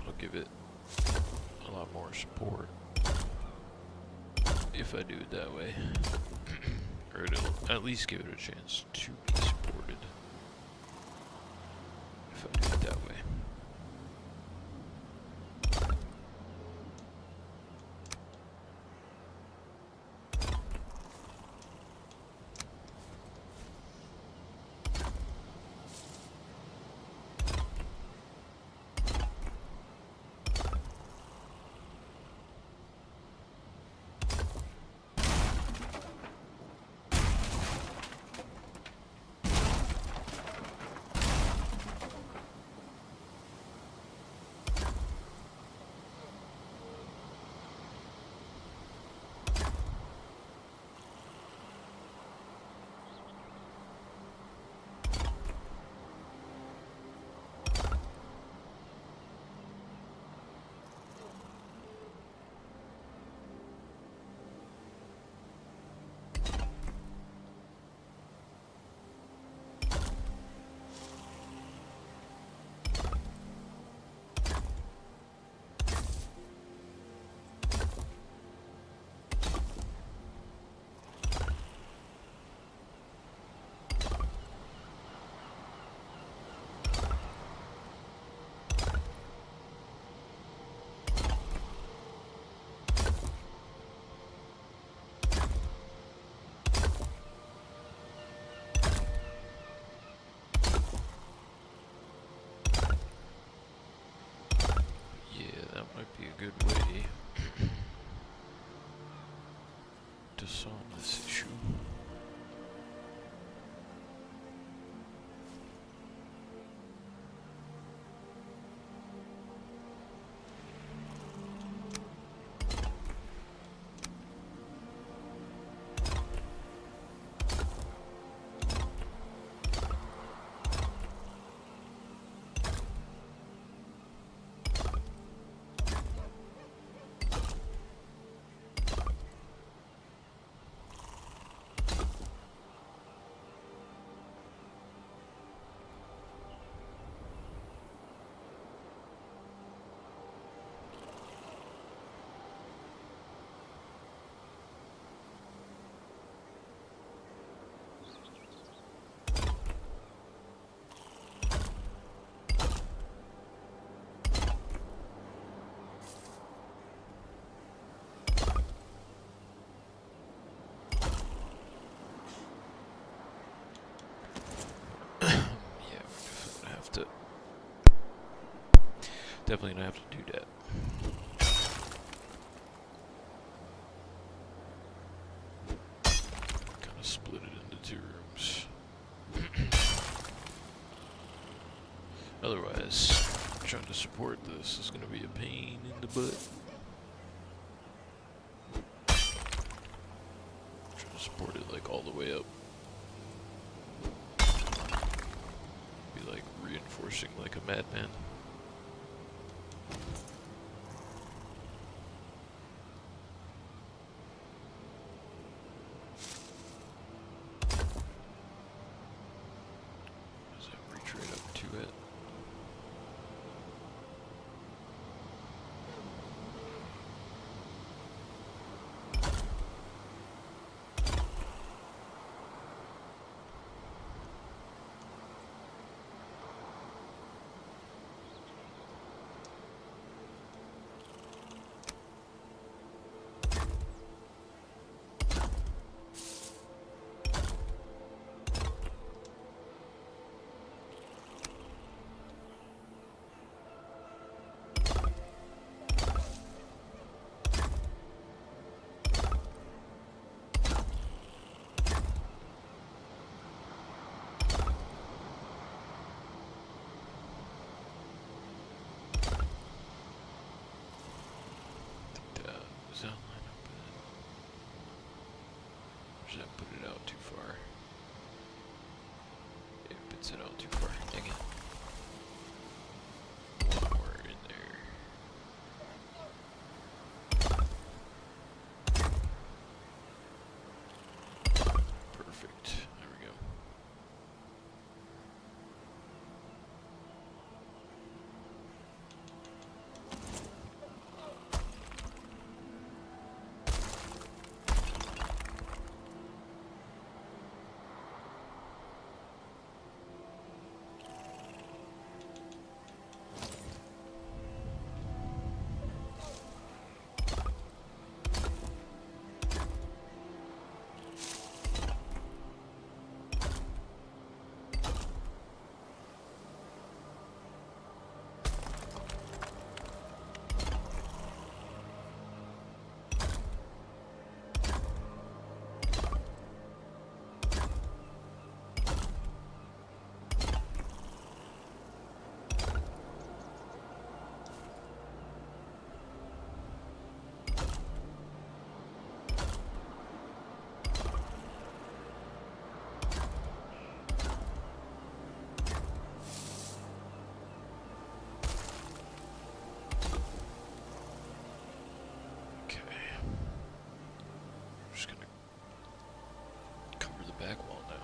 I'll give it a lot more support if I do it that way. Or it'll at least give it a chance to be supported if I do it that way. Be a good way to solve this issue. Definitely gonna have to do that. Kind of split it into 2 rooms. Otherwise, trying to support this is gonna be a pain in the butt. Trying to support it like all the way up. Be like reinforcing like a madman. Does that reach right up to it? Does that line up with it? Or does that put it out too far? It puts it out too far. Dang it. One more in there. Perfect. There we go. Back wall now.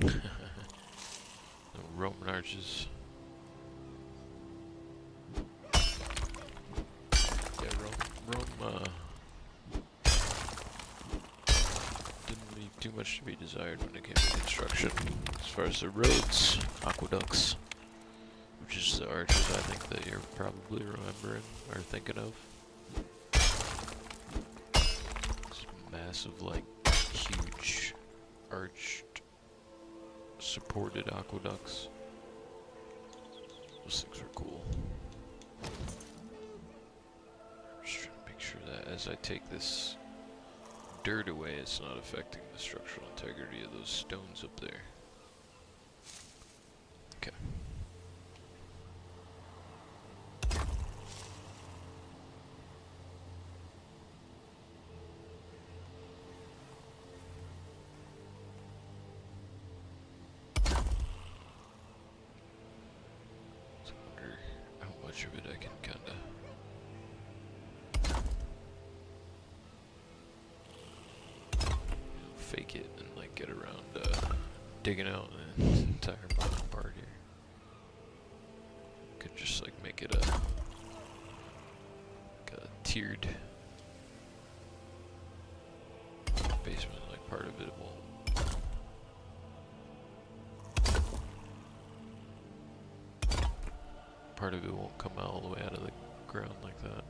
No Roman arches. Yeah, Rome didn't leave too much to be desired when it came to construction. As far as the roads, aqueducts, which is the arches I think that you're probably remembering or thinking of. It's massive, like, huge arched supported aqueducts. Those things are cool. Just trying to make sure that as I take this dirt away, it's not affecting the structural integrity of those stones up there. Okay. Of it I can kinda fake it and like get around digging out the entire bottom part here. just like make it a, like a tiered basement. Like part of it won't. Part of it won't come all the way out of the ground like that.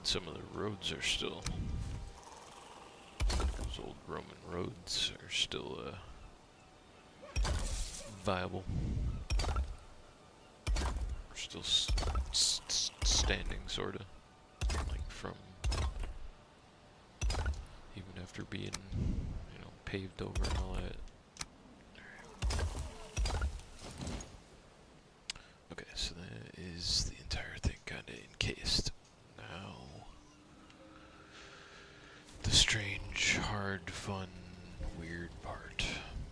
Some of the roads are still, those old Roman roads are still viable. They're still standing, sorta, like from, even after being, you know, paved over and all that. Okay, so that is the entire thing kinda encased. Now, the strange, hard, fun, weird part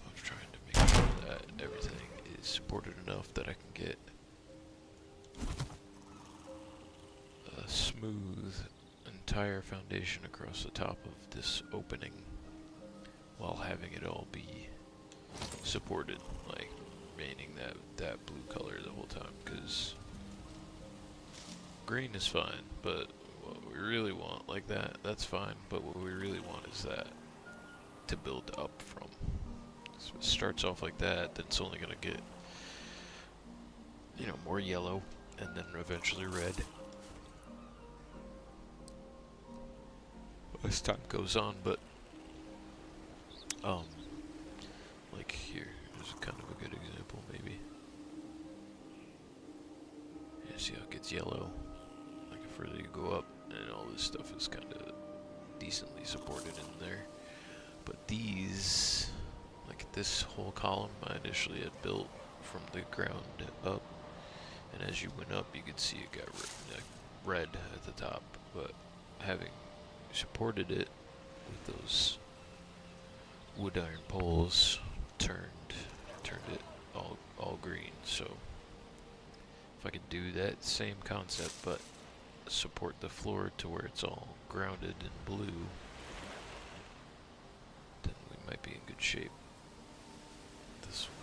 of trying to make sure that everything is supported enough that I can get a smooth entire foundation across the top of this opening while having it all be supported, like remaining that blue color the whole time, because green is fine, but what we really want, like that's fine, but what we really want is that to build up from. So it starts off like that, then it's only gonna get, you know, more yellow, and then eventually red as time goes on. But like here's kind of a good example, maybe. Yeah, see how it gets yellow? Like the further you go up, and all this stuff is kind of decently supported in there. But these, like this whole column, I initially had built from the ground up, and as you went up, you could see it got red at the top. But having supported it with those wood iron poles, turned it all green. So if I could do that same concept, but support the floor to where it's all grounded in blue, then we might be in good shape. This one,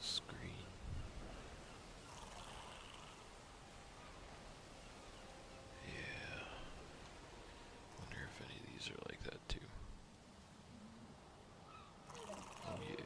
this is green. Yeah. Wonder if any of these are like that too. Oh yeah.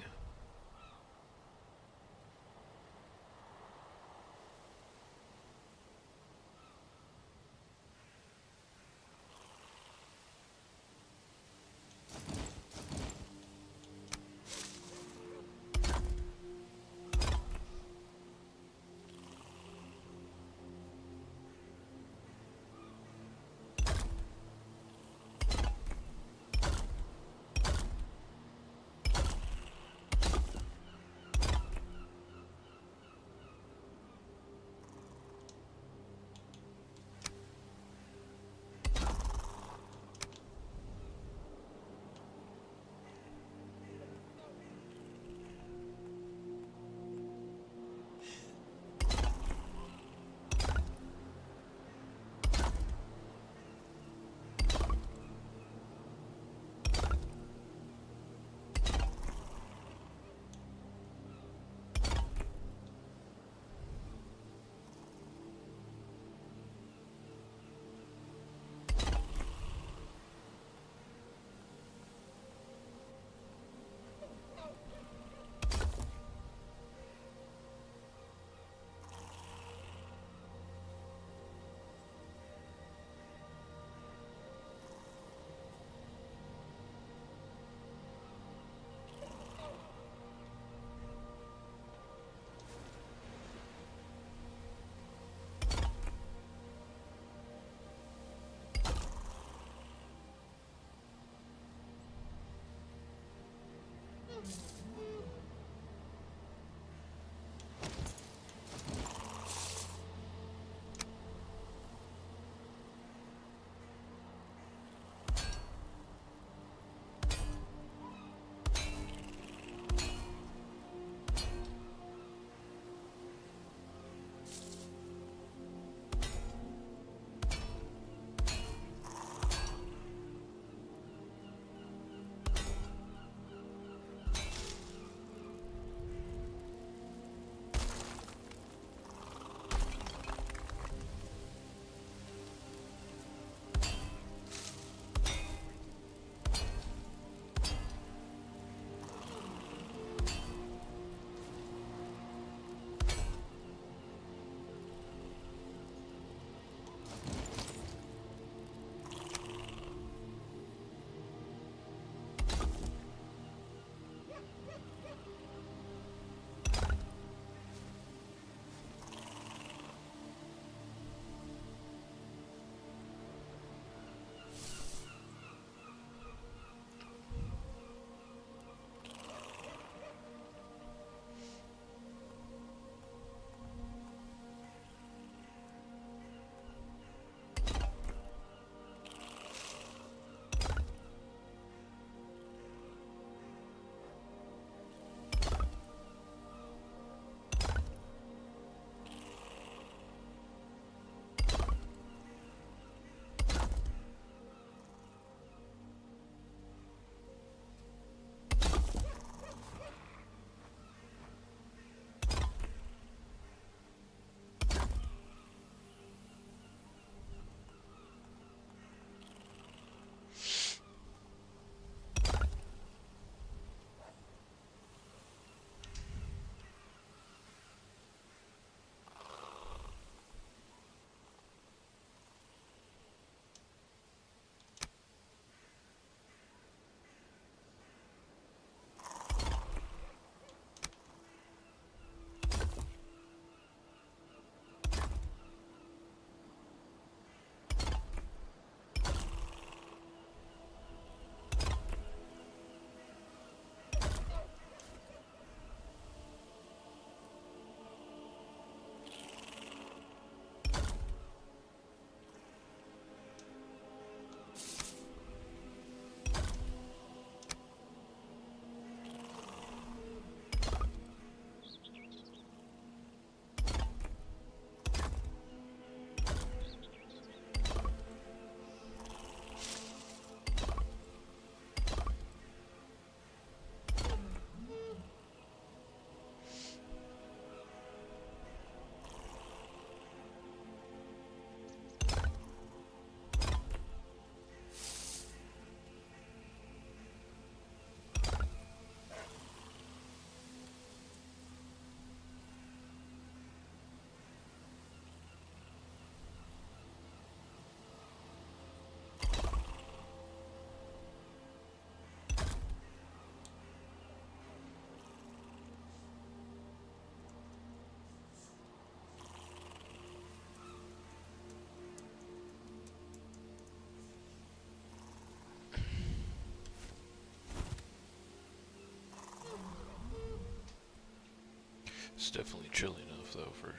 It's definitely chilly enough though for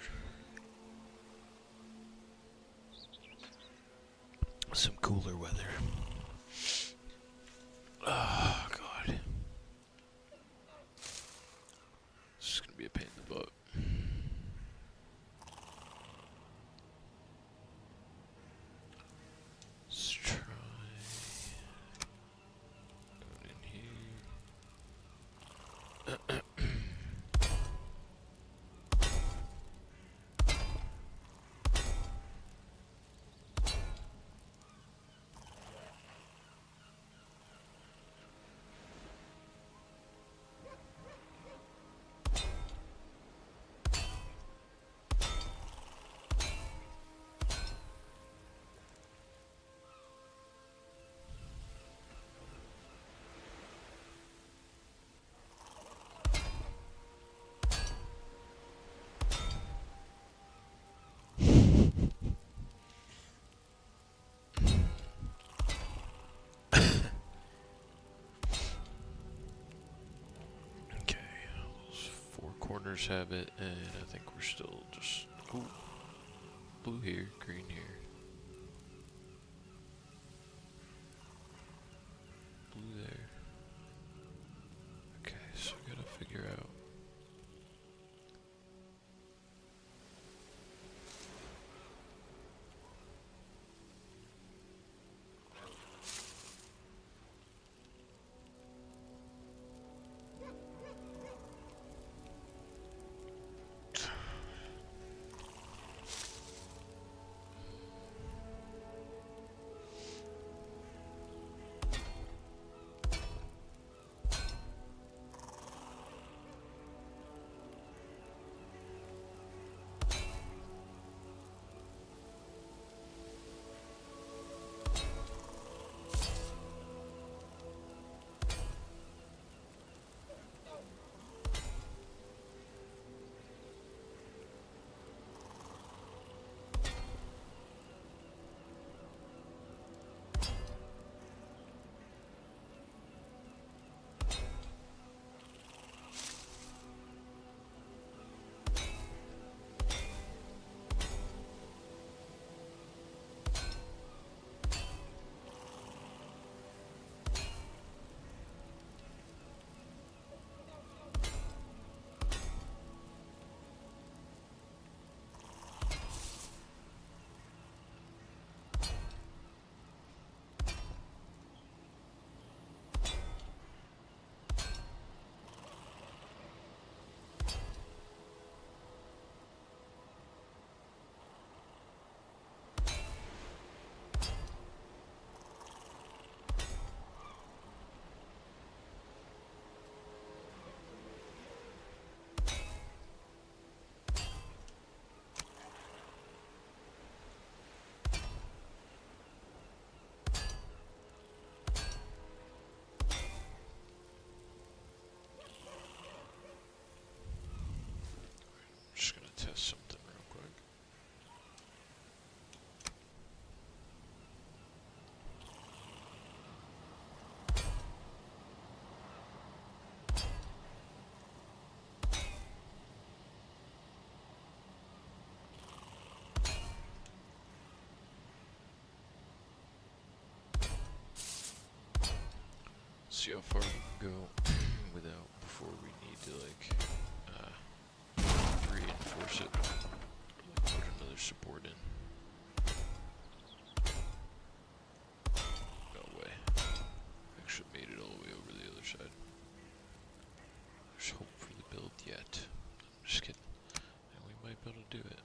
some cooler weather. Oh god. This is gonna be a pain in the butt. Let's try going in here. Okay, those four corners have it, and I think we're still just blue here, green here, blue there. Okay, so I gotta figure out. Just gonna test something real quick. See how far we can go without before we need to reinforce it. Or put another support in. No way. Actually made it all the way over the other side. There's hope for the build yet. I'm just kidding. And we might be able to do it.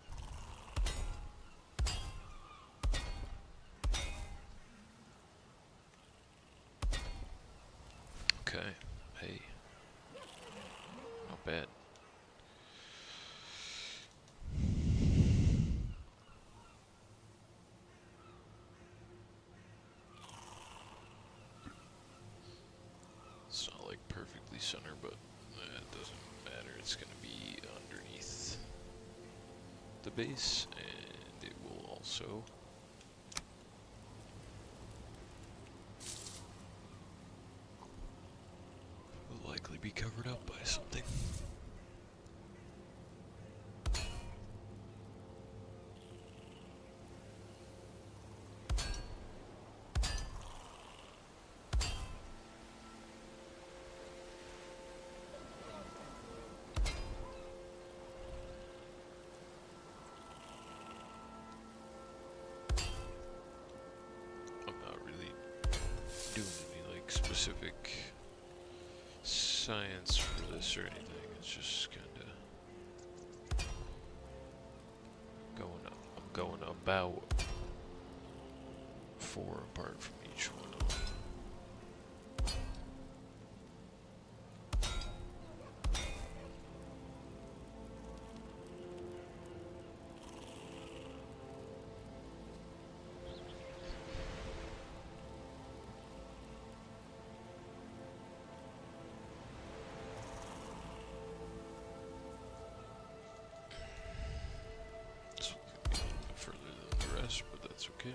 Okay. Hey. Not bad. It's not like perfectly center, but it doesn't matter. It's gonna be underneath the base, and it will also likely be covered up by something. science for this or anything. It's just kind of going up. I'm going about 4 apart from each one of them. This one's gonna be a little bit further than the rest, but that's okay.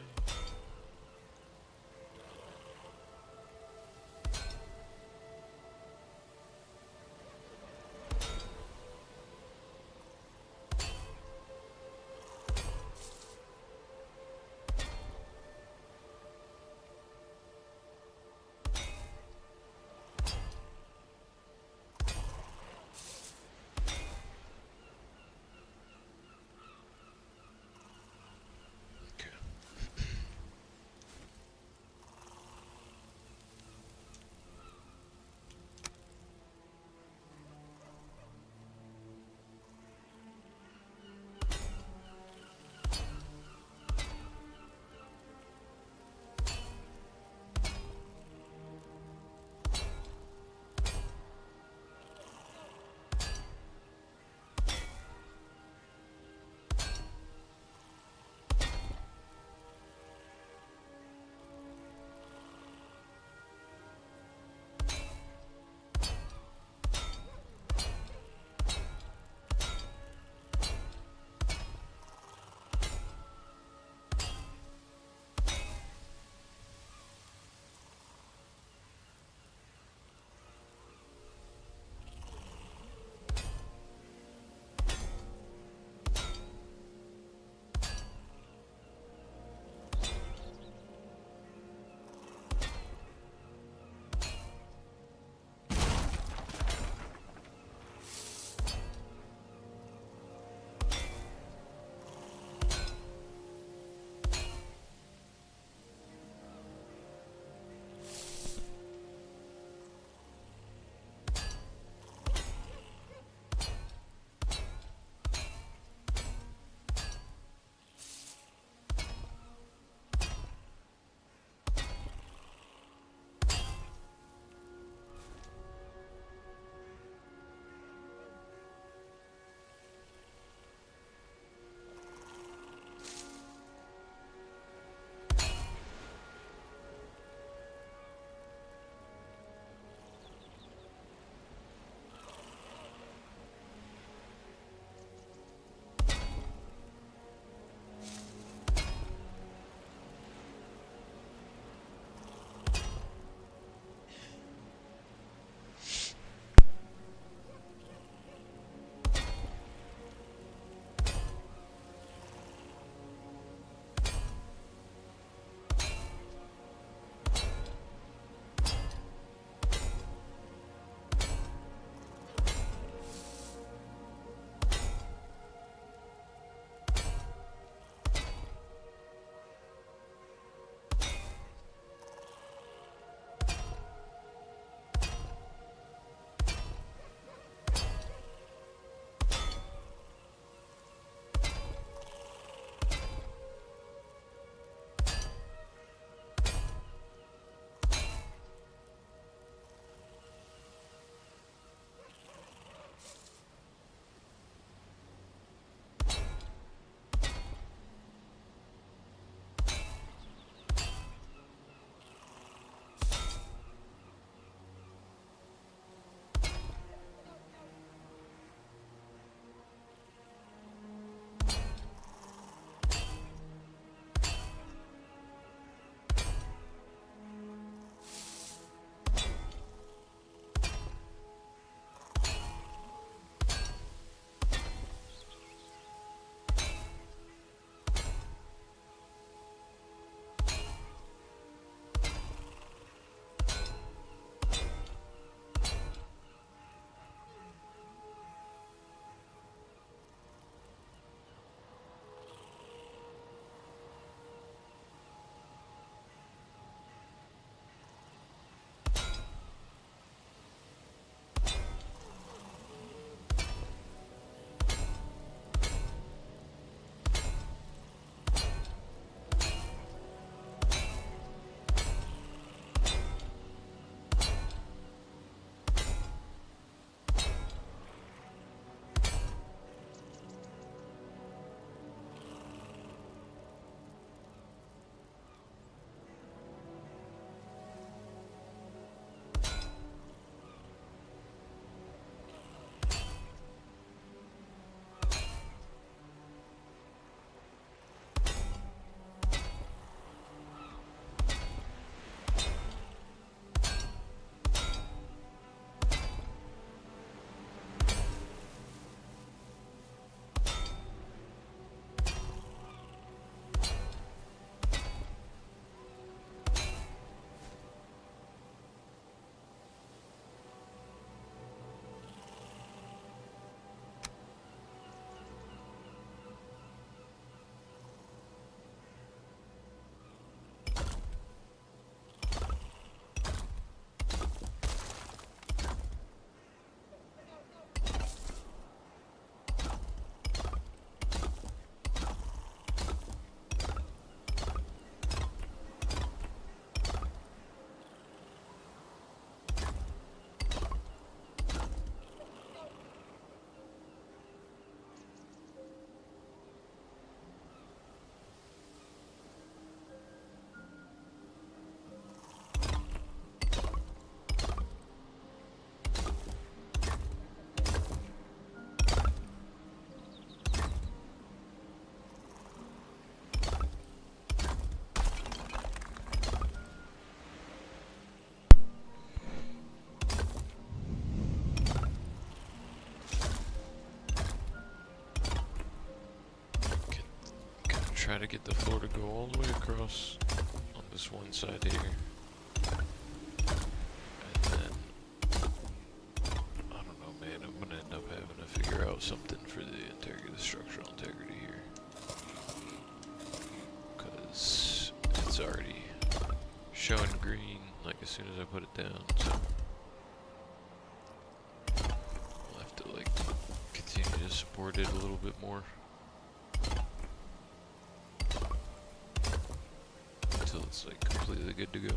try to get the floor to go all the way across on this one side here. And then, I don't know, man, I'm gonna end up having to figure out something for the structural integrity here. Because it's already showing green, like as soon as I put it down, so I'll have to like continue to support it a little bit more until it's like completely good to go.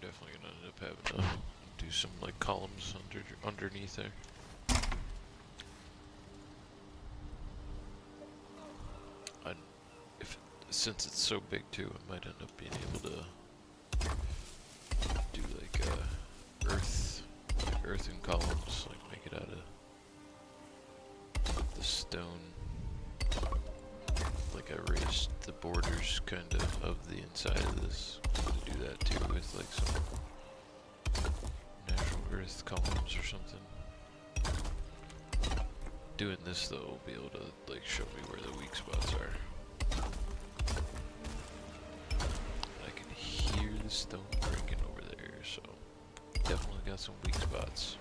Definitely gonna end up having to do some like columns underneath there. Since it's so big too, I might end up being able to do like earthen columns, like make it out of the stone. Like I raised the borders kind of the inside of this. To do that too with like some natural earth columns or something. Doing this though will be able to like show me where the weak spots are. I can hear the stone breaking over there, so definitely got some weak spots.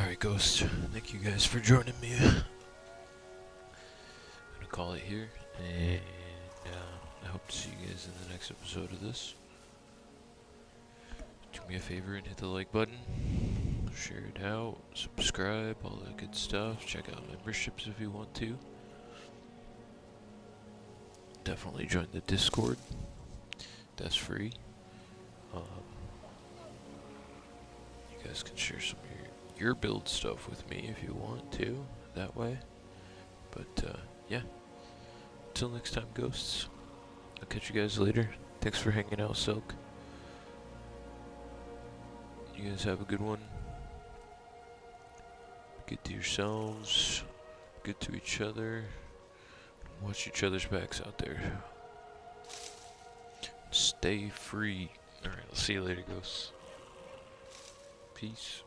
Alright, Ghost. Thank you guys for joining me. I'm gonna call it here, and I hope to see you guys in the next episode of this. Do me a favor and hit the like button, share it out, subscribe, all that good stuff. Check out memberships if you want to. Definitely join the Discord. That's free. You guys can share some of your build stuff with me if you want to, that way. But yeah, until next time, Ghosts. I'll catch you guys later. Thanks for hanging out, Silk. You guys have a good one. Good to yourselves. Good to each other. Watch each other's backs out there. Stay free. Alright, I'll see you later, Ghosts. Peace.